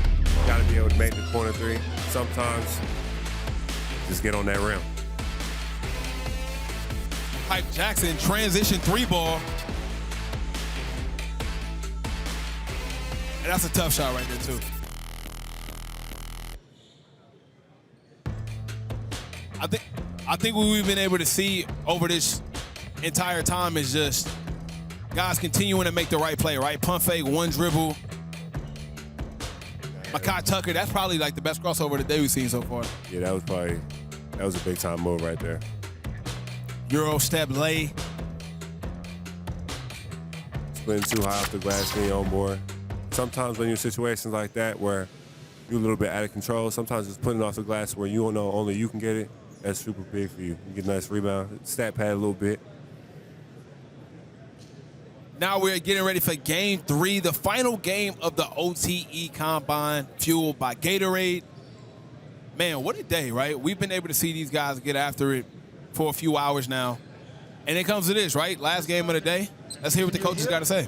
got to be able to make the corner 3. Sometimes just get on that rim. Pipe Jackson, transition 3-ball. And that's a tough shot right there, too. I think what we've been able to see over this entire time is just guys continuing to make the right play, right? Pump fake, one dribble. Makai Tucker, that's probably like the best crossover today we've seen so far. Yeah, that was a big time move right there. Euro step lay. Splitting too high off the glass, being on board. Sometimes when you're in situations like that where you're a little bit out of control, sometimes just putting it off the glass where you don't know only you can get it, that's super big for you. You get a nice rebound, stat pad a little bit. Now we're getting ready for game 3, the final game of the OTE Combine, fueled by Gatorade. Man, what a day, right? We've been able to see these guys get after it for a few hours now. And it comes to this, right? Last game of the day. Let's hear what the coaches got to say.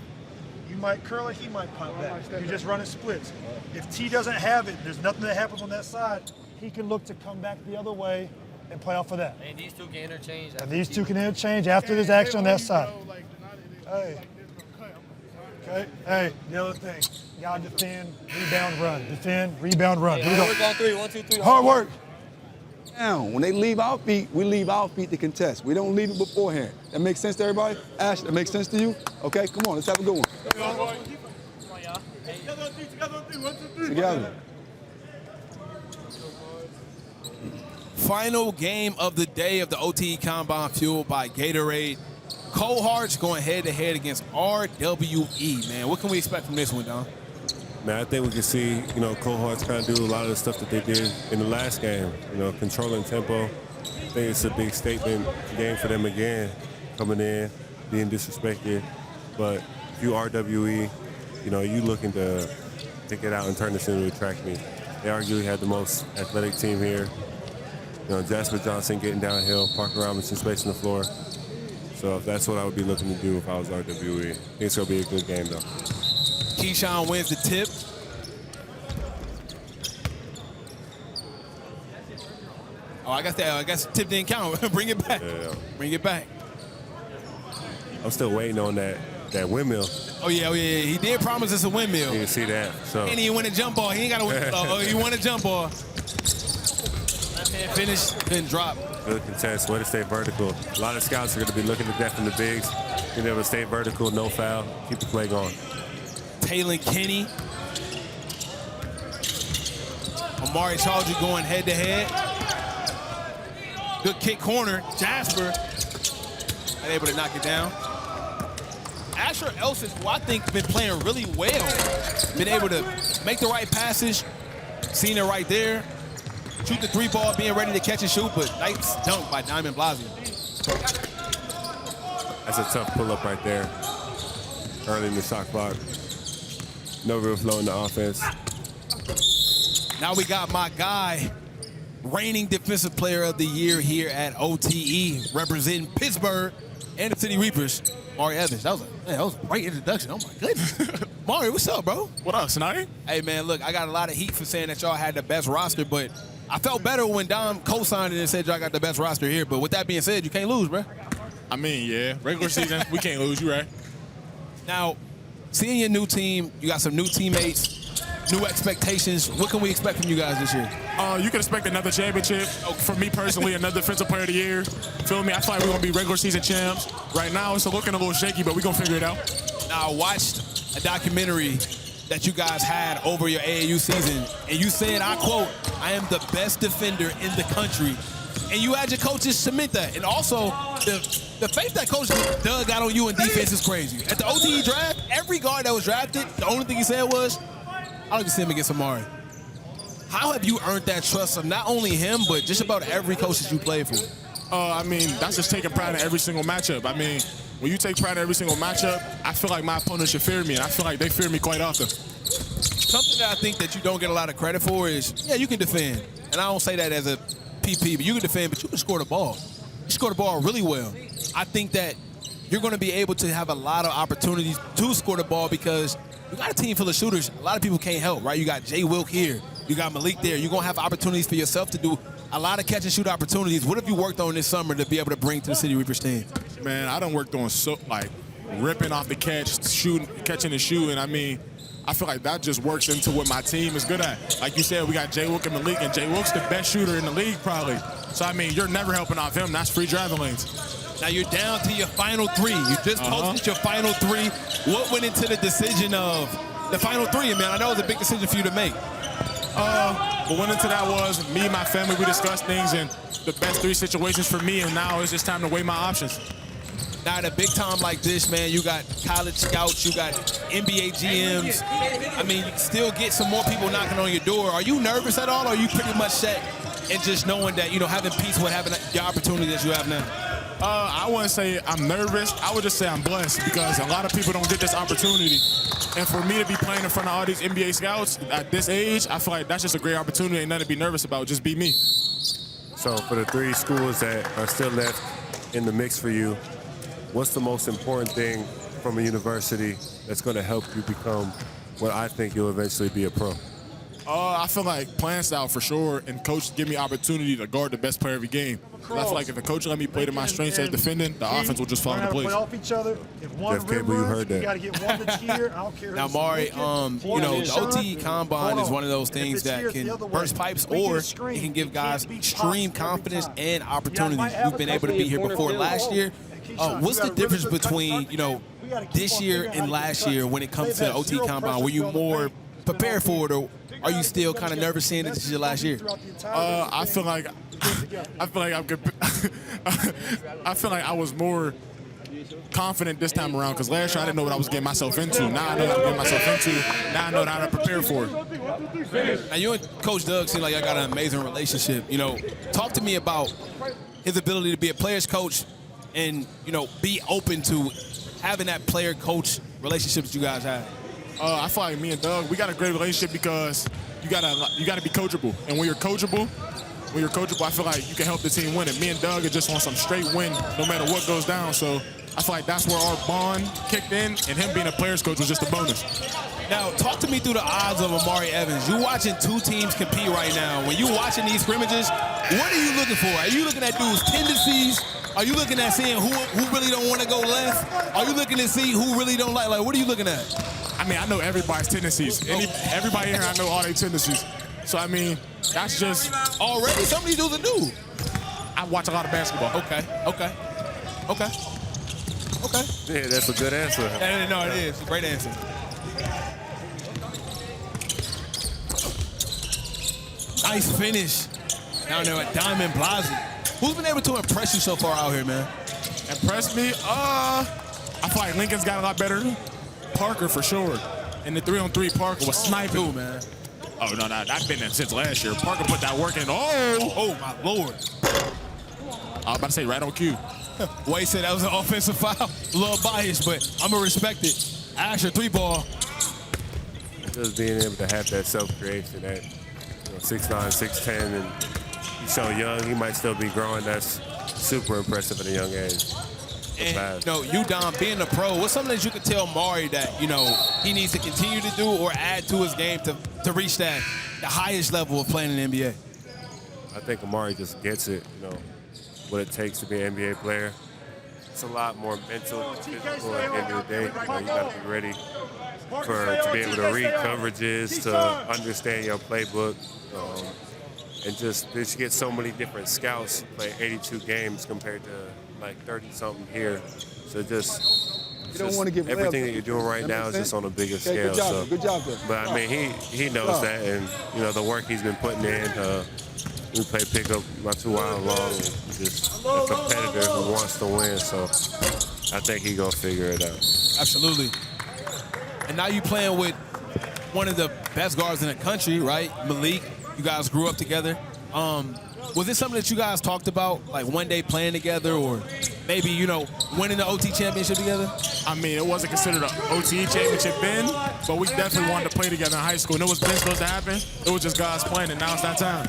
You might curl it, he might pop back. You're just running splits. If T doesn't have it, there's nothing that happens on that side, he can look to come back the other way and play off of that. And these two can interchange. And these two can interchange after there's action on that side. Hey. Okay. Hey, the other thing. You gotta defend, rebound, run. Defend, rebound, run. Here we go. Work on 3, 1, 2, 3. Hard work. Now, when they leave our feet, we leave our feet to contest. We don't leave it beforehand. That makes sense to everybody? Ash, that makes sense to you? Okay, come on, let's have a good one. Together. Final game of the day of the OTE Combine, fueled by Gatorade. Cole Hart's going head-to-head against RWE, man. What can we expect from this one, Don? Man, I think we can see, Cole Hart's kind of do a lot of the stuff that they did in the last game, controlling tempo. I think it's a big statement game for them again, coming in, being disrespected. But if you RWE, you looking to get out and turn this into a track meet. They arguably had the most athletic team here. Jasper Johnson getting downhill, Parker Robinson spacing the floor. So if that's what I would be looking to do if I was RWE. I think it's going to be a good game, though. Keyshawn wins the tip. Oh, I guess the tip didn't count. Bring it back. Yeah. Bring it back. I'm still waiting on that windmill. Oh, yeah. He did promise us a windmill. You can see that. So. And he won a jump ball. He ain't got a windmill. He won a jump ball. Left-hand finish, couldn't drop. Good contest. Way to stay vertical. A lot of scouts are going to be looking to deafen the bigs. Being able to stay vertical, no foul, keep the play going. Taylor Kenny. Amari Chaudhry going head-to-head. Good kick corner. Jasper. and able to knock it down. Asher Elsis, who I think has been playing really well, been able to make the right passes, seen it right there, shoot the 3-ball, being ready to catch and shoot, but nice dunk by Diamond Blasio. That's a tough pull-up right there. Early in the shot clock. No real flow in the offense. Now we got my guy, reigning Defensive Player of the Year here at OTE, representing Pittsburgh and the City Reapers, Mari Evans. That was a great introduction. Oh, my goodness. Mari, what's up, bro? What up, Snotty? Hey, man, look, I got a lot of heat for saying that y'all had the best roster, but I felt better when Dom co-signed it and said y'all got the best roster here. But with that being said, you can't lose, bro. I mean, yeah, regular season, we can't lose. You right. Now, seeing your new team, you got some new teammates, new expectations. What can we expect from you guys this year? You can expect another championship. For me personally, another Defensive Player of the Year. Feel me? I feel like we're going to be regular season champs. Right now, it's looking a little shaky, but we're going to figure it out. Now, I watched a documentary that you guys had over your AAU season, and you said, I quote, "I am the best defender in the country." And you had your coaches submit that. And also, the faith that Coach Doug got on you in defense is crazy. At the OTE draft, every guard that was drafted, the only thing he said was, "I like to see him against Amari." How have you earned that trust of not only him, but just about every coach that you played for? I mean, that's just taking pride in every single matchup. I mean, when you take pride in every single matchup, I feel like my opponents should fear me, and I feel like they fear me quite often. Something that I think that you don't get a lot of credit for is, yeah, you can defend. And I don't say that as a PP, but you can defend, but you can score the ball. You score the ball really well. I think that you're going to be able to have a lot of opportunities to score the ball because you got a team full of shooters. A lot of people can't help, right? You got Jay Wilk here. You got Malik there. You're going to have opportunities for yourself to do a lot of catch and shoot opportunities. What have you worked on this summer to be able to bring to the City Reapers team? Man, I done worked on ripping off the catch, shooting, catching and shooting. I mean, I feel like that just works into what my team is good at. Like you said, we got Jay Wilk and Malik, and Jay Wilk's the best shooter in the league probably. So, I mean, you're never helping off him. That's free driving lanes. Now you're down to your final 3. You just posted your final 3. What went into the decision of the final 3? Man, I know it was a big decision for you to make. What went into that was me and my family, we discussed things and the best 3 situations for me, and now it's just time to weigh my options. Now at a big time like this, man, you got college scouts, you got NBA GMs. I mean, you can still get some more people knocking on your door. Are you nervous at all, or are you pretty much set and just knowing that, having peace with having the opportunity that you have now? I wouldn't say I'm nervous. I would just say I'm blessed because a lot of people don't get this opportunity. And for me to be playing in front of all these NBA scouts at this age, I feel like that's just a great opportunity. Ain't nothing to be nervous about. Just be me. So for the 3 schools that are still left in the mix for you, what's the most important thing from a university that's going to help you become what I think you'll eventually be a pro? I feel like playing style for sure, and coach give me opportunity to guard the best player every game. I feel like if the coach let me play to my strengths as defending, the offense will just fall into place. Play off each other. If one Jeff Cable, you heard that. You got to get one to cheer. I don't care. Now, Mari, the OTE Combine is one of those things that can burst pipes, or it can give guys extreme confidence and opportunities. You've been able to be here before last year. What's the difference between, this year and last year when it comes to the OTE Combine? Were you more prepared for it, or are you still kind of nervous seeing that this is your last year? I feel like I was more confident this time around because last year I didn't know what I was getting myself into. Now I know what I'm getting myself into. Now I know how to prepare for it. Now you and Coach Doug seem like y'all got an amazing relationship. Talk to me about his ability to be a player's coach and be open to having that player-coach relationship that you guys have. I feel like me and Doug, we got a great relationship because you gotta be coachable. And when you're coachable, I feel like you can help the team win. And me and Doug are just on some straight win no matter what goes down. So I feel like that's where our bond kicked in, and him being a player's coach was just a bonus. Now, talk to me through the odds of Amari Evans. You're watching 2 teams compete right now. When you're watching these scrimmages, what are you looking for? Are you looking at dudes' tendencies? Are you looking at seeing who really don't want to go left? Are you looking to see who really don't like? Like, what are you looking at? I mean, I know everybody's tendencies. Everybody here, I know all their tendencies. So, I mean, that's just... Already? Some of these dudes are new. I watch a lot of basketball. Okay. Yeah, that's a good answer. No, it is. Great answer. Nice finish down there at Diamond Blasio. Who's been able to impress you so far out here, man? Impressed me? I feel like Lincoln's got a lot better. Parker for sure. And the 3-on-3 Parker was sniping. Man. Oh, no, I've been there since last year. Parker put that work in. Oh, my Lord. I was about to say right on cue. Wade said that was an offensive foul. A little biased, but I'm going to respect it. Asher, 3-ball. Just being able to have that self-creation at 6'9", 6'10", and he's so young, he might still be growing. That's super impressive at a young age. And, you, Dom, being a pro, what's something that you could tell Mari that, he needs to continue to do or add to his game to reach the highest level of playing in the NBA? I think Amari just gets it, what it takes to be an NBA player. It's a lot more mental and physical at the end of the day. You got to be ready to be able to read coverages, to understand your playbook, and just get so many different scouts. Play 82 games compared to like 30-something here. So everything that you're doing right now is just on a bigger scale. Good job, there. But I mean, he knows that, and the work he's been putting in. We play pickup not too while long. And he's just a competitor who wants to win. So I think he's gonna figure it out. Absolutely. And now you're playing with one of the best guards in the country, right? Malik. You guys grew up together. Was this something that you guys talked about, like one day playing together, or maybe, winning the OT championship together? I mean, it wasn't considered an OTE championship then, but we definitely wanted to play together in high school. And it was been supposed to happen. It was just God's plan, and now it's that time.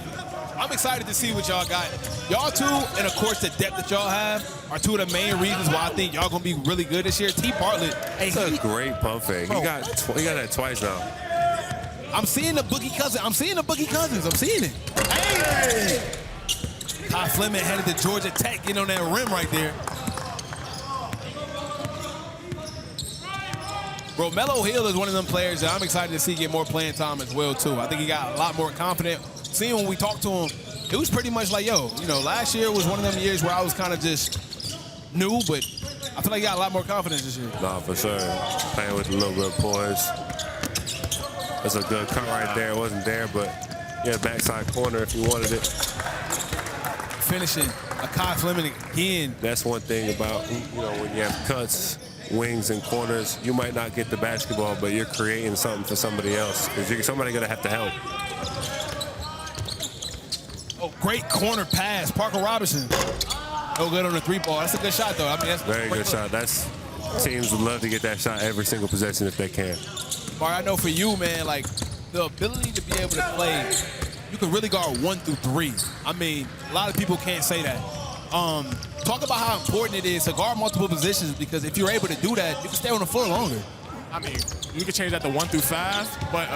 I'm excited to see what y'all got. Y'all two, and of course the depth that y'all have, are two of the main reasons why I think y'all gonna be really good this year. T. Bartlett, That's a great pump fake. He got that twice now. I'm seeing the Boogie Cousins. I'm seeing it. Hey! Kai Fleming headed to Georgia Tech, getting on that rim right there. Bro, Melo Hill is one of them players that I'm excited to see get more playing time as well, too. I think he got a lot more confident. Seeing when we talked to him, it was pretty much like, last year was one of them years where I was kind of just new, but I feel like he got a lot more confidence this year. No, for sure. Playing with a little bit of poise. That's a good cut right there. It wasn't there, but backside corner if you wanted it. Finishing Kai Fleming again. That's one thing about, when you have cuts, wings, and corners, you might not get the basketball, but you're creating something for somebody else because somebody's going to have to help. Oh, great corner pass. Parker Robinson. No good on the 3-ball. That's a good shot, though. I mean, that's very good shot. Teams would love to get that shot every single possession if they can. Mark, I know for you, man, like, the ability to be able to play, you can really guard 1 through 3. I mean, a lot of people can't say that. Talk about how important it is to guard multiple positions, because if you're able to do that, you can stay on the floor longer. I mean, you can change that to 1 through 5, but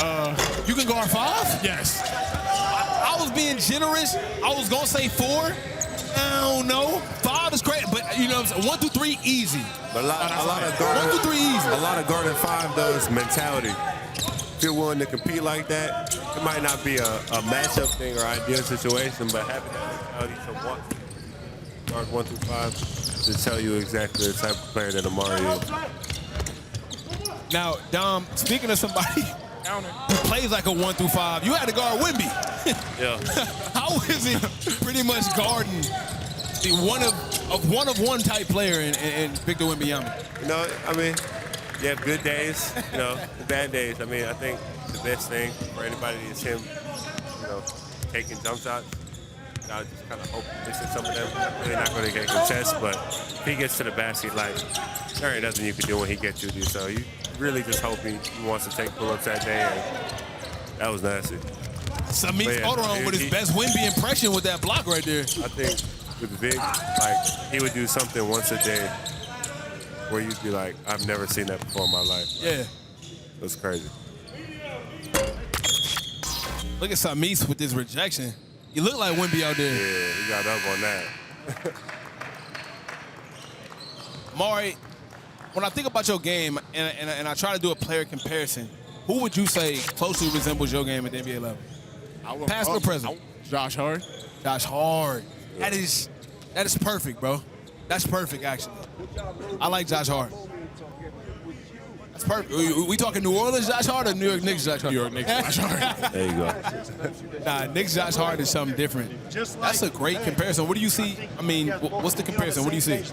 you can guard 5? Yes. I was being generous. I was gonna say 4. I don't know. 5 is great, but 1 through 3 easy. But a lot of guarding 1 through 3 easy. A lot of guarding 5 though is mentality. If you're willing to compete like that, it might not be a matchup thing or ideal situation, but having that mentality to guard 1 through 5 to tell you exactly the type of player that Amari is. Now, Dom, speaking of somebody who plays like a 1 through 5, you had to guard Wemby. Yeah. How is it pretty much guarding the one of one type player in Victor Wembanyama? I mean, you have good days, bad days. I mean, I think the best thing for anybody is him, taking jump shots. I just kind of hope he misses some of them. They're not going to get contests, but if he gets to the basket, there ain't nothing you can do when he gets to you. So you really just hope he wants to take pull-ups that day, and that was nasty. Samit Odoron with his best Wemby impression with that block right there. I think with Vic, he would do something once a day where you'd be like, I've never seen that before in my life. Yeah. It was crazy. Look at Samit with this rejection. You look like Wemby out there. Yeah, he got up on that. Mari, when I think about your game and I try to do a player comparison, who would you say closely resembles your game at the NBA level? Past or present? Josh Hart. Josh Hart. That is perfect, bro. That's perfect, actually. I like Josh Hart. That's perfect. We talking New Orleans Josh Hart or New York Knicks Josh Hart? New York Knicks Josh Hart. There you go. Nah, Knicks Josh Hart is something different. That's a great comparison. What do you see? I mean, what's the comparison? What do you see?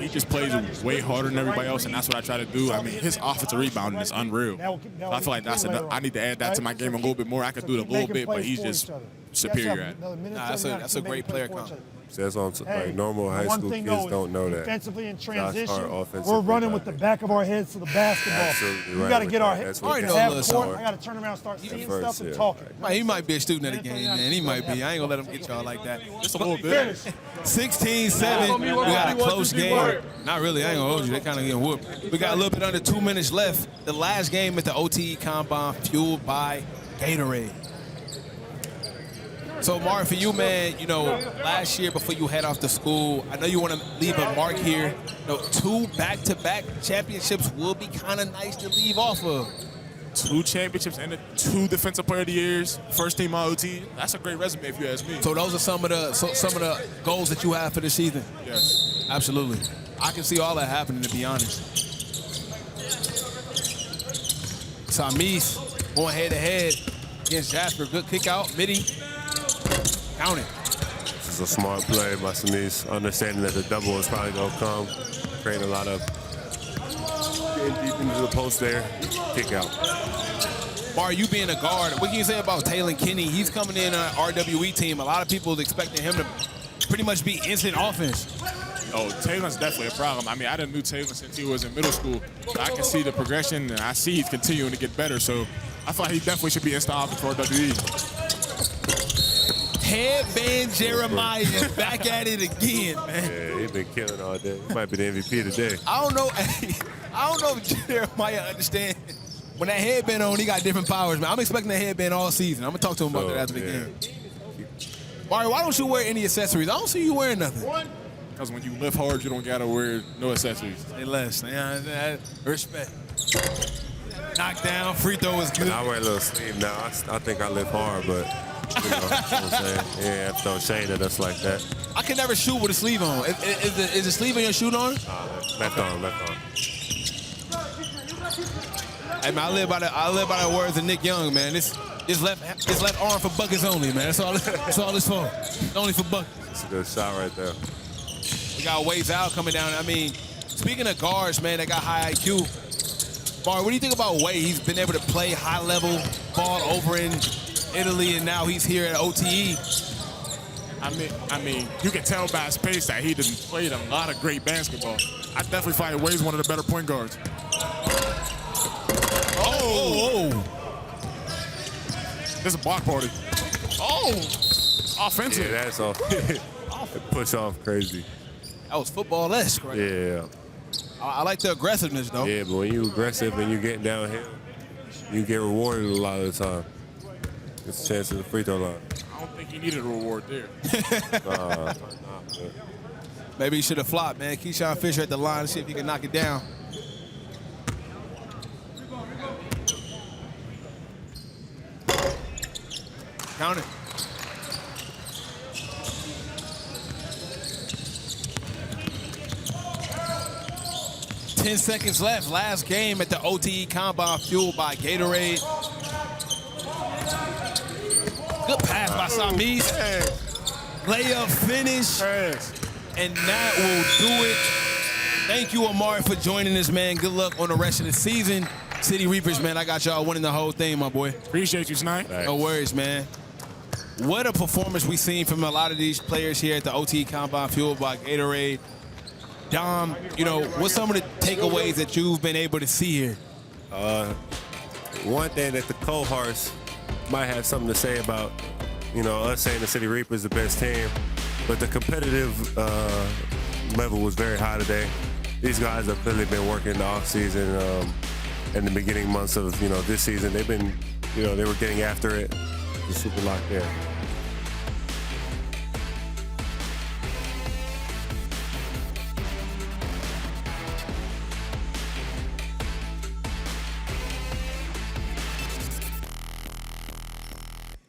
he just plays way harder than everybody else, and that's what I try to do. I mean, his offensive rebounding is unreal. So I feel like I need to add that to my game a little bit more. I could do it a little bit, but he's just superior at it. Nah, that's a great player comp. That's on like normal high school kids don't know that. Defensively in Josh Hart, transition, offensive we're running rebounding. with the back of our heads to the basketball. Absolutely We right got to with get that. our That's heads what to Josh half Hart court. does. I got to turn around, start seeing first, stuff and yeah. talking. Man, he might be a student of the game, man. He might be. I ain't gonna let him get y'all like that. Just a little bit. 16-7. We got a close game. Not really. I ain't gonna hold you. They kind of getting whooped. We got a little bit under 2 minutes left. The last game at the OTE Combine, fueled by Gatorade. So, Mark, for you, man, you know, last year before you head off to school, I know you want to leave a mark here. You know, 2 back-to-back championships will be kind of nice to leave off of. 2 championships and 2 Defensive Player of the Years, first team all OT. That's a great resume if you ask me. So those are some of the goals that you have for this season. Yes. Absolutely. I can see all that happening, to be honest. Samis going head-to-head against Jasper. Good kick out, midi. Count it. This is a smart play by Samis, understanding that the double is probably going to come, create a lot of getting deep into the post there, kick out. Bar, you being a guard, what can you say about Taylor Kinney? He's coming in on an RWE team. A lot of people is expecting him to pretty much be instant offense. Oh, Taylor's definitely a problem. I mean, I didn't know Taylor since he was in middle school. But I can see the progression, and I see he's continuing to get better. So I thought he definitely should be instant offense for RWE. Headband Jeremiah is back at it again, man. Yeah, he's been killing all day. He might be the MVP today. I don't know if Jeremiah understands. When that headband on, he got different powers, man. I'm expecting that headband all season. I'm going to talk to him about that after the game. Mario, why don't you wear any accessories? I don't see you wearing nothing. Because when you lift hard, you don't got to wear no accessories. Say less. Respect. Knockdown, free throw is good. I wear a little sleeve now. I think I lift hard, but you know what I'm saying? Yeah, throw shade at us like that. I can never shoot with a sleeve on. Is the sleeve in your shoe on? Left arm. Hey man, I live by the words of Nick Young, man. This left arm for buckets only, man. That's all it's for. It's only for buckets. It's a good shot right there. We got Ways Out coming down. I mean, speaking of guards, man, that got high IQ. Bar, what do you think about Way? He's been able to play high level ball over in Italy, and now he's here at OTE. I mean, you can tell by his pace that he done played a lot of great basketball. I definitely find Wade's one of the better point guards. Oh! There's a block party. Oh! Offensive. Yeah, that's all. Push off crazy. That was football-esque, right? Yeah. I like the aggressiveness, though. Yeah, but when you aggressive and you getting downhill, you get rewarded a lot of the time. It's a chance at the free throw line. I don't think he needed a reward there. Maybe he should have flopped, man. Keyshawn Fisher at the line to see if he can knock it down. Count it. Ten seconds left. Last game at the OTE Combine, fueled by Gatorade. Good pass by Samis. Layup finish. And that will do it. Thank you, Amari, for joining us, man. Good luck on the rest of the season. City Reapers, man, I got y'all winning the whole thing, my boy. Appreciate you tonight. No worries, man. What a performance we've seen from a lot of these players here at the OTE Combine, fueled by Gatorade. Dom, you know, what's some of the takeaways that you've been able to see here? One thing that the cohorts might have something to say about, you know, us saying the City Reapers the best team, but the competitive level was very high today. These guys have clearly been working the offseason and the beginning months of, you know, this season. They've been, you know, they were getting after it. Just super locked in.